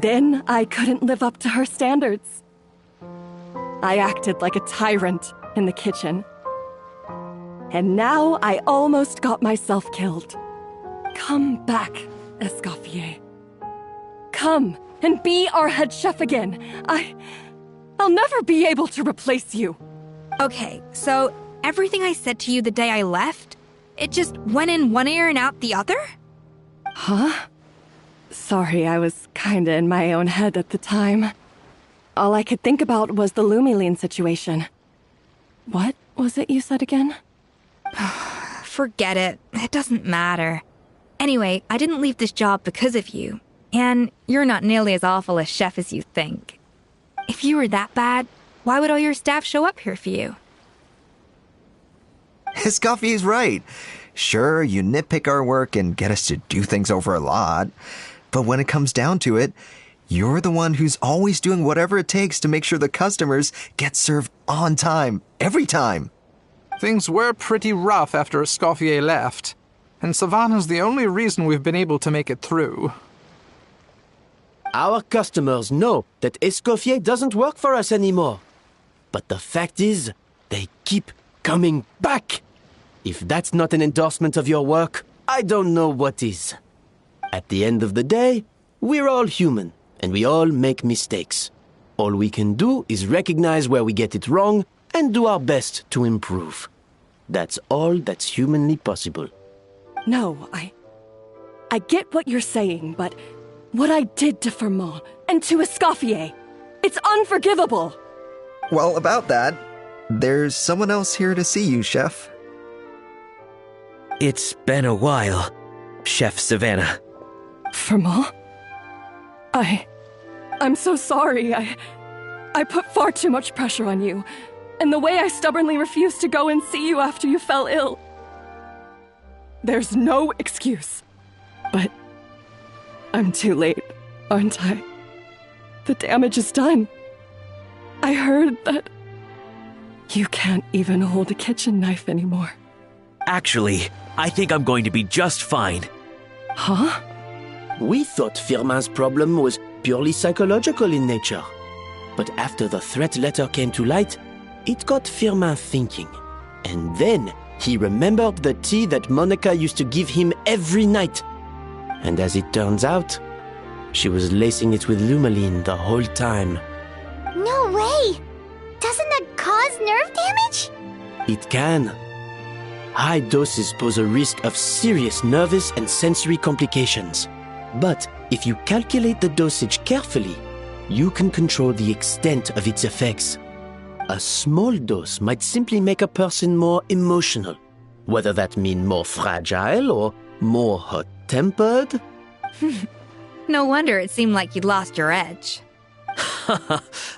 Speaker 7: Then I couldn't live up to her standards. I acted like a tyrant in the kitchen. And now I almost got myself killed. Come back, Escoffier. Come and be our head chef again. I'll never be able to replace you.
Speaker 1: Okay, so everything I said to you the day I left, it just went in one ear and out the other?
Speaker 7: Huh? Sorry, I was kinda in my own head at the time. All I could think about was the Lumiline situation. What was it you said again?
Speaker 1: Forget it. It doesn't matter. Anyway, I didn't leave this job because of you. And you're not nearly as awful a chef as you think. If you were that bad, why would all your staff show up here for you?
Speaker 16: Escoffier's right. Sure, you nitpick our work and get us to do things over a lot. But when it comes down to it, you're the one who's always doing whatever it takes to make sure the customers get served on time, every time.
Speaker 15: Things were pretty rough after Escoffier left, and Savannah's the only reason we've been able to make it through.
Speaker 10: Our customers know that Escoffier doesn't work for us anymore. But the fact is, they keep coming back. If that's not an endorsement of your work, I don't know what is. At the end of the day, we're all human, and we all make mistakes. All we can do is recognize where we get it wrong and do our best to improve. That's all that's humanly possible.
Speaker 7: No, I get what you're saying, but what I did to Firmont and to Escoffier, it's unforgivable.
Speaker 16: Well, about that, there's someone else here to see you, Chef.
Speaker 19: It's been a while, Chef Savannah.
Speaker 7: Firmont? I'm so sorry. I put far too much pressure on you. And the way I stubbornly refused to go and see you after you fell ill. There's no excuse. But I'm too late, aren't I? The damage is done. I heard that you can't even hold a kitchen knife anymore.
Speaker 19: Actually, I think I'm going to be just fine.
Speaker 7: Huh?
Speaker 10: We thought Firmin's problem was purely psychological in nature. But after the threat letter came to light, it got Firmin thinking. And then he remembered the tea that Monica used to give him every night. And as it turns out, she was lacing it with Lumiline the whole time.
Speaker 4: No way! Doesn't that cause nerve damage?
Speaker 10: It can. High doses pose a risk of serious nervous and sensory complications. But if you calculate the dosage carefully, you can control the extent of its effects. A small dose might simply make a person more emotional, whether that mean more fragile or more hot-tempered.
Speaker 1: No wonder it seemed like you'd lost your edge.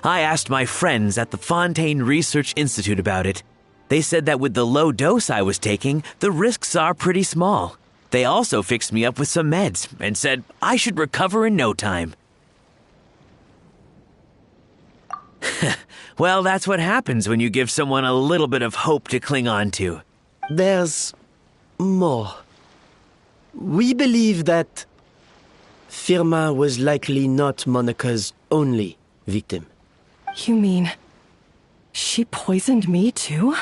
Speaker 3: I asked my friends at the Fontaine Research Institute about it. They said that with the low dose I was taking, the risks are pretty small. They also fixed me up with some meds and said I should recover in no time. Well, that's what happens when you give someone a little bit of hope to cling on to.
Speaker 10: There's more. We believe that Firma was likely not Monica's only victim.
Speaker 7: You mean she poisoned me too?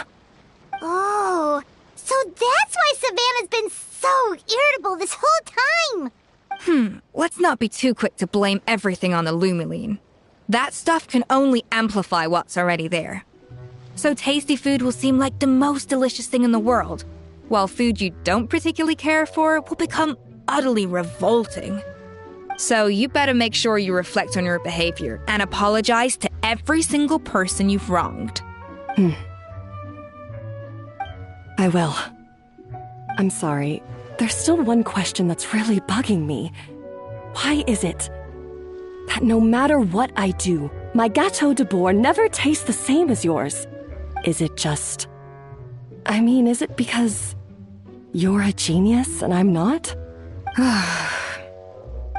Speaker 4: Oh, so that's why Savannah's been so irritable this whole time.
Speaker 1: Let's not be too quick to blame everything on the Lumiline. That stuff can only amplify what's already there. So tasty food will seem like the most delicious thing in the world, while food you don't particularly care for will become utterly revolting. So you better make sure you reflect on your behavior and apologize to every single person you've wronged.
Speaker 7: I will. I'm sorry. There's still one question that's really bugging me. Why is it that no matter what I do, my Gâteau de Bourg never tastes the same as yours? Is it just... is it because you're a genius and I'm not?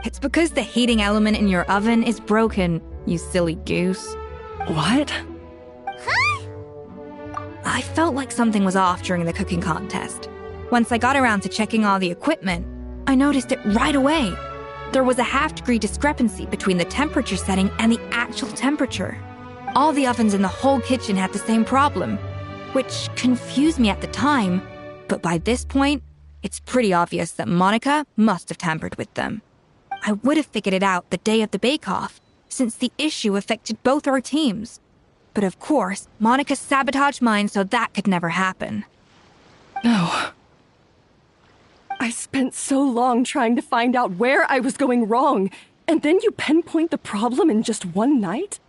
Speaker 1: It's because the heating element in your oven is broken, you silly goose.
Speaker 7: What?
Speaker 1: I felt like something was off during the cooking contest. Once I got around to checking all the equipment, I noticed it right away. There was a half-degree discrepancy between the temperature setting and the actual temperature. All the ovens in the whole kitchen had the same problem, which confused me at the time, but by this point, it's pretty obvious that Monica must have tampered with them. I would have figured it out the day of the bake-off, since the issue affected both our teams. But of course, Monica sabotaged mine so that could never happen.
Speaker 7: No. I spent so long trying to find out where I was going wrong, and then you pinpoint the problem in just one night?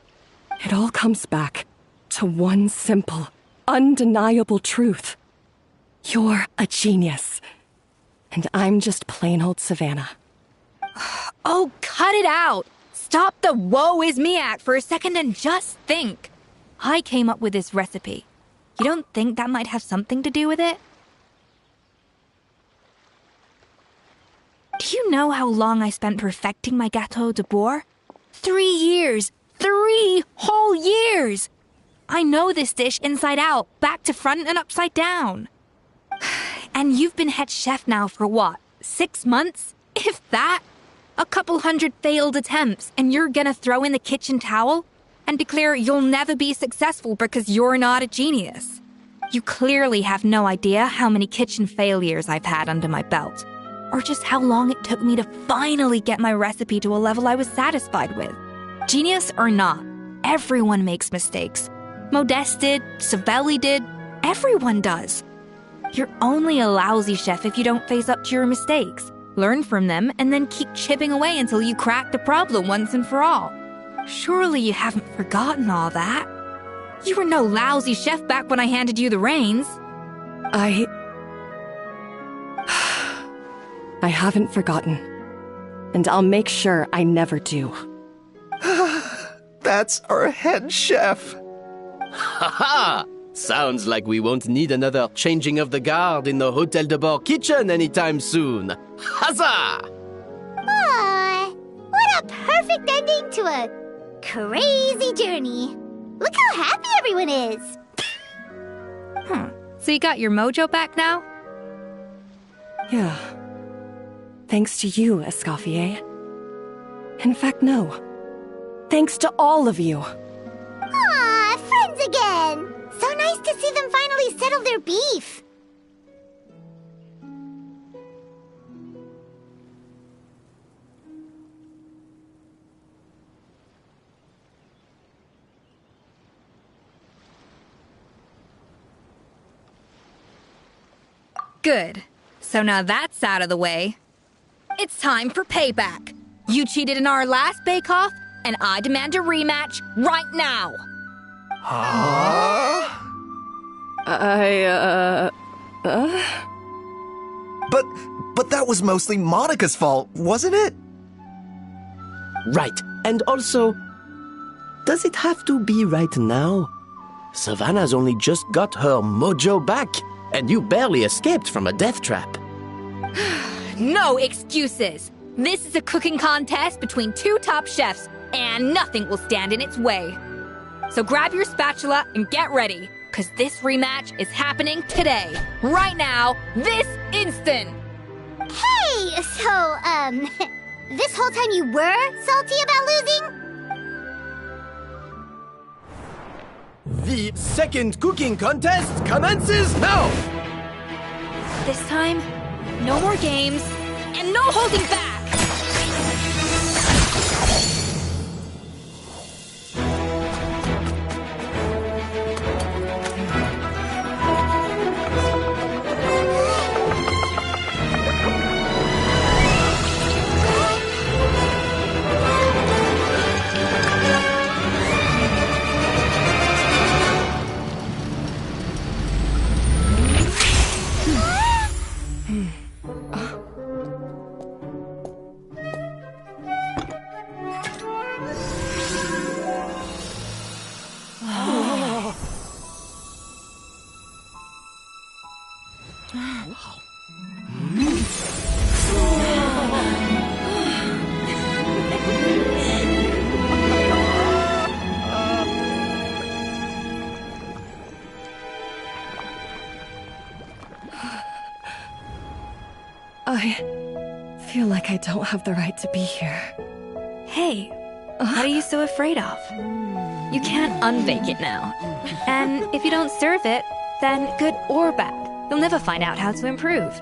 Speaker 7: It all comes back to one simple, undeniable truth. You're a genius, and I'm just plain old Savannah.
Speaker 1: Oh, cut it out! Stop the woe is me act for a second and just think. I came up with this recipe. You don't think that might have something to do with it? Do you know how long I spent perfecting my Gâteau de Bourg? 3 years! 3 whole years! I know this dish inside out, back to front and upside down. And you've been head chef now for what, 6 months? If that? A couple hundred failed attempts, and you're gonna throw in the kitchen towel and declare you'll never be successful because you're not a genius. You clearly have no idea how many kitchen failures I've had under my belt, or just how long it took me to finally get my recipe to a level I was satisfied with. Genius or not, everyone makes mistakes. Modeste did, Savelli did, everyone does. You're only a lousy chef if you don't face up to your mistakes, learn from them, and then keep chipping away until you crack the problem once and for all. Surely you haven't forgotten all that. You were no lousy chef back when I handed you the reins.
Speaker 7: I haven't forgotten. And I'll make sure I never do.
Speaker 16: That's our head chef.
Speaker 10: Ha ha! Sounds like we won't need another changing of the guard in the Hôtel de Bord kitchen anytime soon. Huzzah!
Speaker 4: Aw, what a perfect ending to a crazy journey. Look how happy everyone is.
Speaker 1: So you got your mojo back now?
Speaker 7: Yeah. Thanks to you, Escoffier. In fact, no. Thanks to all of you.
Speaker 4: Aw, friends again. So nice to see them finally settle their beef.
Speaker 1: Good. So now that's out of the way. It's time for payback. You cheated in our last bake-off, and I demand a rematch right now.
Speaker 16: Huh? But that was mostly Monica's fault, wasn't it?
Speaker 10: Right. And also, does it have to be right now? Savannah's only just got her mojo back, and you barely escaped from a death trap.
Speaker 1: No excuses. This is a cooking contest between two top chefs, and nothing will stand in its way. So grab your spatula and get ready, because this rematch is happening today, right now, this instant.
Speaker 4: Hey, so, this whole time you were salty about losing?
Speaker 10: The second cooking contest commences now!
Speaker 1: This time, no more games, and no holding back!
Speaker 7: I feel like I don't have the right to be here.
Speaker 1: Hey, what are you so afraid of? You can't unbake it now. And if you don't serve it, then good or bad, you'll never find out how to improve.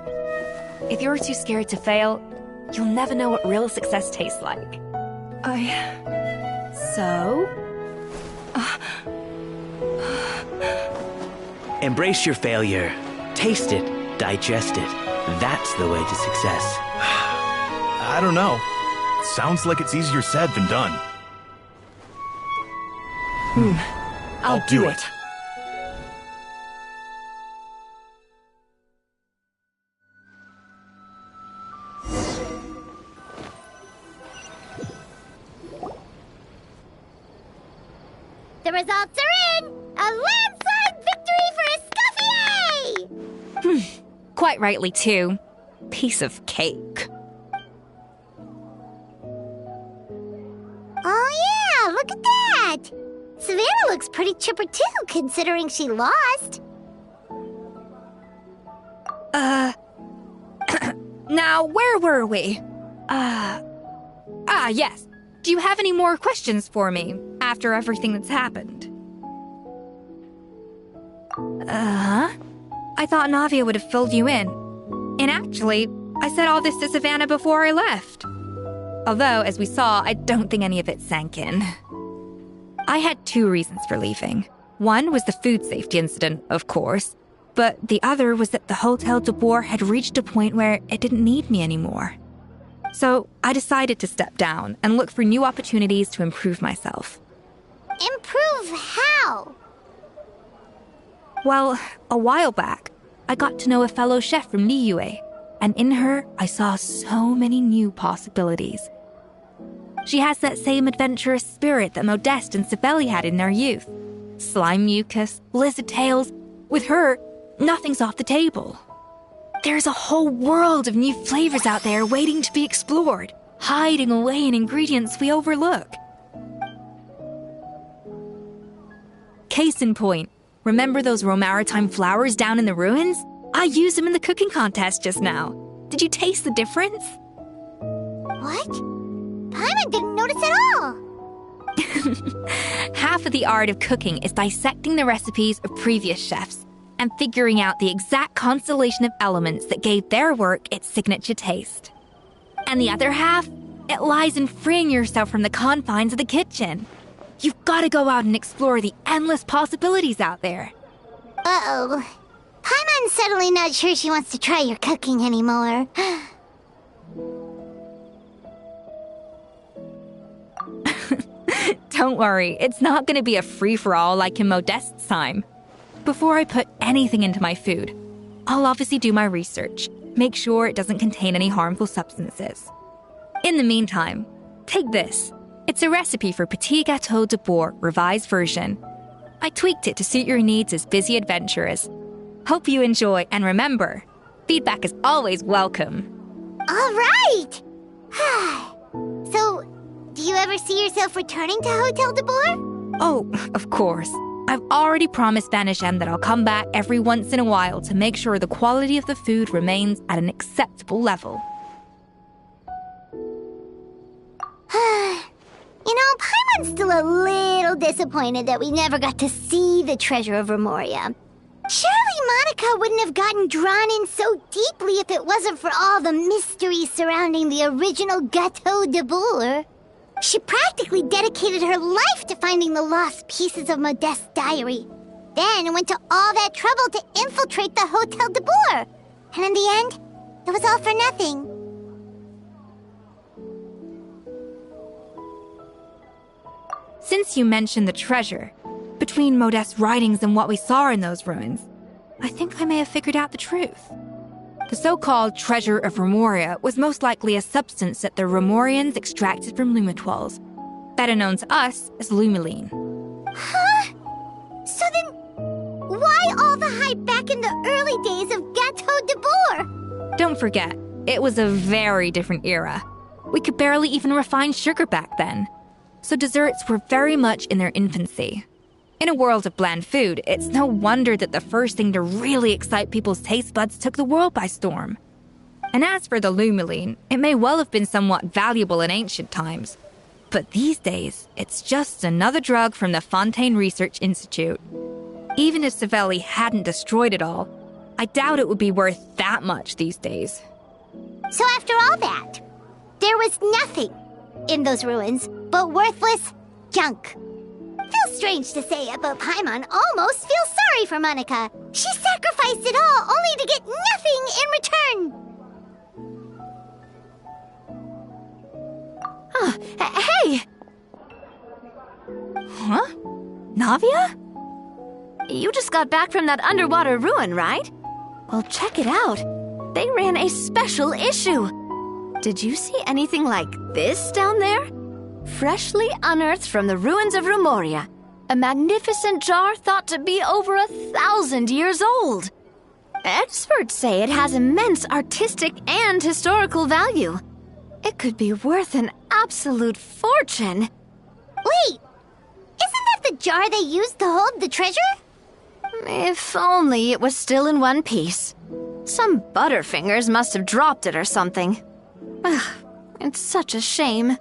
Speaker 1: If you're too scared to fail, you'll never know what real success tastes like. So?
Speaker 19: Embrace your failure. Taste it. Digest it. That's the way to success.
Speaker 21: I don't know. Sounds like it's easier said than done.
Speaker 7: I'll do it.
Speaker 4: The results are in! A landslide victory for Escoffier!
Speaker 1: Quite rightly, too. Piece of cake.
Speaker 4: Oh yeah, look at that! Savannah looks pretty chipper too, considering she lost.
Speaker 1: Now, where were we? Yes. Do you have any more questions for me after everything that's happened? I thought Navia would have filled you in. And actually, I said all this to Savannah before I left. Although, as we saw, I don't think any of it sank in. I had two reasons for leaving. One was the food safety incident, of course, but the other was that the Hotel de Boer had reached a point where it didn't need me anymore. So I decided to step down and look for new opportunities to improve myself.
Speaker 4: Improve how?
Speaker 1: Well, a while back, I got to know a fellow chef from Liyue, and in her, I saw so many new possibilities. She has that same adventurous spirit that Modeste and Sibeli had in their youth. Slime mucus, lizard tails. With her, nothing's off the table. There's a whole world of new flavors out there waiting to be explored, hiding away in ingredients we overlook. Case in point, remember those Romaritime flowers down in the ruins? I used them in the cooking contest just now. Did you taste the difference?
Speaker 4: What? Paimon didn't notice at all.
Speaker 1: Half of the art of cooking is dissecting the recipes of previous chefs and figuring out the exact constellation of elements that gave their work its signature taste. And the other half, it lies in freeing yourself from the confines of the kitchen. You've got to go out and explore the endless possibilities out there.
Speaker 4: Uh-oh. Paimon And suddenly not sure she wants to try your cooking anymore.
Speaker 1: Don't worry, it's not gonna be a free-for-all like in Modeste's time. Before I put anything into my food, I'll obviously do my research, make sure it doesn't contain any harmful substances. In the meantime, take this. It's a recipe for Petit Gâteau de Bourg revised version. I tweaked it to suit your needs as busy adventurers. Hope you enjoy, and remember, feedback is always welcome.
Speaker 4: All right! So, do you ever see yourself returning to Hotel de Bourg?
Speaker 1: Oh, of course. I've already promised Vanishem that I'll come back every once in a while to make sure the quality of the food remains at an acceptable level.
Speaker 4: You know, Paimon's still a little disappointed that we never got to see the treasure of Remoria. Surely Monica wouldn't have gotten drawn in so deeply if it wasn't for all the mystery surrounding the original Gâteau de Bourg. She practically dedicated her life to finding the lost pieces of Modeste's diary. Then went to all that trouble to infiltrate the Hotel de Bourg. And in the end, it was all for nothing.
Speaker 1: Since you mentioned the treasure, between Modeste's writings and what we saw in those ruins, I think I may have figured out the truth. The so-called treasure of Remoria was most likely a substance that the Remorians extracted from Lumitoiles, better known to us as Lumiline.
Speaker 4: Huh? So then, why all the hype back in the early days of Gâteau de Bourg?
Speaker 1: Don't forget, it was a very different era. We could barely even refine sugar back then, so desserts were very much in their infancy. In a world of bland food, it's no wonder that the first thing to really excite people's taste buds took the world by storm. And as for the Lumiline, it may well have been somewhat valuable in ancient times. But these days, it's just another drug from the Fontaine Research Institute. Even if Savelli hadn't destroyed it all, I doubt it would be worth that much these days.
Speaker 4: So after all that, there was nothing in those ruins but worthless junk. Feels strange to say it, but Paimon almost feels sorry for Monica. She sacrificed it all only to get nothing in return.
Speaker 6: Hey!
Speaker 1: Huh? Navia?
Speaker 6: You just got back from that underwater ruin, right? Well, check it out. They ran a special issue. Did you see anything like this down there? Freshly unearthed from the ruins of Remoria. A magnificent jar thought to be over 1,000 years old. Experts say it has immense artistic and historical value. It could be worth an absolute fortune.
Speaker 4: Wait! Isn't that the jar they used to hold the treasure?
Speaker 6: If only it was still in one piece. Some butterfingers must have dropped it or something. Ugh, it's such a shame.